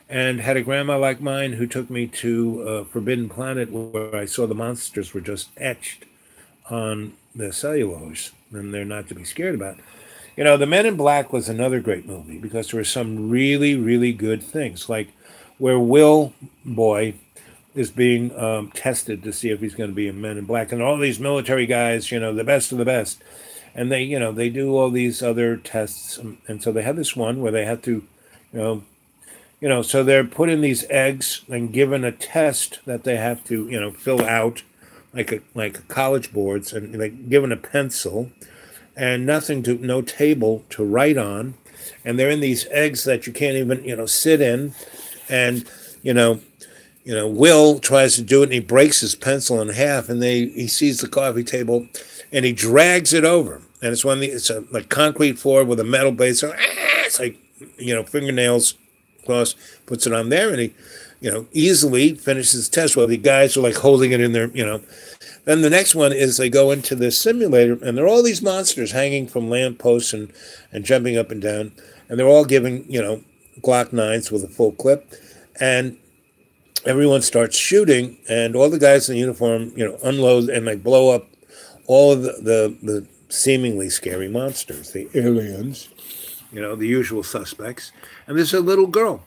and had a grandma like mine who took me to Forbidden Planet, where I saw the monsters were just etched on the cellulose, and they're not to be scared about. The Men in Black was another great movie, because there were some really, really good things, like where Will Boy is being tested to see if he's going to be a Men in Black, and all these military guys, the best of the best, and they, they do all these other tests, and so they have this one where they have to, so they're put in these eggs and given a test that they have to, fill out, like a college boards, and they're given a pencil and no table to write on, and they're in these eggs that you can't even, sit in, and Will tries to do it, and he breaks his pencil in half, and he sees the coffee table, and he drags it over, and it's a concrete floor with a metal base, so it's like fingernails. Cross, puts it on there, and he, easily finishes the test. Well, the guys are holding it in there, Then the next one is they go into the simulator, and there are all these monsters hanging from lampposts and jumping up and down, and they're all giving, Glock 9s with a full clip, and everyone starts shooting, and all the guys in uniform, unload and they blow up all of the seemingly scary monsters, the aliens, the usual suspects. And there's a little girl,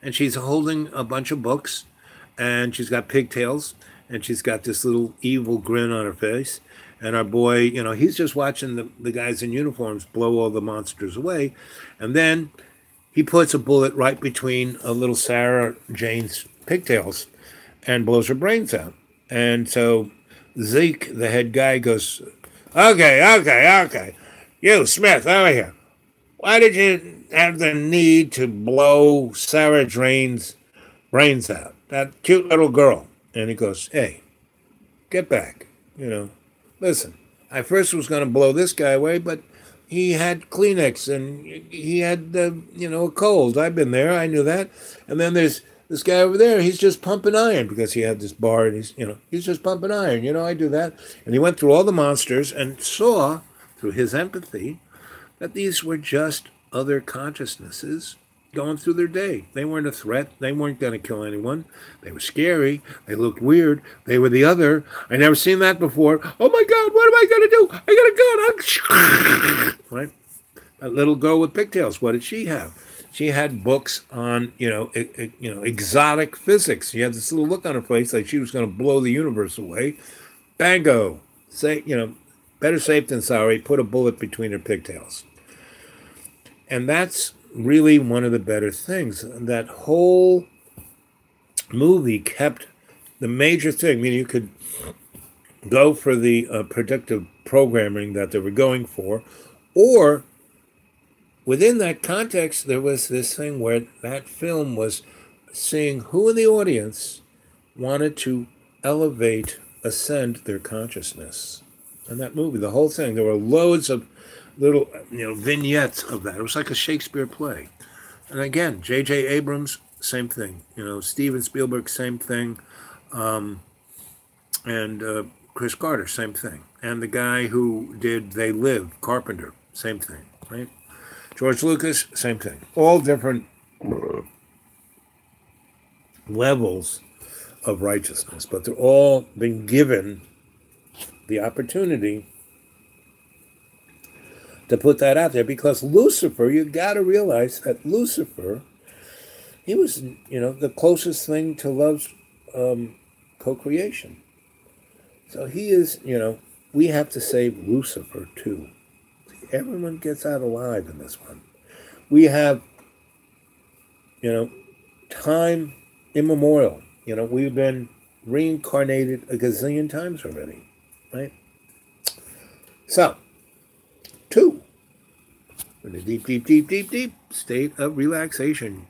and she's holding a bunch of books, and she's got pigtails, and she's got this little evil grin on her face. And our boy, he's just watching the guys in uniforms blow all the monsters away. And then he puts a bullet right between a little Sarah Jane's pigtails and blows her brains out. And so Zeke, the head guy, goes, okay. You, Smith, over here. Why did you have the need to blow Sarah Jane's brains out? That cute little girl. And he goes, hey, get back. Listen, I first was going to blow this guy away, but he had Kleenex and he had, a cold. I've been there. I knew that. And then there's this guy over there. He's just pumping iron because he had this bar and he's just pumping iron. I do that. And he went through all the monsters and saw, through his empathy, that these were just other consciousnesses going through their day. They weren't a threat. They weren't going to kill anyone. They were scary. They looked weird. They were the other. I never seen that before. Oh my God, what am I going to do? I got a gun. Right? That little girl with pigtails, what did she have? She had books on, exotic physics. She had this little look on her face like she was going to blow the universe away. Bango. Say, better safe than sorry. Put a bullet between her pigtails. And that's really one of the better things. That whole movie kept the major thing. I mean, you could go for the predictive programming that they were going for, or within that context, there was this thing where that film was seeing who in the audience wanted to elevate, ascend their consciousness. And that movie, the whole thing, there were loads of little, vignettes of that. It was like a Shakespeare play. And again, J.J. Abrams, same thing. Steven Spielberg, same thing. And Chris Carter, same thing. And the guy who did They Live, Carpenter, same thing, right? George Lucas, same thing. All different levels of righteousness, but they're all been given the opportunity to put that out there, because Lucifer, you got to realize that Lucifer, he was, the closest thing to love's co-creation. So he is, we have to save Lucifer too. Everyone gets out alive in this one. We have, time immemorial. We've been reincarnated a gazillion times already, right? So, 2, in a deep, deep, deep, deep, deep state of relaxation.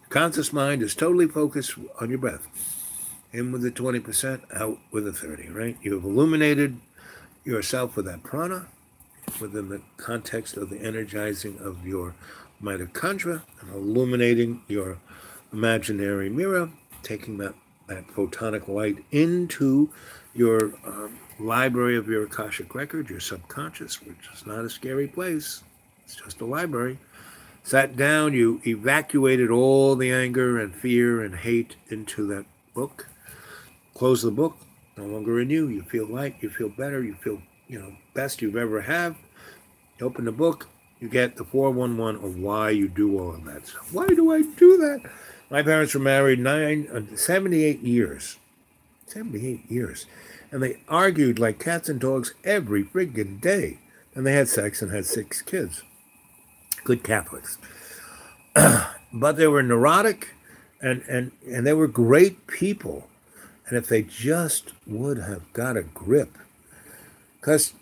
Conscious mind is totally focused on your breath. In with the 20%, out with the 30, right? You have illuminated yourself with that prana, within the context of the energizing of your mitochondria, and illuminating your imaginary mirror, taking that photonic light into your library of your Akashic record, your subconscious, which is not a scary place. It's just a library. Sat down, you evacuated all the anger and fear and hate into that book. Close the book, no longer in you. You feel light, you feel better, you feel, best you've ever have. You open the book, you get the 411 of why you do all of that. So why do I do that? My parents were married 78 years. 78 years. And they argued like cats and dogs every friggin' day. And they had sex and had 6 kids. Good Catholics. But they were neurotic and they were great people. And if they just would have got a grip, because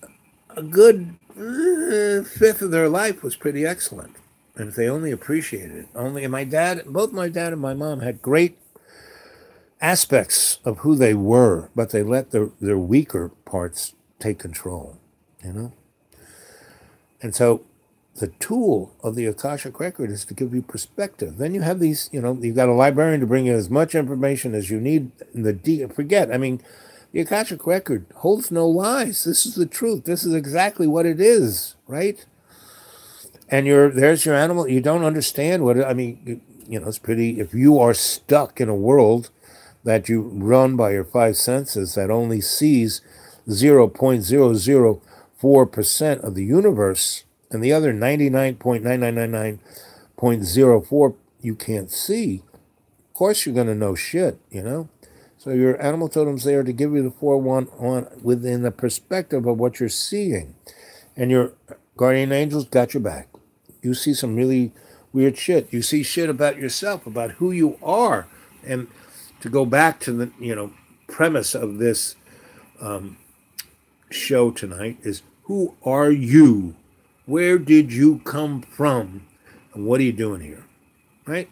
a good fifth of their life was pretty excellent. And if they only appreciated it, both my dad and my mom had great aspects of who they were, but they let their weaker parts take control, And so the tool of the Akashic record is to give you perspective. Then you have these, you've got a librarian to bring you as much information as you need in the the Akashic record holds no lies. This is the truth. This is exactly what it is, right? And there's your animal. You don't understand it's pretty, if you are stuck in a world that you run by your 5 senses that only sees 0.004% of the universe, and the other 99.9999.04 you can't see, of course you're going to know shit, So your animal totem's there to give you the 411 within the perspective of what you're seeing. And your guardian angels got your back. You see some really weird shit. You see shit about yourself, about who you are. And to go back to the, premise of this show tonight is, who are you? Where did you come from? And what are you doing here? Right?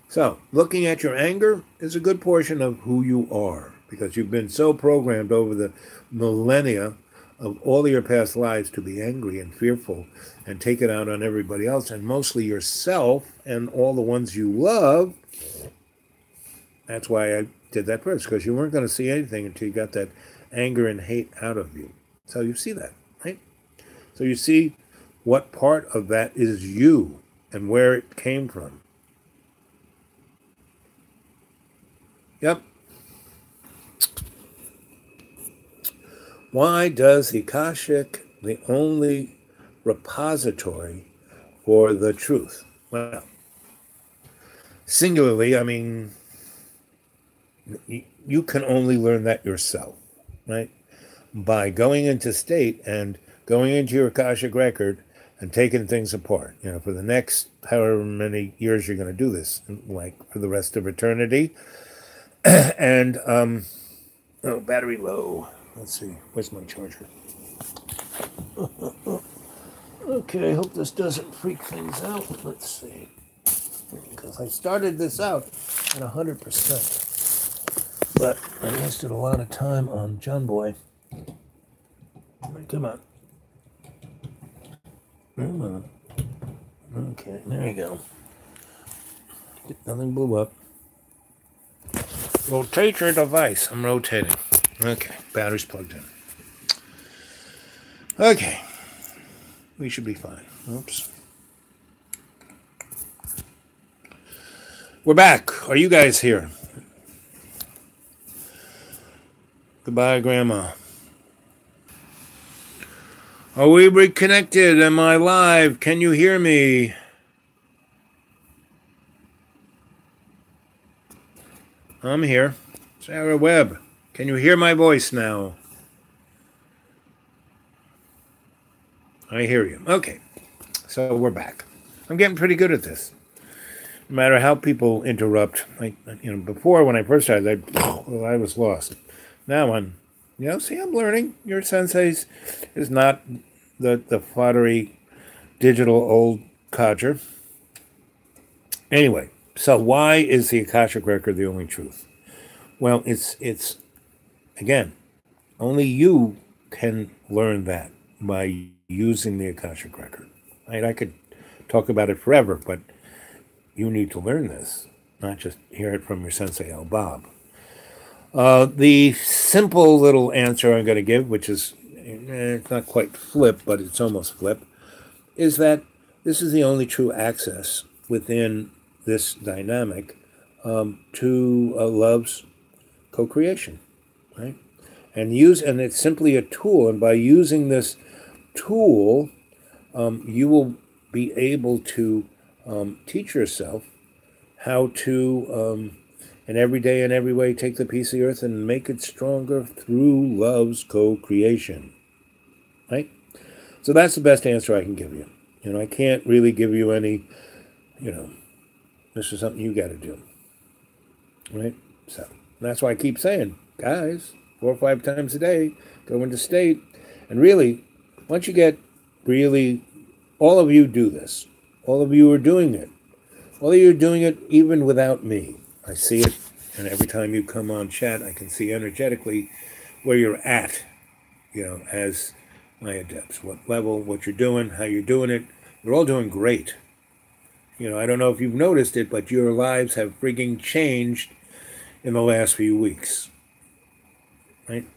So, looking at your anger is a good portion of who you are, because you've been so programmed over the millennia of all of your past lives to be angry and fearful and take it out on everybody else, and mostly yourself and all the ones you love. That's why I did that first, because you weren't going to see anything until you got that anger and hate out of you. So you see that, right? So you see what part of that is you. and where it came from. Yep. Why does the Akashic the only repository for the truth? Well, singularly, I mean, you can only learn that yourself, right? By going into state and going into your Akashic record and taking things apart. You know, for the next however many years you're going to do this, like for the rest of eternity. And, oh, battery low. Let's see. Where's my charger? Okay, I hope this doesn't freak things out. Let's see. Because I started this out at 100%. But I wasted a lot of time on John Boy. Come on. Come on. Okay, there you go. Nothing blew up. Rotate your device. I'm rotating. Okay, battery's plugged in. Okay. We should be fine. Oops. We're back. Are you guys here? Goodbye, Grandma. Are we reconnected? Am I live? Can you hear me? I'm here. Sarah Webb. Can you hear my voice now? I hear you. Okay. So we're back. I'm getting pretty good at this. No matter how people interrupt. Before when I first started, I was lost. Now I'm learning. Your sensei is not the foddery digital old codger. Anyway, so why is the Akashic record the only truth? Well, it's again, only you can learn that by using the Akashic record. Right? I could talk about it forever, but you need to learn this, not just hear it from your sensei Al Bob. The simple little answer I'm going to give, which is it's not quite flip, but it's almost flip, is that this is the only true access within this dynamic to love's co-creation, right? And it's simply a tool, and by using this tool, you will be able to teach yourself how to, in every day and every way, take the piece of the earth and make it stronger through love's co-creation, right? So that's the best answer I can give you. I can't really give you any, this is something you got to do, right? So that's why I keep saying, guys, 4 or 5 times a day, go into state, and really, once you get really, all of you do this. All of you are doing it. All of you are doing it even without me. I see it, and every time you come on chat, I can see energetically where you're at, as my adepts. What level, what you're doing, how you're doing it. You're all doing great. I don't know if you've noticed it, but your lives have frigging changed in the last few weeks. Right?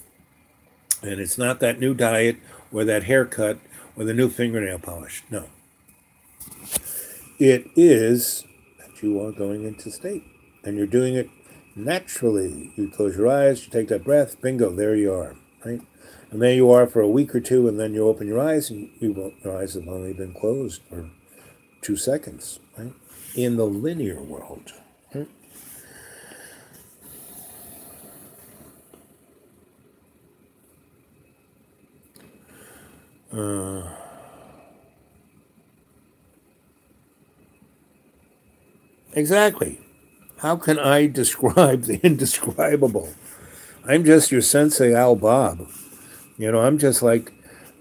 And it's not that new diet or that haircut or the new fingernail polish. No. It is that you are going into state. And you're doing it naturally. You close your eyes, you take that breath, bingo, there you are. Right? And there you are for a week or two, and then you open your eyes, and your eyes have only been closed for 2 seconds. Right? In the linear world. Right? Exactly. How can I describe the indescribable? I'm just your sensei, Al Bob. I'm just like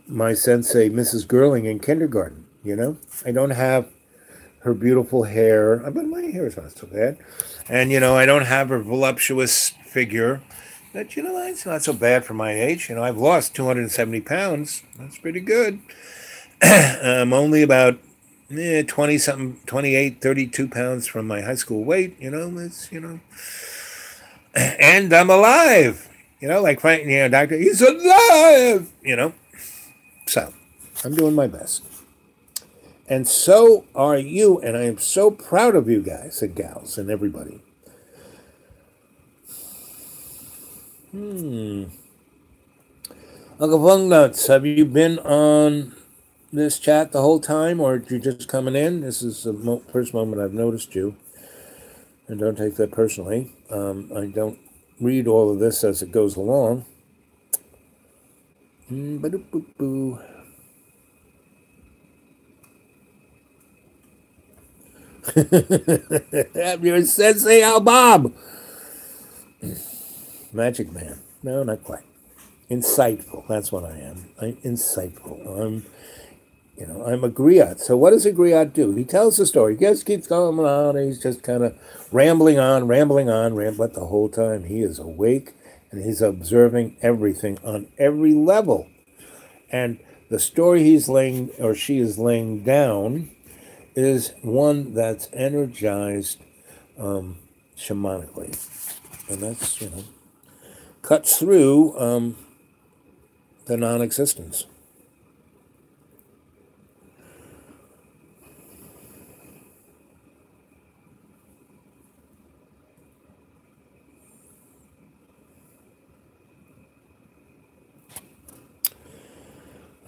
my sensei, Mrs. Girling, in kindergarten. I don't have her beautiful hair, but my hair is not so bad. And, I don't have her voluptuous figure. But, it's not so bad for my age. I've lost 270 pounds. That's pretty good. I'm only about 20-something, 28, 32 pounds from my high school weight. It's, and I'm alive. Like Frank, doctor, he's alive. So I'm doing my best. And so are you, and I am so proud of you guys and gals and everybody. Uncle Fung Nuts, have you been on this chat the whole time, or are you just coming in? This is the first moment I've noticed you, and don't take that personally. I don't read all of this as it goes along. Ba-doop-boop-boo. You're Sensei Al Bob. Magic Man. No, not quite. Insightful. That's what I am. I'm insightful. I'm a griot. So what does a griot do? He tells the story. He just keeps going on. And he's just kind of rambling on. But the whole time he is awake and he's observing everything on every level. And the story he's laying, or she is laying down, is one that's energized shamanically. And that's, cuts through the non-existence.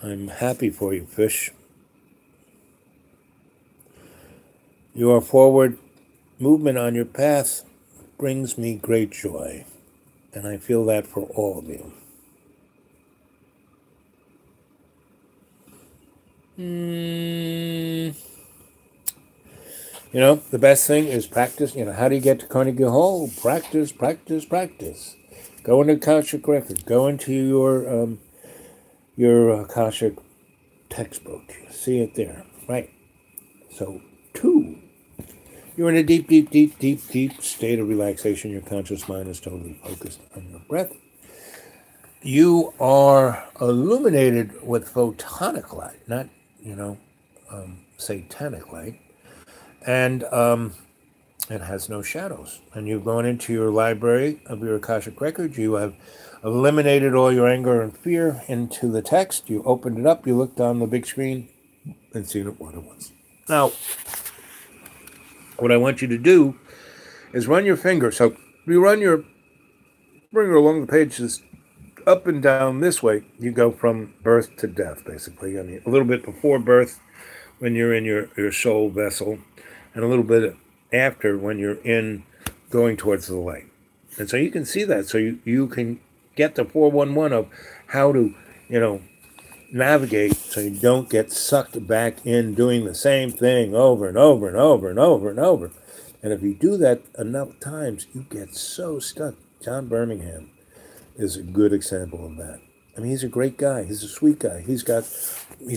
I'm happy for you, fish. Your forward movement on your path brings me great joy, and I feel that for all of you. The best thing is practice. How do you get to Carnegie Hall? Practice, practice, practice. Go into Akashic Records. Go into your Akashic textbook. See it there, right? So, 2, you're in a deep, deep, deep, deep, deep state of relaxation. Your conscious mind is totally focused on your breath. You are illuminated with photonic light, not, satanic light. And it has no shadows. And you've gone into your library of your Akashic Records. You have eliminated all your anger and fear into the text. You opened it up. You looked on the big screen and seen it what it was. Now, what I want you to do is run your finger. So you run your finger along the pages up and down this way. You go from birth to death, basically. I mean, a little bit before birth when you're in your soul vessel, and a little bit after when you're in going towards the light. And so you can see that. So you can get the 411 of how to, navigate so you don't get sucked back in doing the same thing over and over and over and over and over. And if you do that enough times, you get so stuck. John Birmingham is a good example of that. I mean, he's a great guy. He's a sweet guy. He's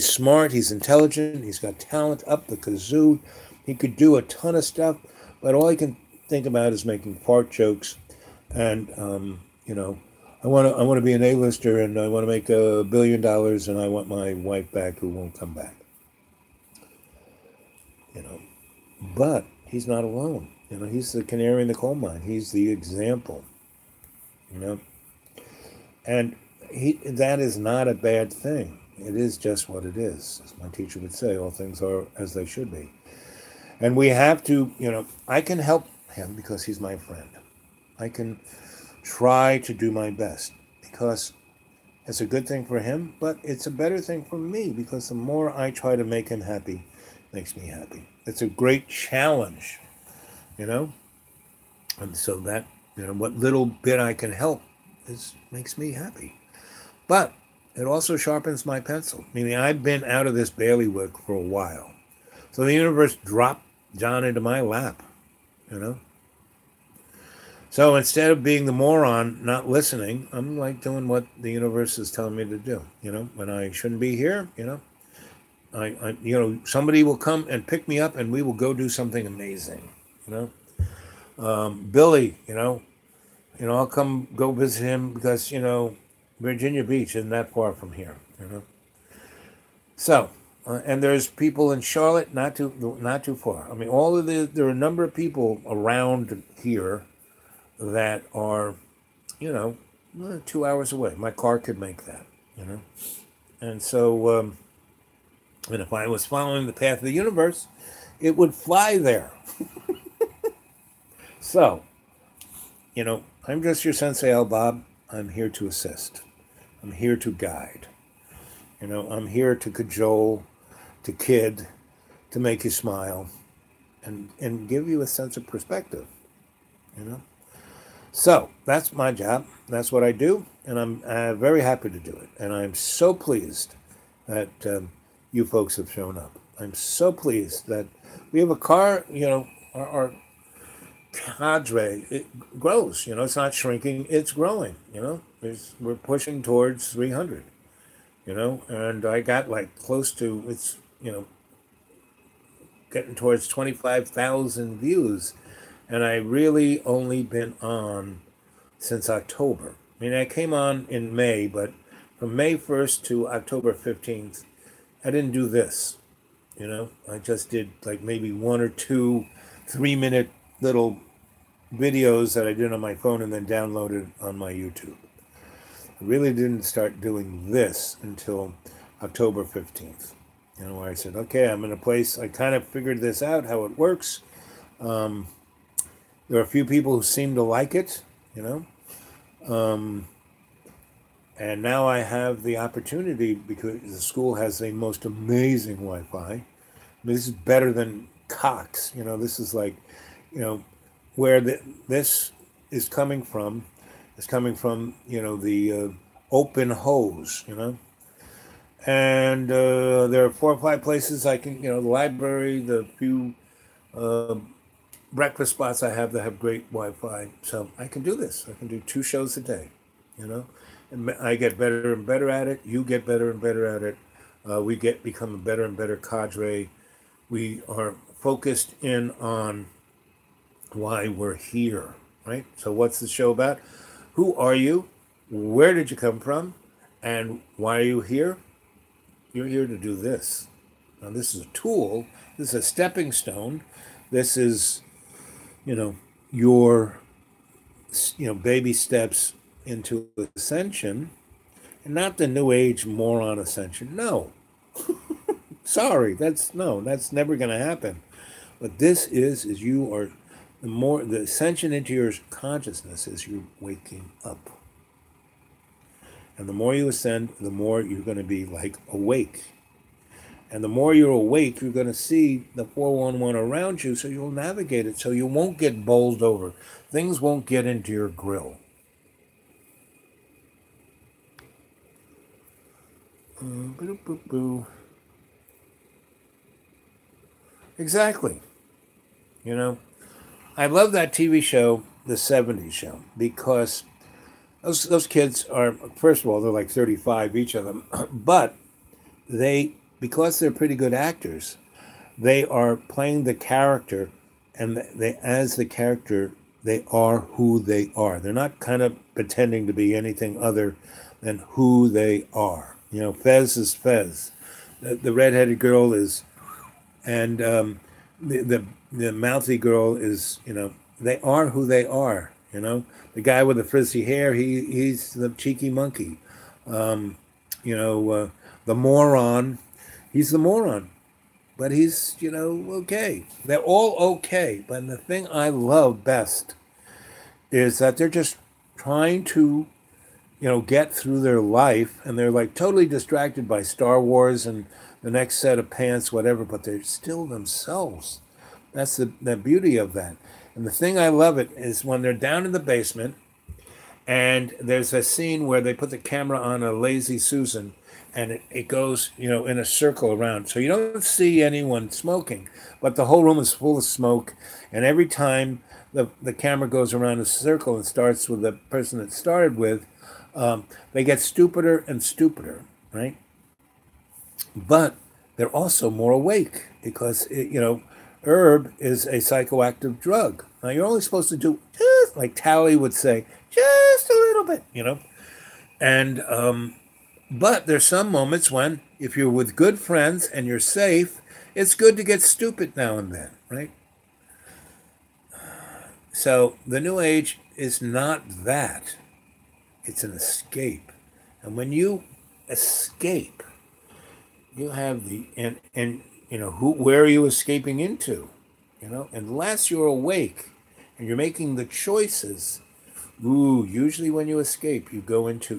smart. He's intelligent. He's got talent up the kazoo. He could do a ton of stuff, but all he can think about is making fart jokes. And, I want to be an A-lister, and I want to make $1 billion, and I want my wife back who won't come back. But he's not alone. He's the canary in the coal mine. He's the example. And that is not a bad thing. It is just what it is. As my teacher would say, all things are as they should be. And we have to, I can help him because he's my friend. I can try to do my best because it's a good thing for him, but it's a better thing for me because the more I try to make him happy, makes me happy. It's a great challenge, And so that, what little bit I can help makes me happy. But it also sharpens my pencil. Meaning I've been out of this bailiwick for a while. So the universe dropped John into my lap, So instead of being the moron, not listening, I'm like doing what the universe is telling me to do. When I shouldn't be here, I somebody will come and pick me up and we will go do something amazing, Billy, I'll come go visit him because, Virginia Beach isn't that far from here, So, and there's people in Charlotte, not too far. I mean, there are a number of people around here that are, 2 hours away. My car could make that, And so And if I was following the path of the universe, it would fly there. So, I'm just your Sensei Al Bob. I'm here to assist. I'm here to guide. I'm here to cajole, to kid, to make you smile, and give you a sense of perspective. So that's my job. That's what I do, and I'm very happy to do it. And I'm so pleased that you folks have shown up. I'm so pleased that we have a car. Our cadre, it grows. It's not shrinking; it's growing. We're pushing towards 300. And I got like close to it's getting towards 25,000 views, and I really only been on since October. I mean, I came on in May, but from May 1st to October 15th, I didn't do this. I just did like maybe 1 or 2 3-minute little videos that I did on my phone and then downloaded on my YouTube. I really didn't start doing this until October 15th, where I said, okay, I'm in a place, I kind of figured this out, how it works. There are a few people who seem to like it, and now I have the opportunity, because the school has the most amazing Wi-Fi. I mean, this is better than Cox. This is like, where this is coming from. It's coming from, the open hose, And there are 4 or 5 places I can, the library, the few breakfast spots I have that have great Wi-Fi. So I can do this. I can do 2 shows a day, And I get better and better at it. You get better and better at it. We become a better and better cadre. We are focused in on why we're here, right? So what's the show about? Who are you? Where did you come from? And why are you here? You're here to do this. Now, this is a tool. This is a stepping stone. This is, your, baby steps into ascension, and not the New Age moron ascension. No. Sorry, that's never going to happen. What this is you are, the ascension into your consciousness is you waking up. And the more you ascend, the more you're going to be like awake. And the more you're awake, you're going to see the 411 around you, so you'll navigate it, so you won't get bowled over. Things won't get into your grill. Exactly. I love that TV show, The 70s Show, because those kids are, first of all, they're like 35, each of them, but because they're pretty good actors, they are playing the character, and as the character, they are who they are. They're not kind of pretending to be anything other than who they are. Fez is Fez. The redheaded girl is, and the mouthy girl is, they are who they are. The guy with the frizzy hair, he's the cheeky monkey. The moron, he's the moron. But he's, okay. They're all okay. But the thing I love best is that they're just trying to, get through their life. And they're like totally distracted by Star Wars and the next set of pants, whatever. But they're still themselves. That's the beauty of that. And the thing I love it is when they're down in the basement and there's a scene where they put the camera on a Lazy Susan and it goes, in a circle around. So you don't see anyone smoking, but the whole room is full of smoke. And every time the camera goes around a circle and starts with the person it started with, they get stupider and stupider, right? But they're also more awake because, herb is a psychoactive drug. Now, you're only supposed to do just, like Tally would say, just a little bit, And, but there's some moments when, if you're with good friends and you're safe, it's good to get stupid now and then, right? So the New Age is not that. It's an escape. And when you escape, You have the and you know where are you escaping into? You know, unless you're awake and you're making the choices. Ooh, usually when you escape, you go into,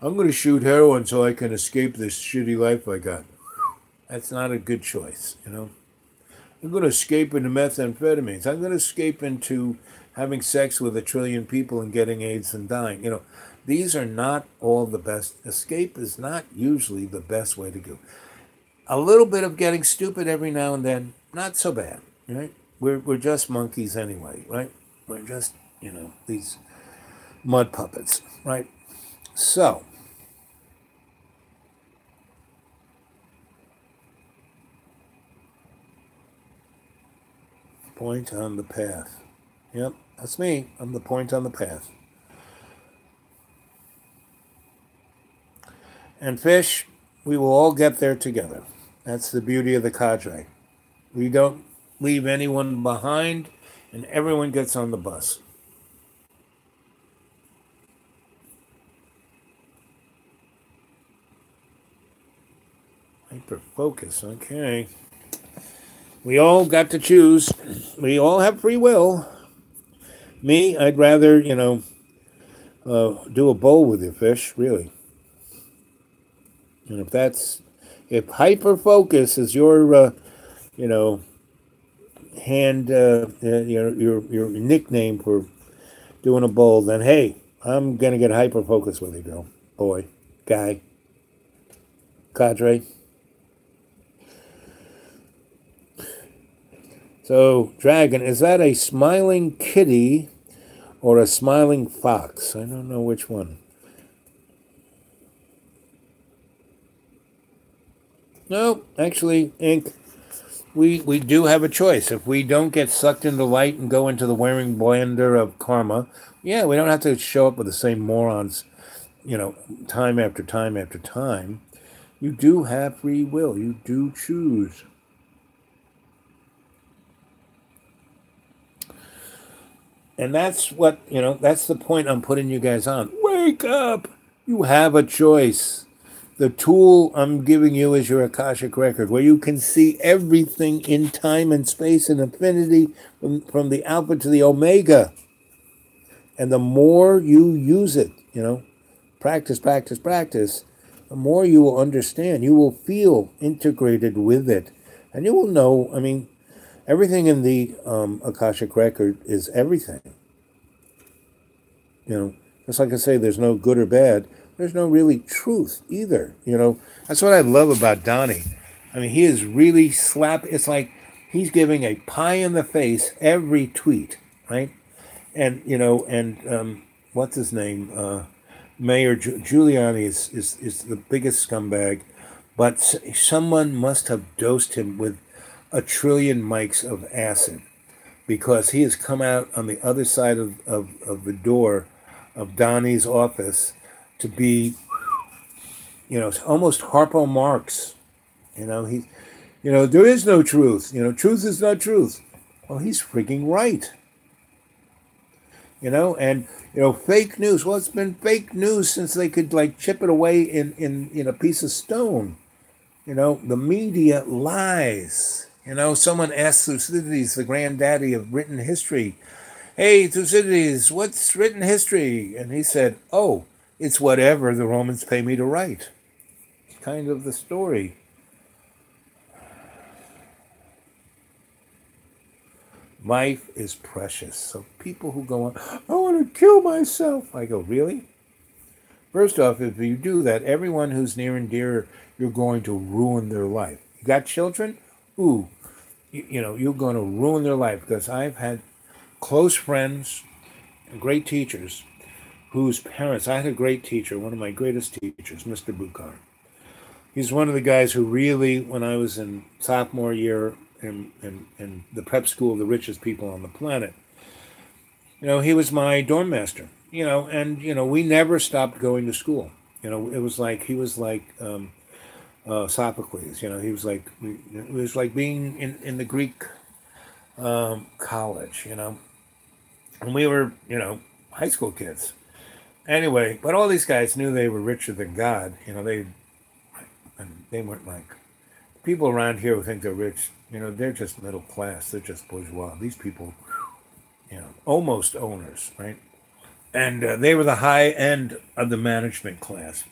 I'm going to shoot heroin so I can escape this shitty life I got. That's not a good choice, I'm going to escape into methamphetamines. I'm going to escape into having sex with 1 trillion people and getting AIDS and dying. These are not all the best. Escape is not usually the best way to go. A little bit of getting stupid every now and then, not so bad, right? We're just monkeys anyway, right? We're just, these mud puppets, right? So, point on the path. Yep, that's me. I'm the point on the path. And fish, we will all get there together. That's the beauty of the cadre. We don't leave anyone behind, and everyone gets on the bus. Hyper focus, okay. We all got to choose. We all have free will. Me, I'd rather, do a bowl with you, fish, really. And if hyper focus is your, hand, your nickname for doing a bowl, then hey, I'm gonna get hyper focus with you, girl, boy, guy, cadre. So, Dragon, is that a smiling kitty or a smiling fox? I don't know which one. No, actually, Ink, we do have a choice. If we don't get sucked into light and go into the wearing blender of karma, yeah, we don't have to show up with the same morons, time after time after time. You do have free will. You do choose. And that's what, that's the point I'm putting you guys on. Wake up! You have a choice. The tool I'm giving you is your Akashic Record, where you can see everything in time and space and infinity from the Alpha to the Omega. And the more you use it, practice, practice, practice, the more you will understand. You will feel integrated with it. And you will know, everything in the Akashic Record is everything. Just like I say, there's no good or bad. There's no really truth either. That's what I love about Donnie. He is really it's like he's giving a pie in the face every tweet, right? And, what's his name? Mayor Giuliani is the biggest scumbag, but someone must have dosed him with 1 trillion mics of acid, because he has come out on the other side of the door of Donnie's office to be, almost Harpo Marx. There is no truth. Truth is not truth. Well, he's freaking right. And fake news. Well, it's been fake news since they could chip it away in a piece of stone. The media lies. Someone asked Thucydides, the granddaddy of written history, "Hey, Thucydides, what's written history?" And he said, "Oh, it's whatever the Romans pay me to write." It's kind of the story. Life is precious. So people who go on, "I want to kill myself," I go, really? First off, if you do that, everyone who's near and dear, you're going to ruin their life. You got children? Ooh, you're going to ruin their life, because I've had close friends and great teachers whose parents, I had a great teacher, one of my greatest teachers, Mr. Bukhar. He's one of the guys who really, when I was in sophomore year in the prep school of the richest people on the planet, he was my dorm master, and, we never stopped going to school. It was like, he was like Sophocles, he was like, it was like being in the Greek college, and we were, high school kids. Anyway, but all these guys knew they were richer than God, they weren't like people around here who think they're rich, they're just middle class. They're just bourgeois. These people, almost owners, right? And they were the high end of the management class.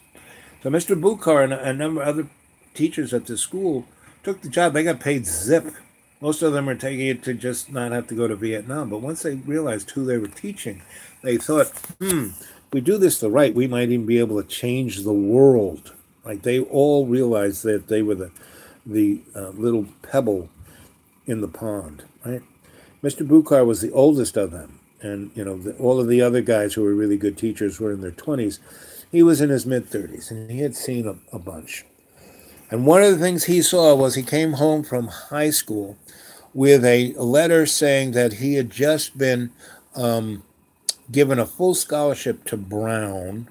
So Mr. Buchar and a number of other teachers at the school took the job. They got paid zip. Most of them are taking it to just not have to go to Vietnam. But once they realized who they were teaching, they thought, if we do this the right, we might even be able to change the world. Like they all realized that they were the little pebble in the pond, right? Mr. Buchar was the oldest of them. And, all of the other guys who were really good teachers were in their 20s. He was in his mid-30s, and he had seen a bunch. And one of the things he saw was he came home from high school with a letter saying that he had just been given a full scholarship to Brown,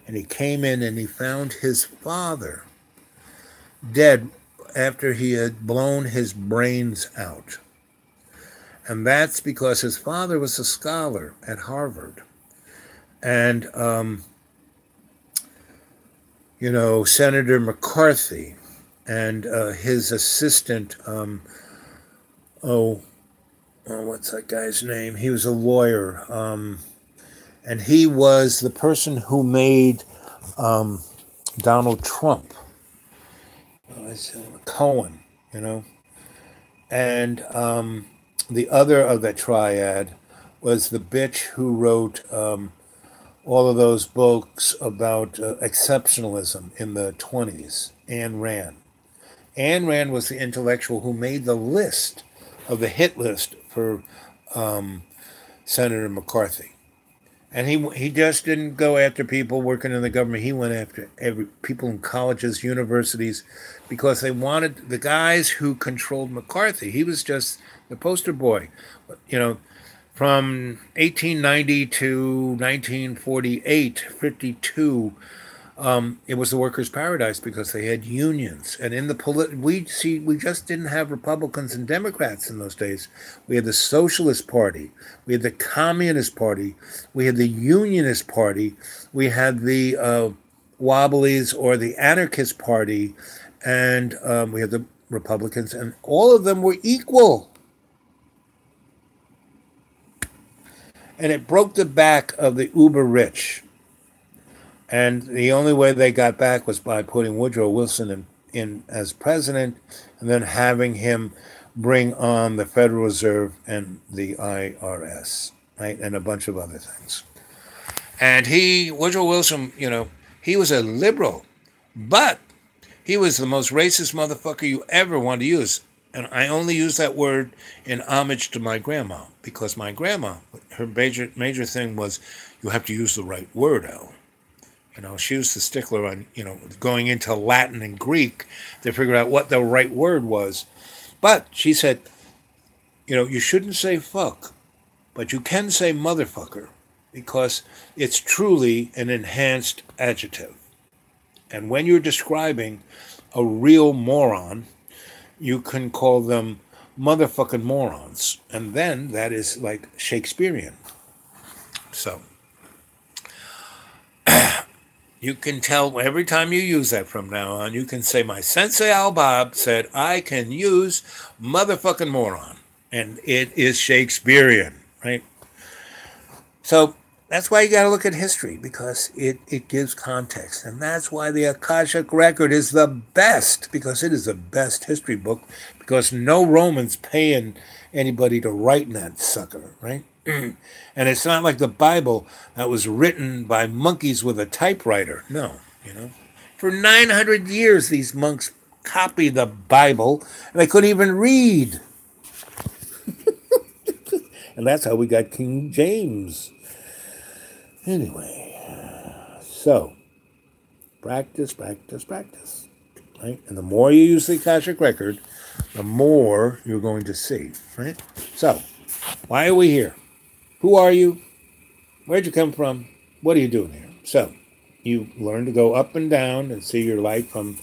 and he came in and he found his father dead after he had blown his brains out. And that's because his father was a scholar at Harvard. And, Senator McCarthy and his assistant, what's that guy's name? He was a lawyer. And he was the person who made Donald Trump, Cohen, And the other of the triad was the bitch who wrote all of those books about exceptionalism in the 20s, Ayn Rand. Ayn Rand was the intellectual who made the list of the hit list for Senator McCarthy. And he just didn't go after people working in the government. He went after people in colleges, universities, because they wanted the guys who controlled McCarthy. He was just the poster boy, from 1890 to 1948, 52. It was the workers' paradise because they had unions, and in the we just didn't have Republicans and Democrats in those days. We had the Socialist Party, we had the Communist Party, we had the Unionist Party, we had the Wobblies or the Anarchist Party, and we had the Republicans, and all of them were equal. And it broke the back of the uber rich. And the only way they got back was by putting Woodrow Wilson in as president and then having him bring on the Federal Reserve and the IRS, right? And a bunch of other things. And Woodrow Wilson, he was a liberal, but he was the most racist motherfucker you ever want to use. And I only use that word in homage to my grandma, because my grandma, her major thing was you have to use the right word, Al. She was the stickler on, going into Latin and Greek to figure out what the right word was. But she said, you shouldn't say fuck, but you can say motherfucker, because it's truly an enhanced adjective. And when you're describing a real moron, you can call them motherfucking morons. And then that is like Shakespearean. So you can tell every time you use that from now on, you can say, my sensei Al Bob said, I can use motherfucking moron. And it is Shakespearean, right? So that's why you got to look at history, because it gives context. And that's why the Akashic Record is the best, because it is the best history book, because no Roman's paying anybody to write in that sucker, right? And it's not like the Bible that was written by monkeys with a typewriter. No, For 900 years, these monks copied the Bible, and they couldn't even read. And that's how we got King James. Anyway, so practice, right? And the more you use the Akashic Record, the more you're going to see, right? So, why are we here? Who are you? Where'd you come from? What are you doing here? So, you learn to go up and down and see your life from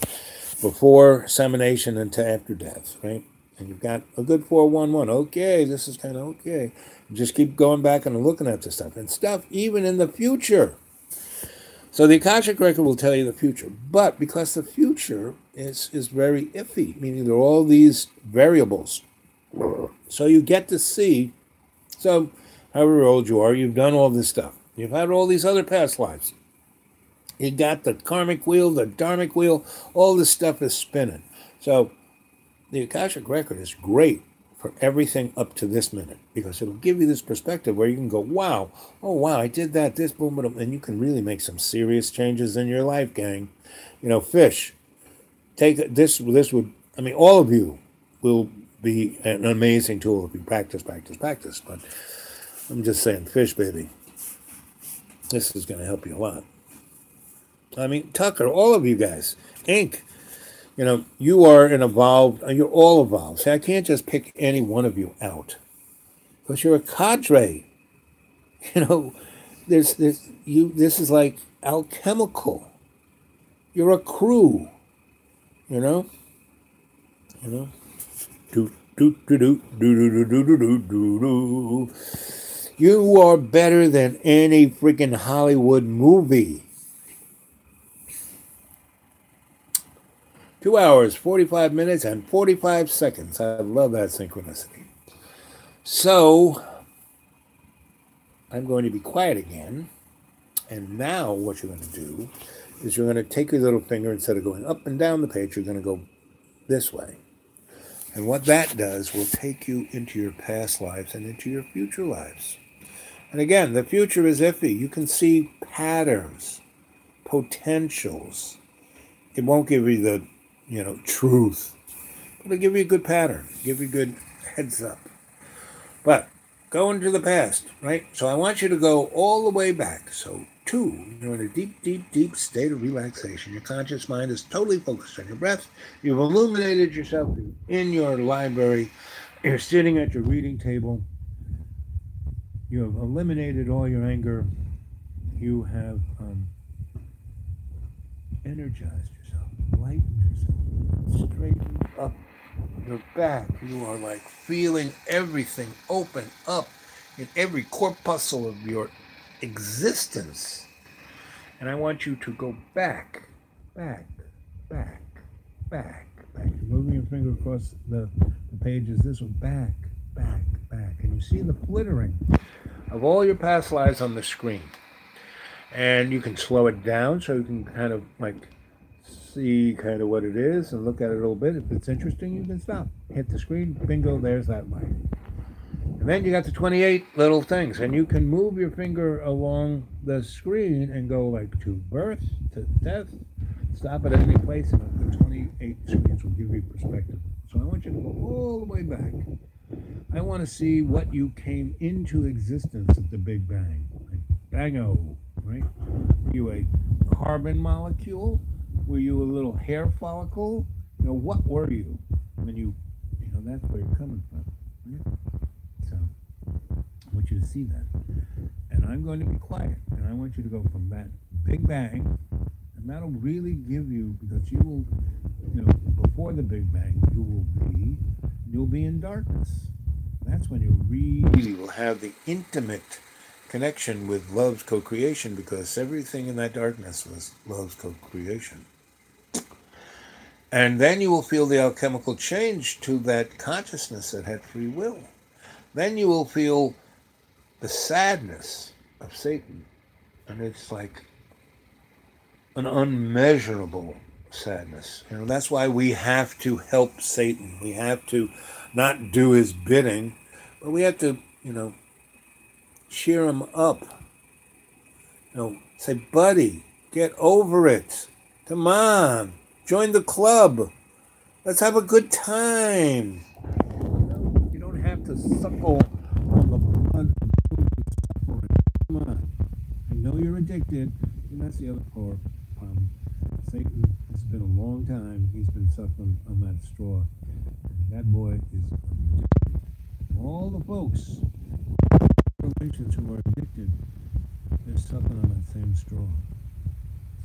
before semination and to after death, right? And you've got a good 411. Okay, this is kind of okay. Just keep going back and looking at the stuff. And stuff even in the future. So the Akashic Record will tell you the future, but because the future is very iffy, meaning there are all these variables. So you get to see, so however old you are, you've done all this stuff. You've had all these other past lives. You got the karmic wheel, the dharmic wheel, all this stuff is spinning. So the Akashic Record is great for everything up to this minute, because it'll give you this perspective where you can go, wow, oh wow, I did that, this, boom, boom, and you can really make some serious changes in your life, gang. You know, fish, take this would, I mean, all of you will be an amazing tool if you practice, but I'm just saying, fish, baby, this is going to help you a lot. I mean, Tucker, all of you guys, Ink, you know, you are an evolved, you're all evolved. See, I can't just pick any one of you out, because you're a cadre. You know, this is like alchemical. You're a crew, you know? You are better than any freaking Hollywood movie. 2 hours, 45 minutes, and 45 seconds. I love that synchronicity. So, I'm going to be quiet again. And now what you're going to do is you're going to take your little finger, instead of going up and down the page, you're going to go this way. And what that does will take you into your past lives and into your future lives. And again, the future is iffy. You can see patterns, potentials. It won't give you the truth. It'll give you a good pattern, give you a good heads up. But go into the past, right? So I want you to go all the way back. So 2, you're in a deep, deep, deep state of relaxation. Your conscious mind is totally focused on your breath. You've illuminated yourself in your library. You're sitting at your reading table. You have eliminated all your anger. You have energized yourself, lightened yourself, straightened up your back. You are like feeling everything open up in every corpuscle of your existence. And I want you to go back. You're moving your finger across the pages this one, back. And you see the flittering of all your past lives on the screen. And you can slow it down so you can kind of like see kind of what it is and look at it a little bit. If it's interesting, you can stop. Hit the screen, bingo, there's that light. And then you got the 28 little things, and you can move your finger along the screen and go like to birth, to death, stop at any place, and the 28 screens will give you perspective. So I want you to go all the way back. I want to see what you came into existence at the Big Bang. Like, bango, right? Were you a carbon molecule? Were you a little hair follicle? What were you? When that's where you're coming from. Right? So I want you to see that. And I'm going to be quiet. And I want you to go from that Big Bang. And that'll really give you, because you will, before the Big Bang, you'll be in darkness. That's when you really will have the intimate connection with love's co-creation, because everything in that darkness was love's co-creation. And then you will feel the alchemical change to that consciousness that had free will. Then you will feel the sadness of Satan. And it's like an unmeasurable sadness. That's why we have to help Satan. We have to not do his bidding, but we have to, cheer him up. Say, buddy, get over it. Come on, join the club. Let's have a good time. You don't have to suckle on the blood of suffering. Come on. I know you're addicted, and that's the other part. Satan, it's been a long time. He's been suckling on that straw. That boy is addicted. All the folks, relations who are addicted, they're sucking on that same straw.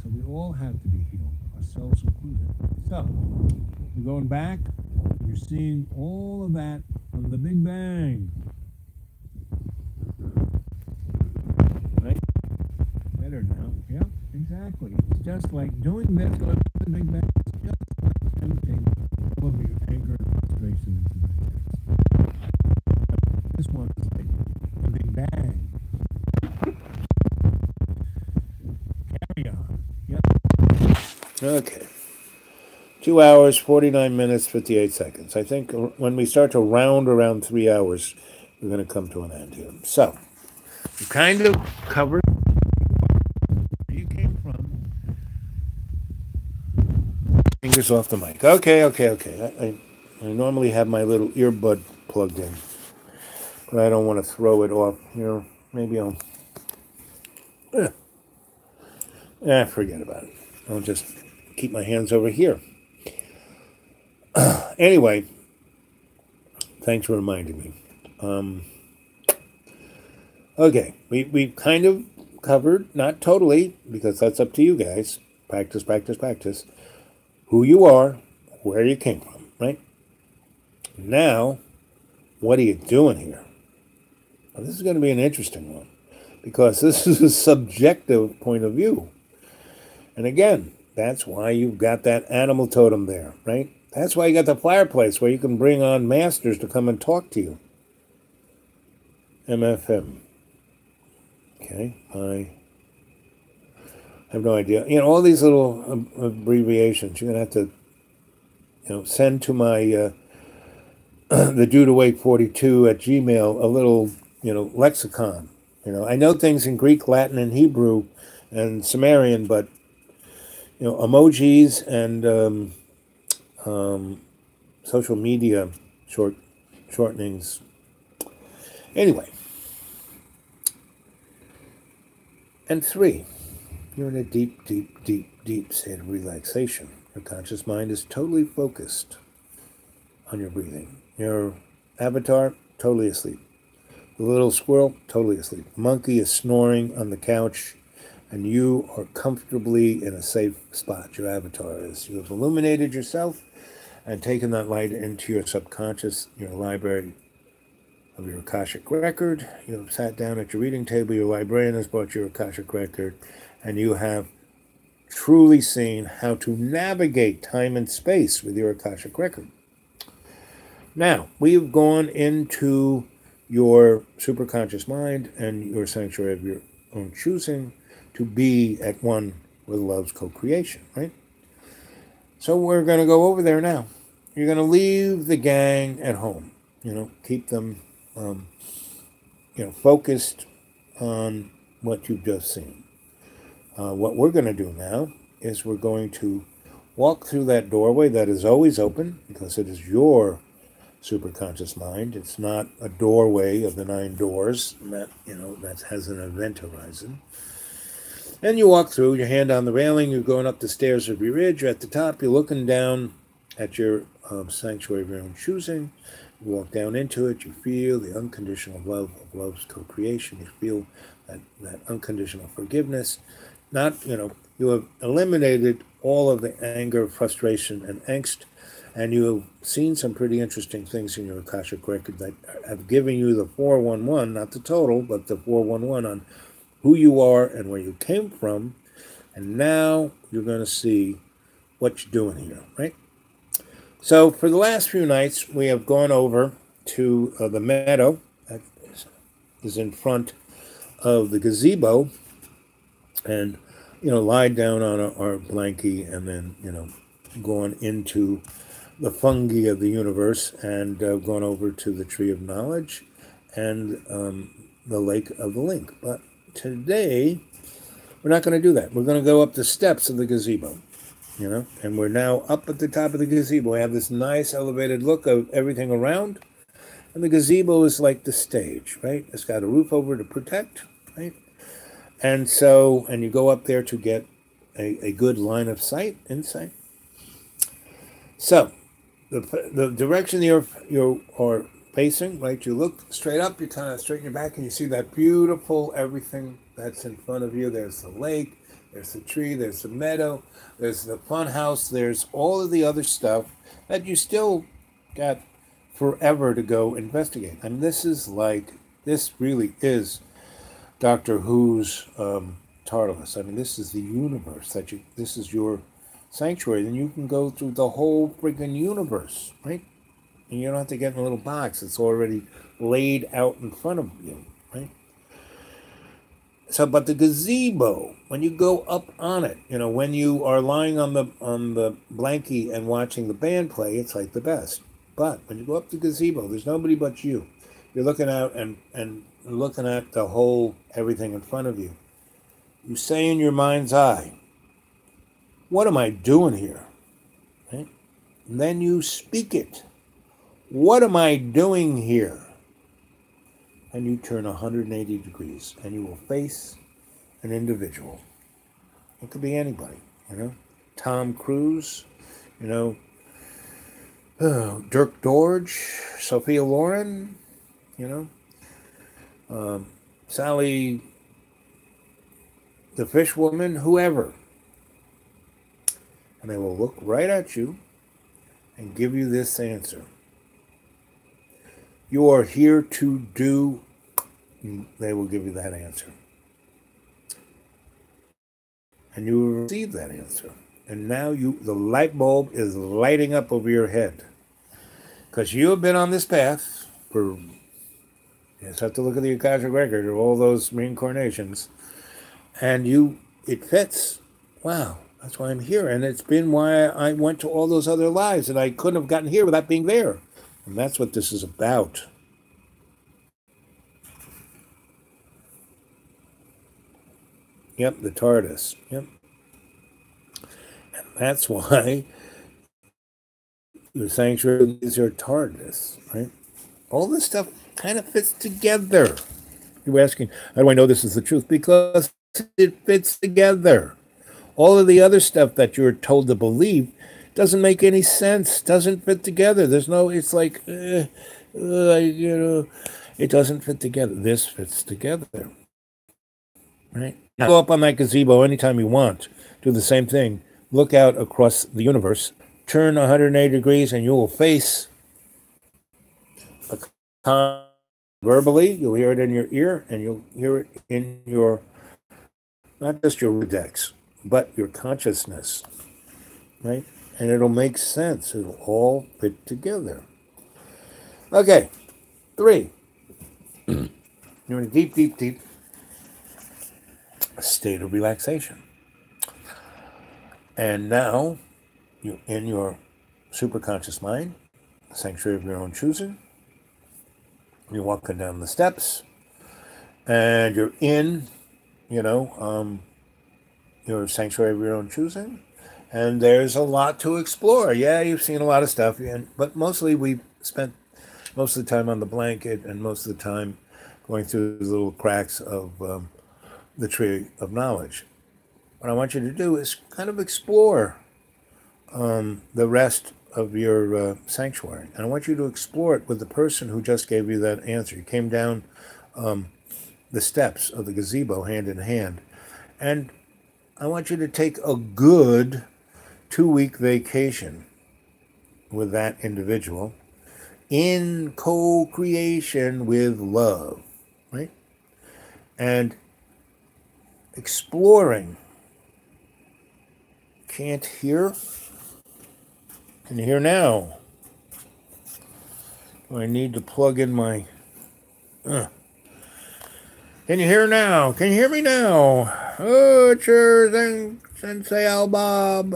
So we all have to be healed, ourselves included. So you're going back, you're seeing all of that from the Big Bang. Right? Better now. Yeah, exactly. Exactly. It's just like doing this on the Big Bang. It's just like emptying all of your anger and frustration into my hands. This one is like the Big Bang. Carry on. Yep. Okay. 2 hours, 49 minutes, 58 seconds. I think when we start to round around 3 hours, we're going to come to an end here. So, we kind of covered where you came from. Fingers off the mic. Okay. I normally have my little earbud plugged in, but I don't want to throw it off. Maybe I'll... forget about it. I'll just keep my hands over here. Anyway, thanks for reminding me. Okay, we kind of covered, not totally, because that's up to you guys. Practice. Who you are, where you came from, right? Now, what are you doing here? Well, this is going to be an interesting one, because this is a subjective point of view. And again, that's why you've got that animal totem there, right? That's why you got the fireplace where you can bring on masters to come and talk to you. MFM. Okay, I have no idea. All these little abbreviations you're going to have to, send to my the Dude Awake 42 at Gmail a little, lexicon. I know things in Greek, Latin, and Hebrew, and Sumerian, but emojis and social media shortenings. Anyway. And 3, you're in a deep state of relaxation. Your conscious mind is totally focused on your breathing. Your avatar, totally asleep. The little squirrel, totally asleep. The monkey is snoring on the couch, and you are comfortably in a safe spot. Your avatar is. You have illuminated yourself and taken that light into your subconscious, your library of your Akashic record. You have sat down at your reading table, your librarian has brought your Akashic record, and you have truly seen how to navigate time and space with your Akashic record. Now, we've gone into your superconscious mind and your sanctuary of your own choosing to be at one with love's co-creation, right? So we're going to go over there now. You're going to leave the gang at home, keep them focused on what you've just seen. What we're going to do now is we're going to walk through that doorway that is always open because it is your superconscious mind. It's not a doorway of the 9 doors that has an event horizon. And you walk through, your hand on the railing, you're going up the stairs of your ridge, you're at the top, you're looking down at your sanctuary of your own choosing. You walk down into it, you feel the unconditional love of love's co-creation. You feel that unconditional forgiveness. You have eliminated all of the anger, frustration, and angst, and you have seen some pretty interesting things in your Akashic record that have given you the 411, not the total, but the 411 on who you are and where you came from. And now you're going to see what you're doing here, right? So for the last few nights, we have gone over to the meadow that is in front of the gazebo and, lied down on our blankie and then, gone into the fungi of the universe and gone over to the tree of knowledge and the lake of the link. But today, we're not going to do that. We're going to go up the steps of the gazebo. And we're now up at the top of the gazebo. We have this nice elevated look of everything around. And the gazebo is like the stage, right? It's got a roof over to protect, right? And you go up there to get a good line of sight, insight. So, the direction you are facing, right? You look straight up, you kind of straighten your back, and you see that beautiful everything that's in front of you. There's the lake. There's the tree, there's the meadow, there's the fun house, there's all of the other stuff that you still got forever to go investigate. And this really is Doctor Who's Tartarus. I mean, this is the universe this is your sanctuary. Then you can go through the whole freaking universe, right? And you don't have to get in a little box. It's already laid out in front of you, right? So, but the gazebo, when you go up on it, when you are lying on the blankie and watching the band play, it's like the best. But when you go up the gazebo, there's nobody but you. You're looking out and looking at the whole everything in front of you. You say in your mind's eye, "What am I doing here?" Right? And then you speak it. "What am I doing here?" And you turn 180 degrees and you will face an individual. It could be anybody, Tom Cruise, Dirk Dorge, Sophia Loren, Sally the fish woman, whoever. And they will look right at you and give you this answer. You are here to do, they will give you that answer. And you will receive that answer. And now the light bulb is lighting up over your head. Because you have been on this path for, you just have to look at the Akashic record of all those reincarnations. And it fits. Wow, that's why I'm here. And it's been why I went to all those other lives. And I couldn't have gotten here without being there. And that's what this is about. Yep, the TARDIS. Yep. And that's why the sanctuary is your TARDIS, right? All this stuff kind of fits together. You're asking, how do I know this is the truth? Because it fits together. All of the other stuff that you're told to believe doesn't make any sense, doesn't fit together. It's like, it doesn't fit together. This fits together, right? Now, go up on that gazebo anytime you want. Do the same thing. Look out across the universe. Turn 180 degrees and you will face verbally. You'll hear it in your ear and you'll hear it in your, not just your Rolodex, but your consciousness, right? And it'll make sense. It'll all fit together. Okay, 3. You're in a deep, deep, deep state of relaxation. And now, you're in your superconscious mind, the sanctuary of your own choosing. You're walking down the steps, and you're in, your sanctuary of your own choosing. And there's a lot to explore. Yeah, you've seen a lot of stuff, but mostly we've spent most of the time on the blanket and most of the time going through the little cracks of the tree of knowledge. What I want you to do is kind of explore the rest of your sanctuary. And I want you to explore it with the person who just gave you that answer. You came down the steps of the gazebo hand in hand. And I want you to take a good 2-week vacation with that individual in co-creation with love, right? And exploring. Can't hear? Can you hear now? Do I need to plug in my... Can you hear now? Can you hear me now? Oh, it's your thing, Sensei Al Bob.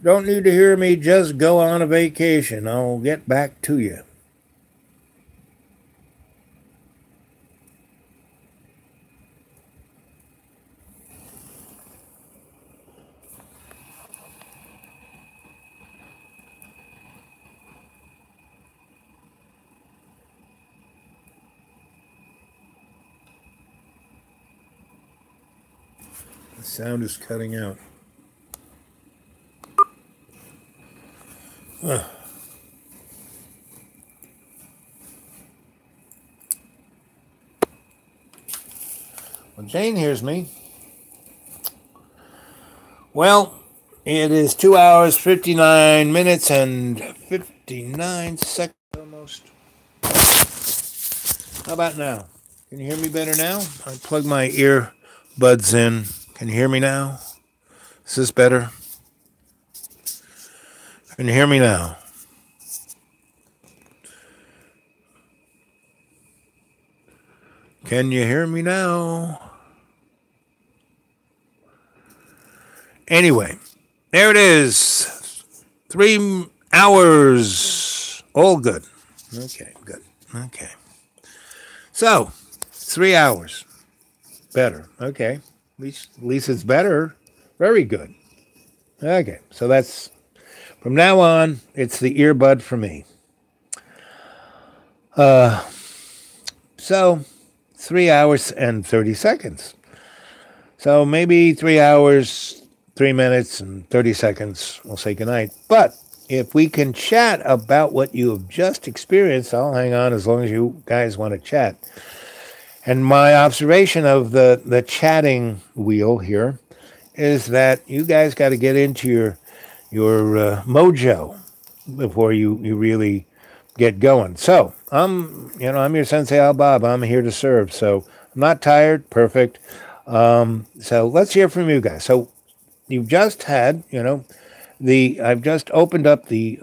Don't need to hear me, just go on a vacation. I'll get back to you. The sound is cutting out. Well, Jane hears me. Well, it is 2 hours, 59 minutes, and 59 seconds almost. How about now? Can you hear me better now? I plugged my Buds in. Can you hear me now? Is this better? Can you hear me now? Can you hear me now? Anyway, there it is. 3 hours. All good. Okay, good. Okay. So, 3 hours. Better. Okay. At least it's better. Very good. Okay. So that's, from now on, it's the earbud for me. So 3 hours and 30 seconds. So maybe 3 hours, 3 minutes and 30 seconds. We'll say goodnight. But if we can chat about what you have just experienced, I'll hang on as long as you guys want to chat. And my observation of the chatting wheel here is that you guys got to get into your mojo before you really get going. So I'm your Sensei Al Bob. I'm here to serve. So I'm not tired. Perfect. So let's hear from you guys. So you've just had, I've just opened up the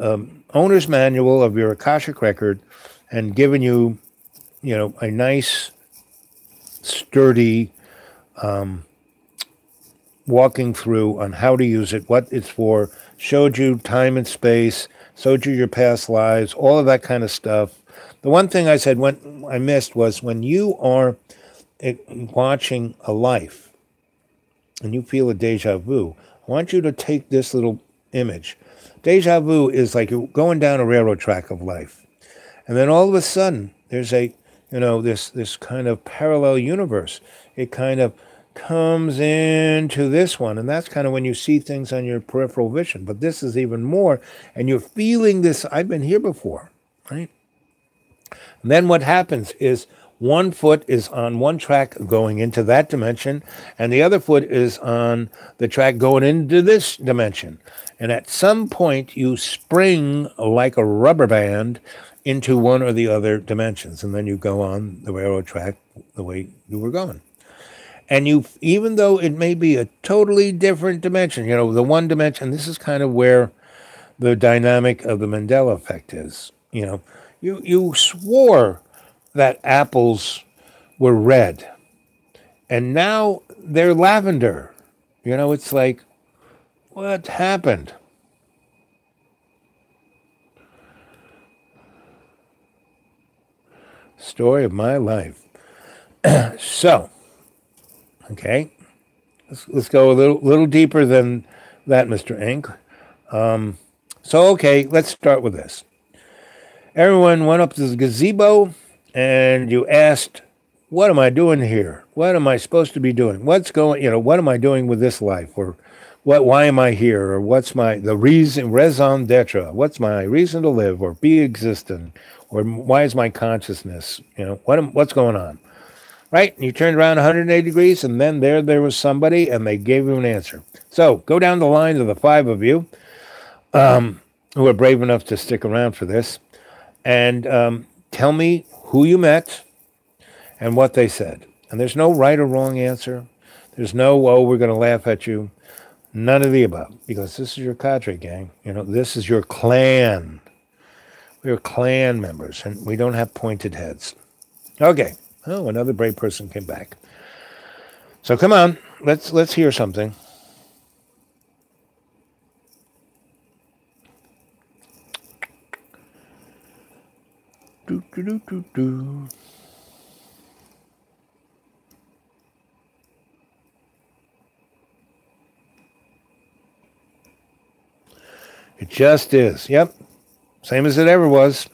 owner's manual of your Akashic record and given you, a nice, sturdy walking through on how to use it, what it's for, showed you time and space, showed you your past lives, all of that kind of stuff. The one thing I said when I missed was when you are watching a life and you feel a deja vu, I want you to take this little image. Deja vu is like you're going down a railroad track of life. And then all of a sudden, there's this kind of parallel universe. It kind of comes into this one. And that's kind of when you see things on your peripheral vision. But this is even more. And you're feeling this, I've been here before, right? And then what happens is one foot is on one track going into that dimension, and the other foot is on the track going into this dimension. And at some point, you spring like a rubber band into one or the other dimensions, and then you go on the railroad track the way you were going. And even though it may be a totally different dimension, the one dimension, this is kind of where the dynamic of the Mandela effect is. You swore that apples were red, and now they're lavender. It's like, what happened? Story of my life. So, okay, let's go a little deeper than that, Mr. Ink. Okay, let's start with this. Everyone went up to the gazebo and you asked, what am I doing here? What am I supposed to be doing? What am I doing with this life? Or why am I here? Or what's the reason, raison d'etre? What's my reason to live or be existent? Or why is my consciousness, what's going on? Right? And you turned around 180 degrees and then there was somebody and they gave you an answer. So go down the line to the 5 of you who are brave enough to stick around for this. And tell me who you met and what they said. And there's no right or wrong answer. There's no, we're going to laugh at you. None of the above. Because this is your cadre, gang. This is your clan. We're clan members, and we don't have pointed heads. Okay. Oh, another brave person came back. So come on. Let's hear something. Do, do, do, do, do. It just is. Yep. Same as it ever was.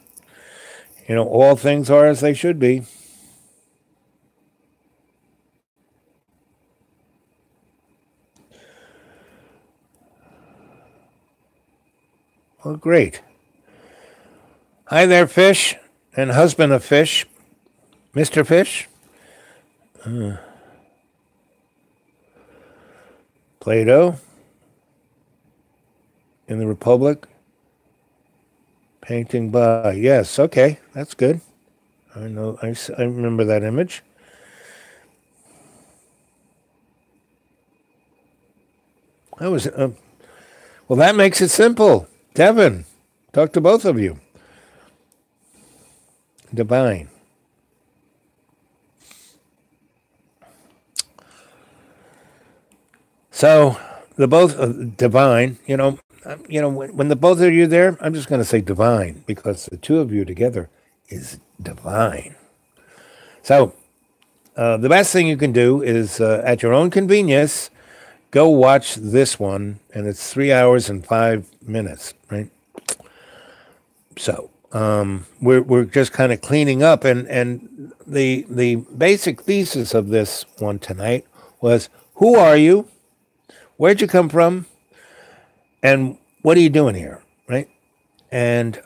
All things are as they should be. Well, great. Hi there, fish and husband of fish, Mr. Fish. Plato in the Republic. Painting by, yes, okay, that's good. I know, I remember that image. That was well. That makes it simple. Devin, talk to both of you. Divine. So the both divine. When the both of you there, I'm just going to say divine because the two of you together is divine. So the best thing you can do is at your own convenience, go watch this one, and it's 3 hours and 5 minutes, right? So we're just kind of cleaning up, and the basic thesis of this one tonight was: who are you? Where'd you come from? And what are you doing here, right? And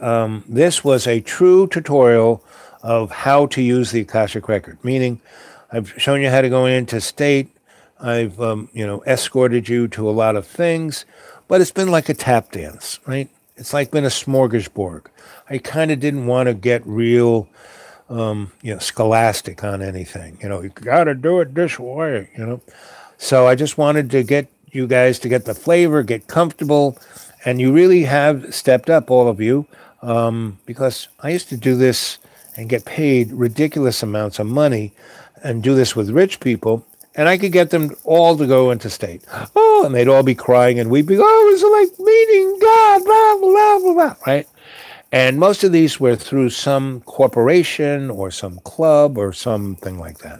this was a true tutorial of how to use the Akashic Record, meaning I've shown you how to go into state. I've, escorted you to a lot of things, but it's been like a tap dance, right? It's like been a smorgasbord. I kind of didn't want to get real, scholastic on anything. You got to do it this way, So I just wanted to get you guys to get the flavor, get comfortable, and you really have stepped up, all of you, because I used to do this and get paid ridiculous amounts of money and do this with rich people, and I could get them all to go into state. Oh, and they'd all be crying and weeping. Oh, it's like meeting God, blah, blah, blah, blah, right? And most of these were through some corporation or some club or something like that.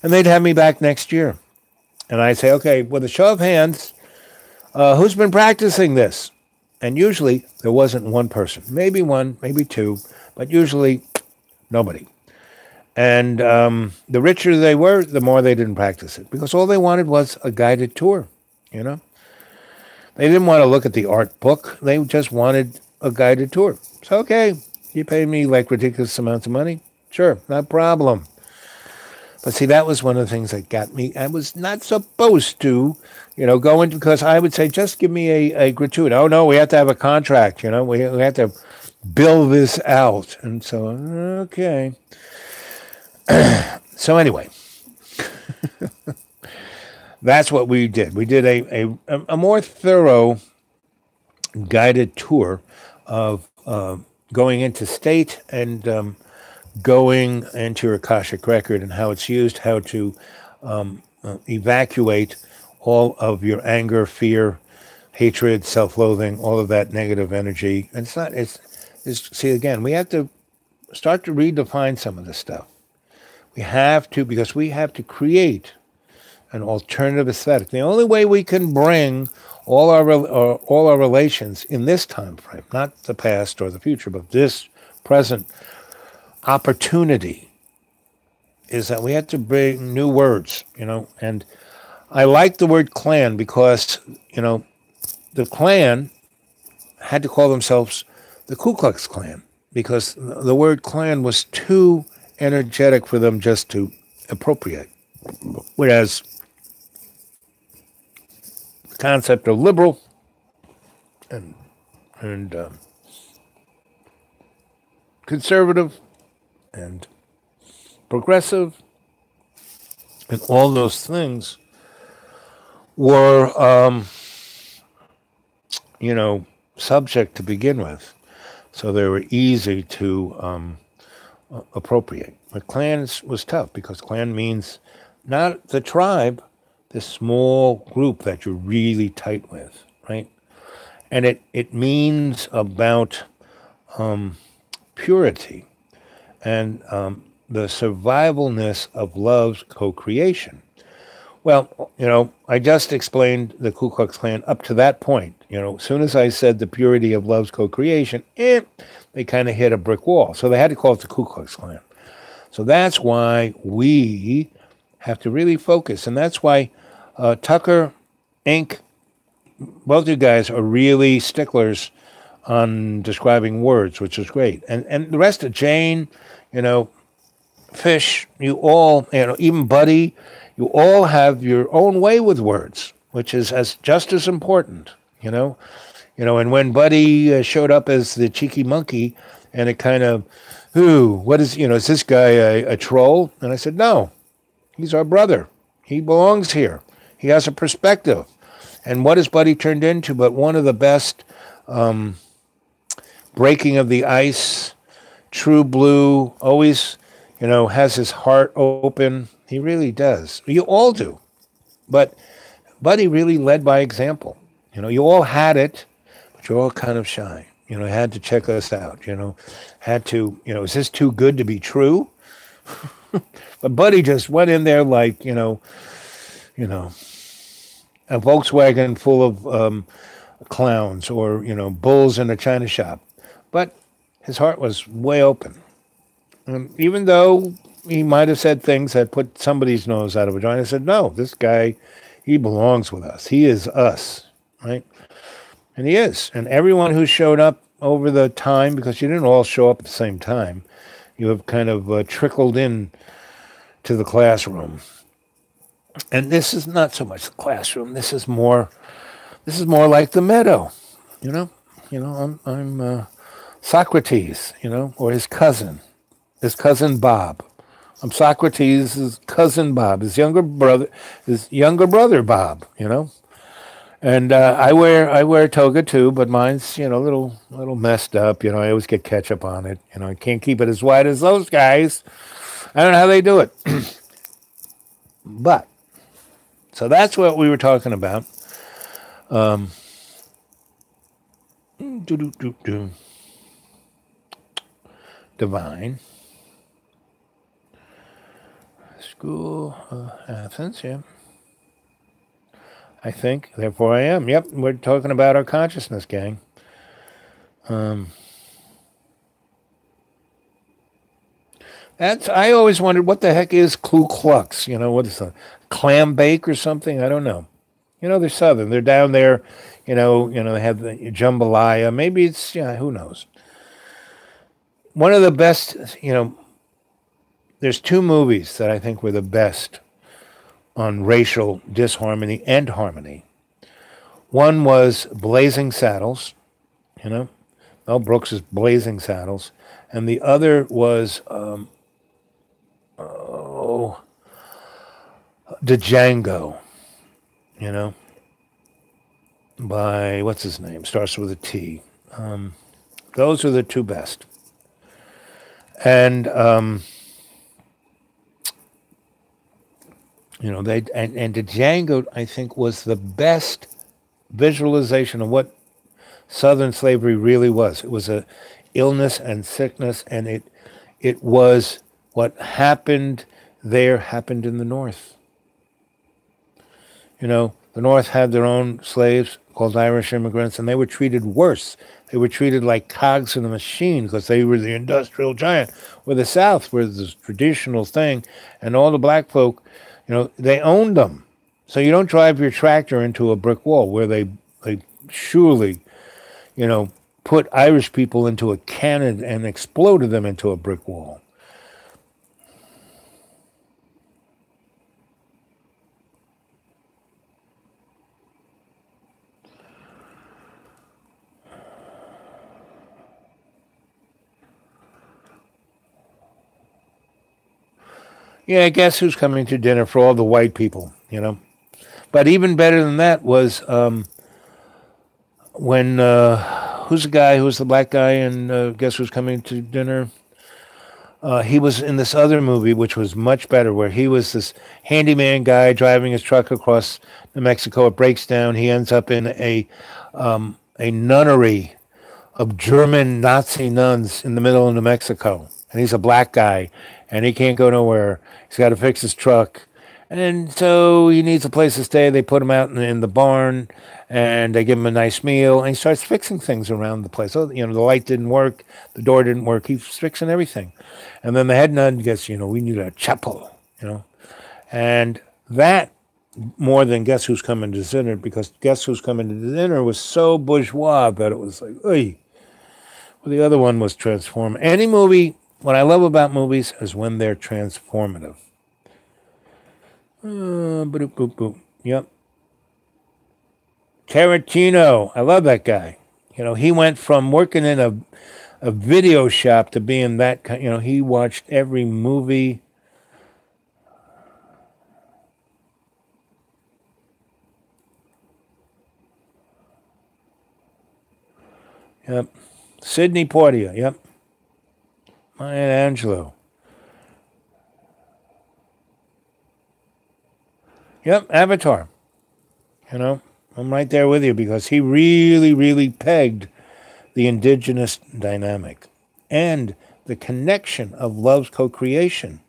And they'd have me back next year. And I'd say, okay, with a show of hands, who's been practicing this? And usually there wasn't one person, maybe one, maybe two, but usually nobody. And the richer they were, the more they didn't practice it, because all they wanted was a guided tour, They didn't want to look at the art book. They just wanted a guided tour. So, okay, you pay me like ridiculous amounts of money? Sure, no problem. But see, that was one of the things that got me. I was not supposed to, go into, because I would say, just give me a gratuity. Oh, no, we have to have a contract, we have to bill this out. And so, okay. So anyway, that's what we did. We did a more thorough guided tour of going into state and going into your Akashic Record and how it's used, how to evacuate all of your anger, fear, hatred, self-loathing, all of that negative energy. And see, again, we have to start to redefine some of this stuff. We have to, because we have to create an alternative aesthetic. The only way we can bring all our relations in this time frame, not the past or the future, but this present opportunity, is that we have to bring new words, And I like the word clan because, the Klan had to call themselves the Ku Klux Klan because the word Klan was too energetic for them just to appropriate. Whereas the concept of liberal and conservative and progressive and all those things were, subject to begin with. So they were easy to appropriate. But clans was tough because clan means not the tribe, the small group that you're really tight with, right? And it means about purity and the survivalness of love's co-creation. Well, I just explained the Ku Klux Klan up to that point. As soon as I said the purity of love's co-creation, they kind of hit a brick wall. So they had to call it the Ku Klux Klan. So that's why we have to really focus. And that's why Tucker, Inc., both you guys are really sticklers on describing words, which is great. And the rest of Jane, Fish, you all, even Buddy, you all have your own way with words, which is just as important, And when Buddy showed up as the cheeky monkey, and it kind of, what is, is this guy a troll? And I said, no, he's our brother. He belongs here. He has a perspective. And what has Buddy turned into but one of the best breaking of the ice, true blue, always, has his heart open. He really does. You all do. But Buddy really led by example. You all had it, but you're all kind of shy. Had to check us out, had to, is this too good to be true? But Buddy just went in there like, a Volkswagen full of clowns or, bulls in a china shop. But his heart was way open. And even though he might have said things that put somebody's nose out of a joint, I said, no, this guy, he belongs with us. He is us, right? And he is. And everyone who showed up over the time, because you didn't all show up at the same time, you have kind of trickled in to the classroom. And this is not so much the classroom. This is more like the meadow, I'm Socrates, or his cousin Bob. I'm Socrates' cousin Bob, his younger brother Bob, And I wear a toga too, but mine's a little messed up. I always get ketchup on it. I can't keep it as wide as those guys. I don't know how they do it. But so that's what we were talking about. Divine School of Athens, yeah. I think, therefore I am. Yep, we're talking about our consciousness, gang. I always wondered what the heck is Ku Klux? What is a clam bake or something? I don't know. They're Southern. They're down there. They have the jambalaya. Maybe it's who knows. One of the best. There's two movies that I think were the best on racial disharmony and harmony. One was Blazing Saddles, Mel Brooks' Blazing Saddles, and the other was Django, by what's his name? Starts with a T. Those are the two best. And Django, I think, was the best visualization of what Southern slavery really was. It was a illness and sickness, and it was what happened there happened in the North. The North had their own slaves called Irish immigrants, and they were treated worse. They were treated like cogs in a machine because they were the industrial giant. Where the South was this traditional thing, and all the black folk, they owned them. So you don't drive your tractor into a brick wall where they surely, put Irish people into a cannon and exploded them into a brick wall. Yeah, guess who's coming to dinner for all the white people, But even better than that was when, who's the guy, who's the black guy, and guess who's coming to dinner? He was in this other movie, which was much better, where he was this handyman guy driving his truck across New Mexico. It breaks down. He ends up in a nunnery of German Nazi nuns in the middle of New Mexico. And he's a black guy, and he can't go nowhere. He's got to fix his truck. And so he needs a place to stay. They put him out in the barn, and they give him a nice meal, and he starts fixing things around the place. So, the light didn't work, the door didn't work. He's fixing everything. And then the head nun gets, we need a chapel, And that, more than Guess Who's Coming to Dinner, because Guess Who's Coming to Dinner was so bourgeois that it was like, oy. Well, the other one was transform. Any movie, what I love about movies is when they're transformative. Boop, boop, boop. Yep. Tarantino, I love that guy. He went from working in a video shop to being that kind. He watched every movie. Yep. Sidney Portia. Yep. Maya Angelou. Yep. Avatar. You know, I'm right there with you because he really, really pegged the indigenous dynamic and the connection of love's co-creation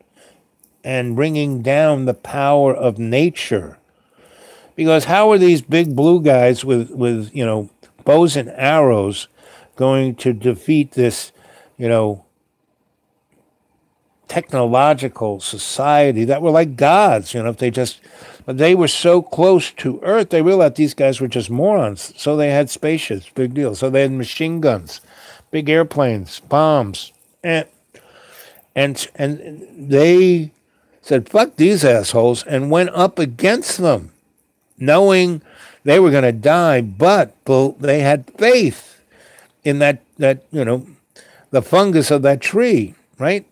and bringing down the power of nature. Because how are these big blue guys with bows and arrows going to defeat this, technological society that were like gods? But they were so close to Earth, they realized these guys were just morons. So they had spaceships, big deal. So they had machine guns, big airplanes, bombs, and they said, "Fuck these assholes," and went up against them, knowing they were going to die, but they had faith in that the fungus of that tree, right?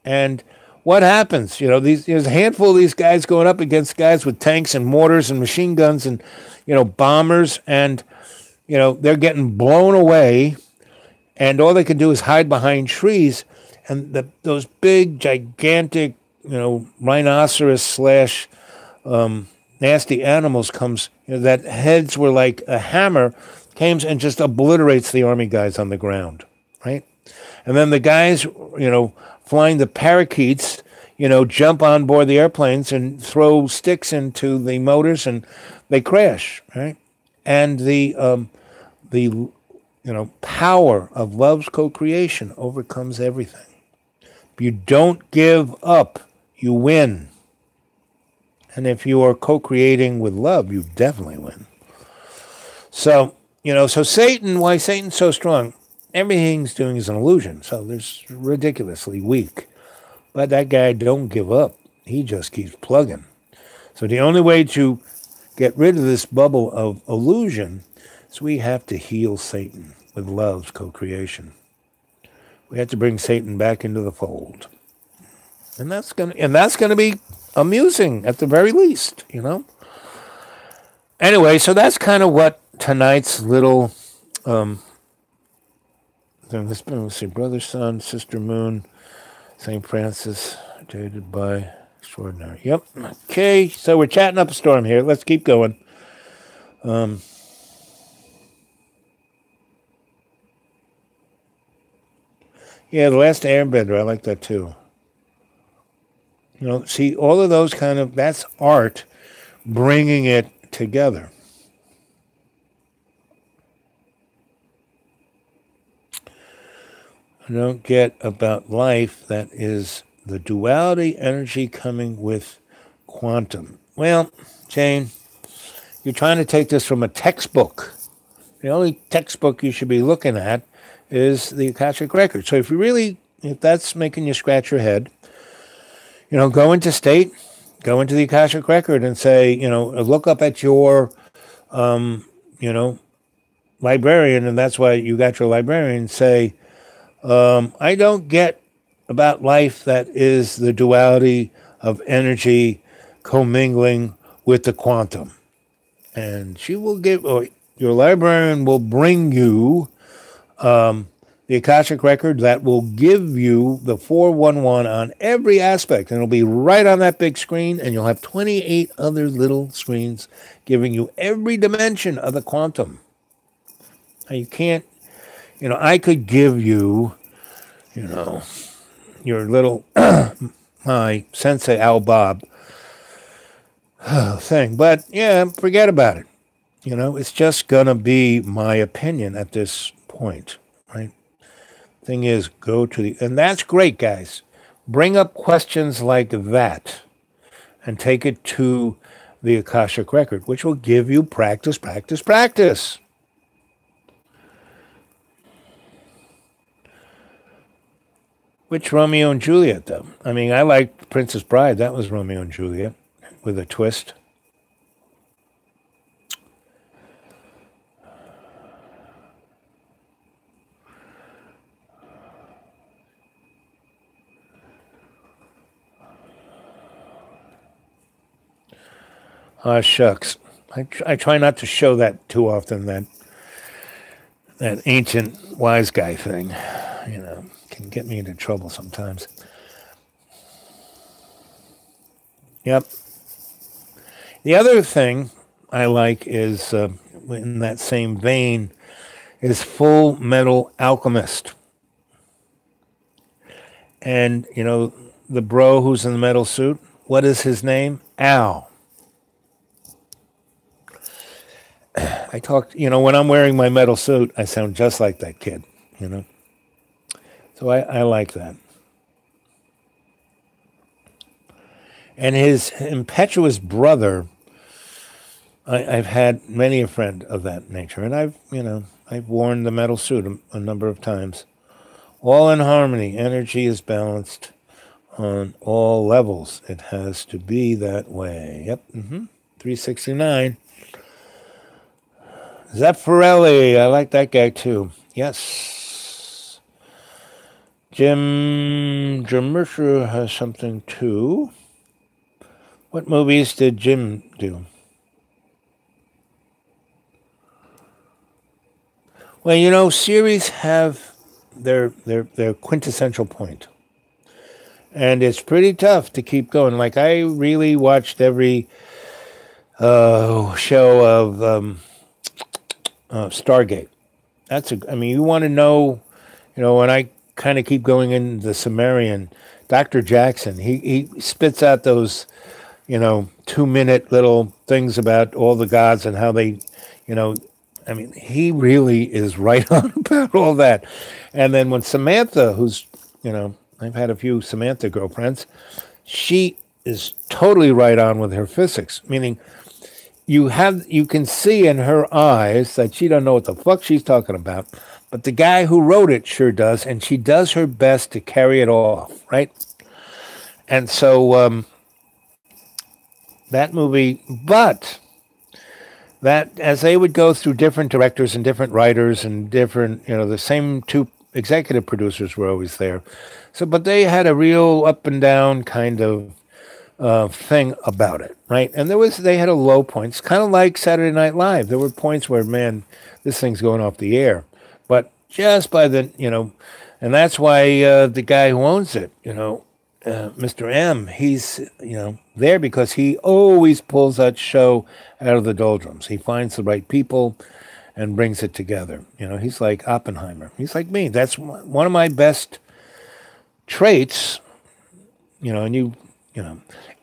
And what happens? There's a handful of these guys going up against guys with tanks and mortars and machine guns and bombers, and they're getting blown away, and all they can do is hide behind trees, and those big gigantic rhinoceros slash nasty animals comes, that heads were like a hammer, came and just obliterates the army guys on the ground, right? And then the guys, flying the parakeets, jump on board the airplanes and throw sticks into the motors, and they crash, right? And the power of love's co-creation overcomes everything. If you don't give up, you win. And if you are co-creating with love, you definitely win. So, so Satan, why Satan's so strong? Everything he's doing is an illusion. So there's ridiculously weak. But that guy don't give up. He just keeps plugging. So the only way to get rid of this bubble of illusion is we have to heal Satan with love's co-creation. We have to bring Satan back into the fold. And that's gonna be amusing at the very least, Anyway, so that's kind of what tonight's little thing. Let's see, Brother Sun, Sister Moon, St. Francis, dated by extraordinary. Yep. Okay, so we're chatting up a storm here. Let's keep going. Yeah, The Last Airbender, I like that too. See, all of those that's art, bringing it together. I don't get about life that is the duality energy coming with quantum. Well, Jane, you're trying to take this from a textbook. The only textbook you should be looking at is the Akashic Record. So if that's making you scratch your head, go into state, go into the Akashic Record and say, look up at your, librarian, and that's why you got your librarian, say, I don't get about life that is the duality of energy commingling with the quantum. And she will your librarian will bring you the Akashic Record that will give you the 411 on every aspect. And it'll be right on that big screen, and you'll have 28 other little screens giving you every dimension of the quantum. Now, you can't, I could give you, your little, my Sensei Al Bob thing. But, yeah, forget about it. It's just going to be my opinion at this point, right? Thing is, and that's great, guys. Bring up questions like that and take it to the Akashic Record, which will give you practice. Which Romeo and Juliet, though? I mean, I like Princess Bride. That was Romeo and Juliet with a twist. Shucks. I try not to show that too often, that that ancient wise guy thing, can get me into trouble sometimes. Yep. The other thing I like is, in that same vein, is Full Metal Alchemist. And, the bro who's in the metal suit, what is his name? Al. I talked, when I'm wearing my metal suit, I sound just like that kid, So I like that. And his impetuous brother, I've had many a friend of that nature, and I've worn the metal suit a number of times. All in harmony. Energy is balanced on all levels. It has to be that way. Yep. 369. Zeffirelli. I like that guy too. Yes. Jim Jermersher has something too. What movies did Jim do? Well, series have their quintessential point. And it's pretty tough to keep going. Like, I really watched every show of Stargate. You want to know, when I kind of keep going in the Sumerian, Dr. Jackson, he spits out those, 2-minute little things about all the gods and how they, he really is right on about all that. And then when Samantha, who's, I've had a few Samantha girlfriends, she is totally right on with her physics, meaning you can see in her eyes that she don't know what the fuck she's talking about, but the guy who wrote it sure does, and she does her best to carry it off, right? And so that movie, but that as they would go through different directors and different writers and different, the same two executive producers were always there. So, but they had a real up and down kind of thing about it, right? And they had a low points, kind of like Saturday Night Live. There were points where, man, this thing's going off the air. But just by the, and that's why the guy who owns it, Mr. M, he's, there because he always pulls that show out of the doldrums. He finds the right people and brings it together. He's like Oppenheimer. He's like me. That's one of my best traits,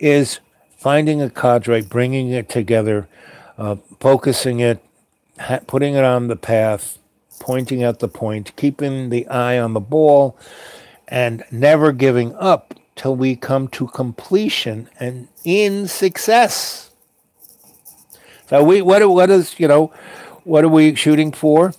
is finding a cadre, bringing it together, focusing it, putting it on the path, pointing out the point, keeping the eye on the ball, and never giving up till we come to completion and in success. So what are we shooting for?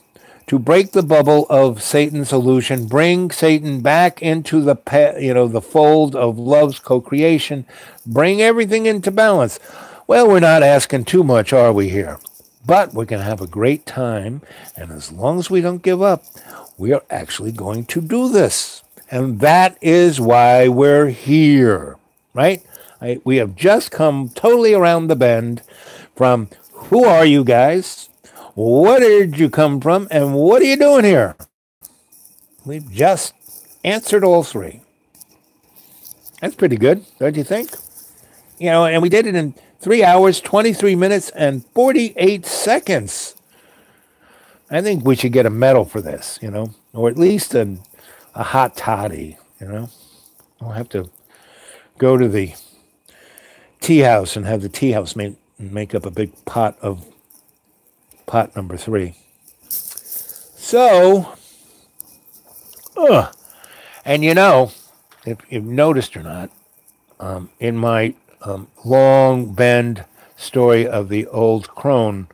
To break the bubble of Satan's illusion, bring Satan back into the fold of love's co-creation, bring everything into balance. Well, we're not asking too much, are we here? But we're going to have a great time, and as long as we don't give up, we are actually going to do this. And that is why we're here, right? We have just come totally around the bend from who are you guys? Where did you come from? And what are you doing here? We've just answered all three. That's pretty good, don't you think? And we did it in 3 hours, 23 minutes, and 48 seconds. I think we should get a medal for this, or at least a hot toddy, I'll have to go to the tea house and have the tea house make up a big pot number 3. So, and if you've noticed or not, in my long bend story of the old crone,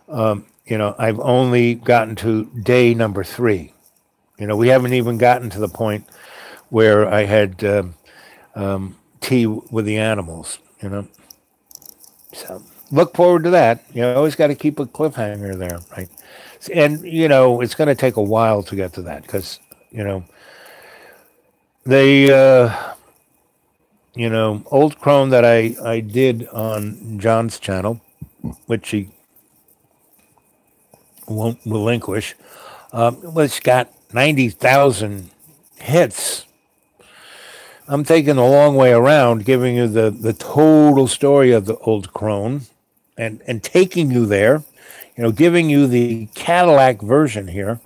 I've only gotten to day number 3. We haven't even gotten to the point where I had tea with the animals, So look forward to that. You always got to keep a cliffhanger there, right? And, it's going to take a while to get to that because, old crone that I did on John's channel, which he won't relinquish, Well, it's got 90,000 hits. I'm taking a long way around, giving you the total story of the old crone and taking you there, giving you the Cadillac version here,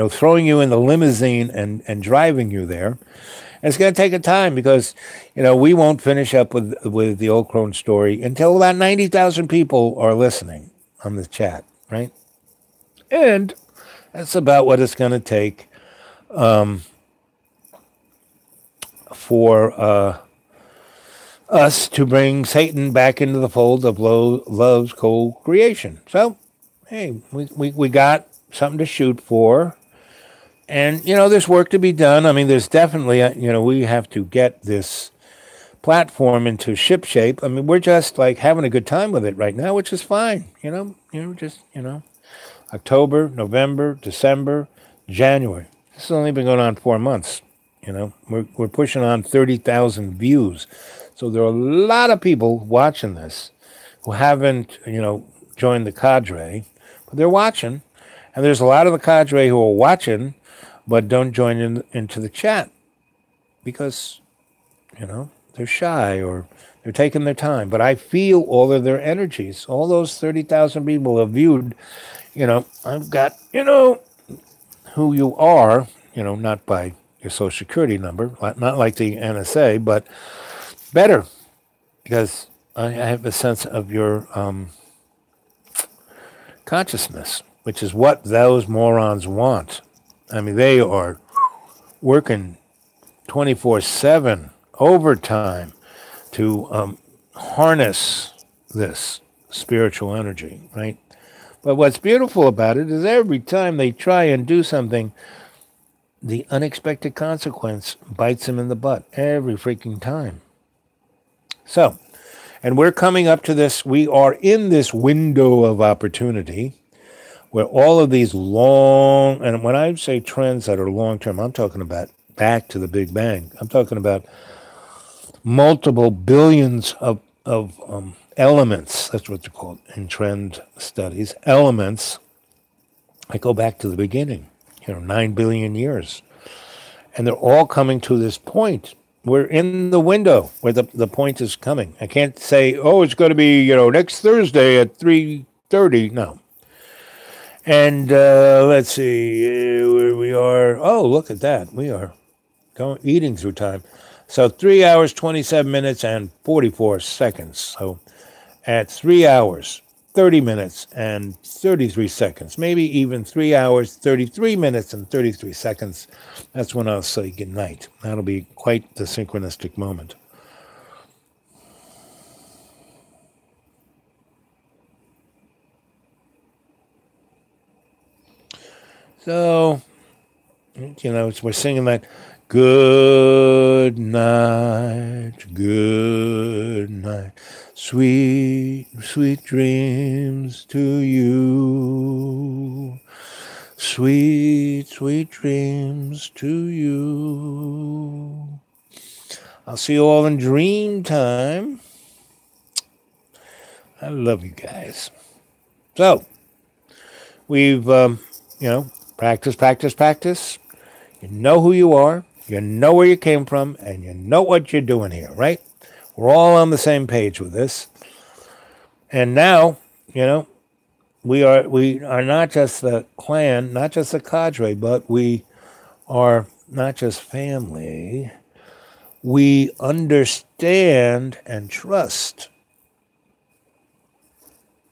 throwing you in the limousine and driving you there. And it's going to take a time because, we won't finish up with the old crone story until about 90,000 people are listening on the chat, right? And that's about what it's going to take for us to bring Satan back into the fold of love's co-creation. So, hey, we got something to shoot for. And, there's work to be done. I mean, there's definitely, we have to get this platform into ship shape. I mean, we're just like having a good time with it right now, which is fine. October, November, December, January. This has only been going on 4 months. We're pushing on 30,000 views. So there are a lot of people watching this who haven't, joined the cadre, but they're watching. And there's a lot of the cadre who are watching, but don't join into the chat because, they're shy or they're taking their time. But I feel all of their energies. All those 30,000 people have viewed, I've got, who you are, not by your social security number, not like the NSA, but better because I have a sense of your consciousness, which is what those morons want. I mean, they are working 24/7 overtime to harness this spiritual energy, right? But what's beautiful about it is every time they try and do something, the unexpected consequence bites them in the butt every freaking time. So, and we're coming up to this. We are in this window of opportunity where all of these long, and when I say trends that are long-term, I'm talking about back to the Big Bang. I'm talking about multiple billions of elements. That's what they're called in trend studies. Elements that go back to the beginning, 9 billion years. And they're all coming to this point. We're in the window where the point is coming. I can't say, it's going to be, next Thursday at 3:30. No. And let's see where we are. Oh, look at that. We are eating through time. So 3 hours, 27 minutes, and 44 seconds. So at 3 hours, 30 minutes, and 33 seconds, maybe even 3 hours, 33 minutes, and 33 seconds, that's when I'll say good night. That'll be quite the synchronistic moment. So, we're singing that good night, sweet, sweet dreams to you, sweet, sweet dreams to you. I'll see you all in dream time. I love you guys. So, we've, practice. You know who you are. You know where you came from, and you know what you're doing here, right? We're all on the same page with this. And now, we are not just the clan, not just the cadre, but we are not just family. We understand and trust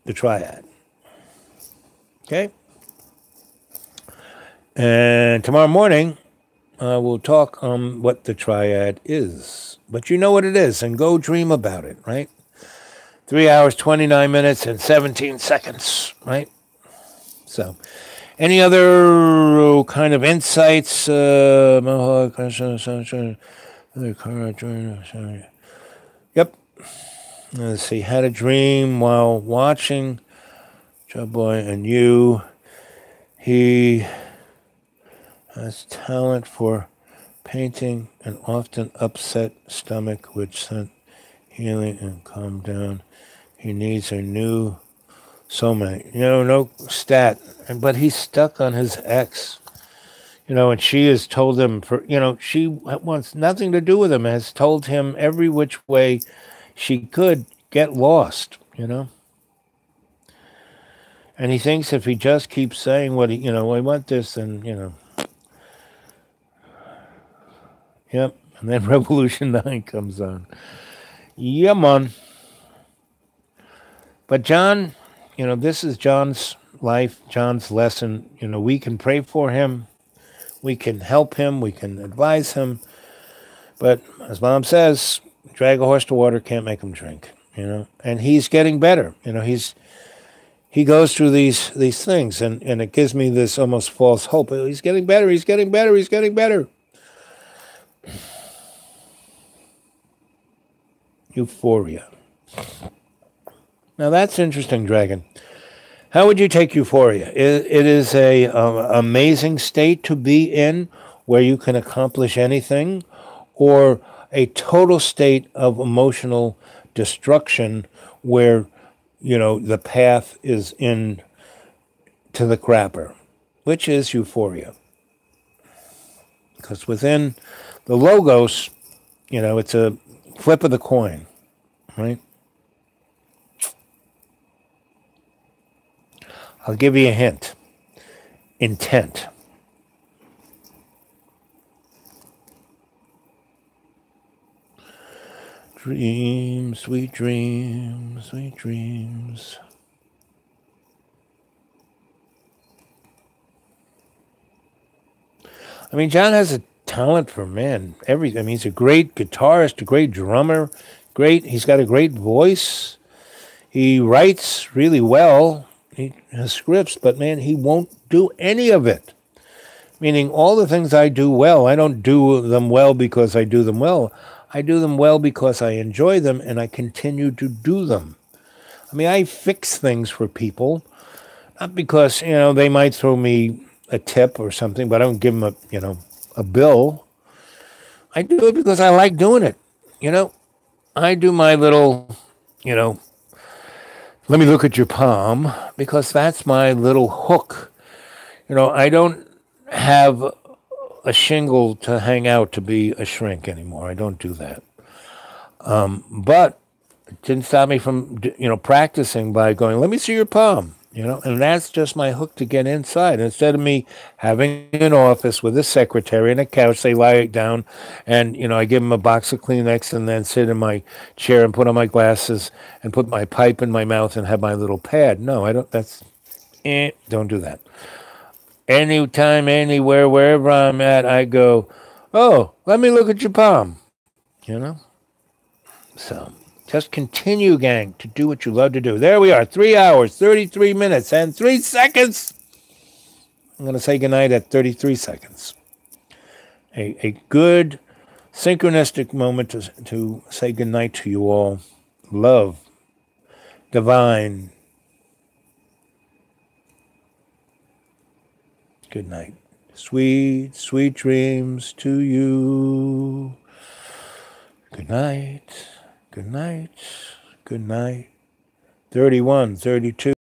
the triad. Okay? And tomorrow morning, we'll talk on what the triad is. But you know what it is, and go dream about it, right? 3 hours, 29 minutes, and 17 seconds, right? So, any other kind of insights? Yep. Let's see. Had a dream while watching Joe Boy and you. He has talent for painting an often upset stomach, which sent healing and calm down. He needs a new So many. No stat. But he's stuck on his ex. And she has told him, she wants nothing to do with him, has told him every which way she could get lost, And he thinks if he just keeps saying what I want this, and, Yep. And then Revolution 9 comes on. Yeah, man. But John, this is John's life, John's lesson. We can pray for him. We can help him. We can advise him. But as Mom says, drag a horse to water, can't make him drink, And he's getting better. He goes through these things, and it gives me this almost false hope. He's getting better. He's getting better. He's getting better. Euphoria. Now that's interesting, Dragon. How would you take euphoria? It is a amazing state to be in where you can accomplish anything, or a total state of emotional destruction where, the path is in to the crapper, which is euphoria. Because within the logos, it's a flip of the coin, right? I'll give you a hint. Intent. Dreams, sweet dreams, sweet dreams. I mean, John has a talent for everything. I mean, he's a great guitarist, a great drummer, he's got a great voice. He writes really well. He has scripts, but he won't do any of it. Meaning all the things I do well, I don't do them well because I do them well. I do them well because I enjoy them and I continue to do them. I mean, I fix things for people, not because, they might throw me a tip or something, but I don't give them a bill. I do it because I like doing it. I do my little, let me look at your palm, because that's my little hook. I don't have a shingle to hang out to be a shrink anymore. I don't do that. But it didn't stop me from, practicing by going, let me see your palm, and that's just my hook to get inside. Instead of me having an office with a secretary and a couch, they lie down and, I give them a box of Kleenex and then sit in my chair and put on my glasses and put my pipe in my mouth and have my little pad. No, I don't. Don't do that. Anytime, anywhere, wherever I'm at, I go, oh, let me look at your palm, So just continue, gang, to do what you love to do. There we are, 3 hours, 33 minutes, and 3 seconds. I'm going to say goodnight at 33 seconds. A good synchronistic moment to say goodnight to you all. Love, divine. Good night. Sweet, sweet dreams to you. Good night. Good night. Good night. 31, 32.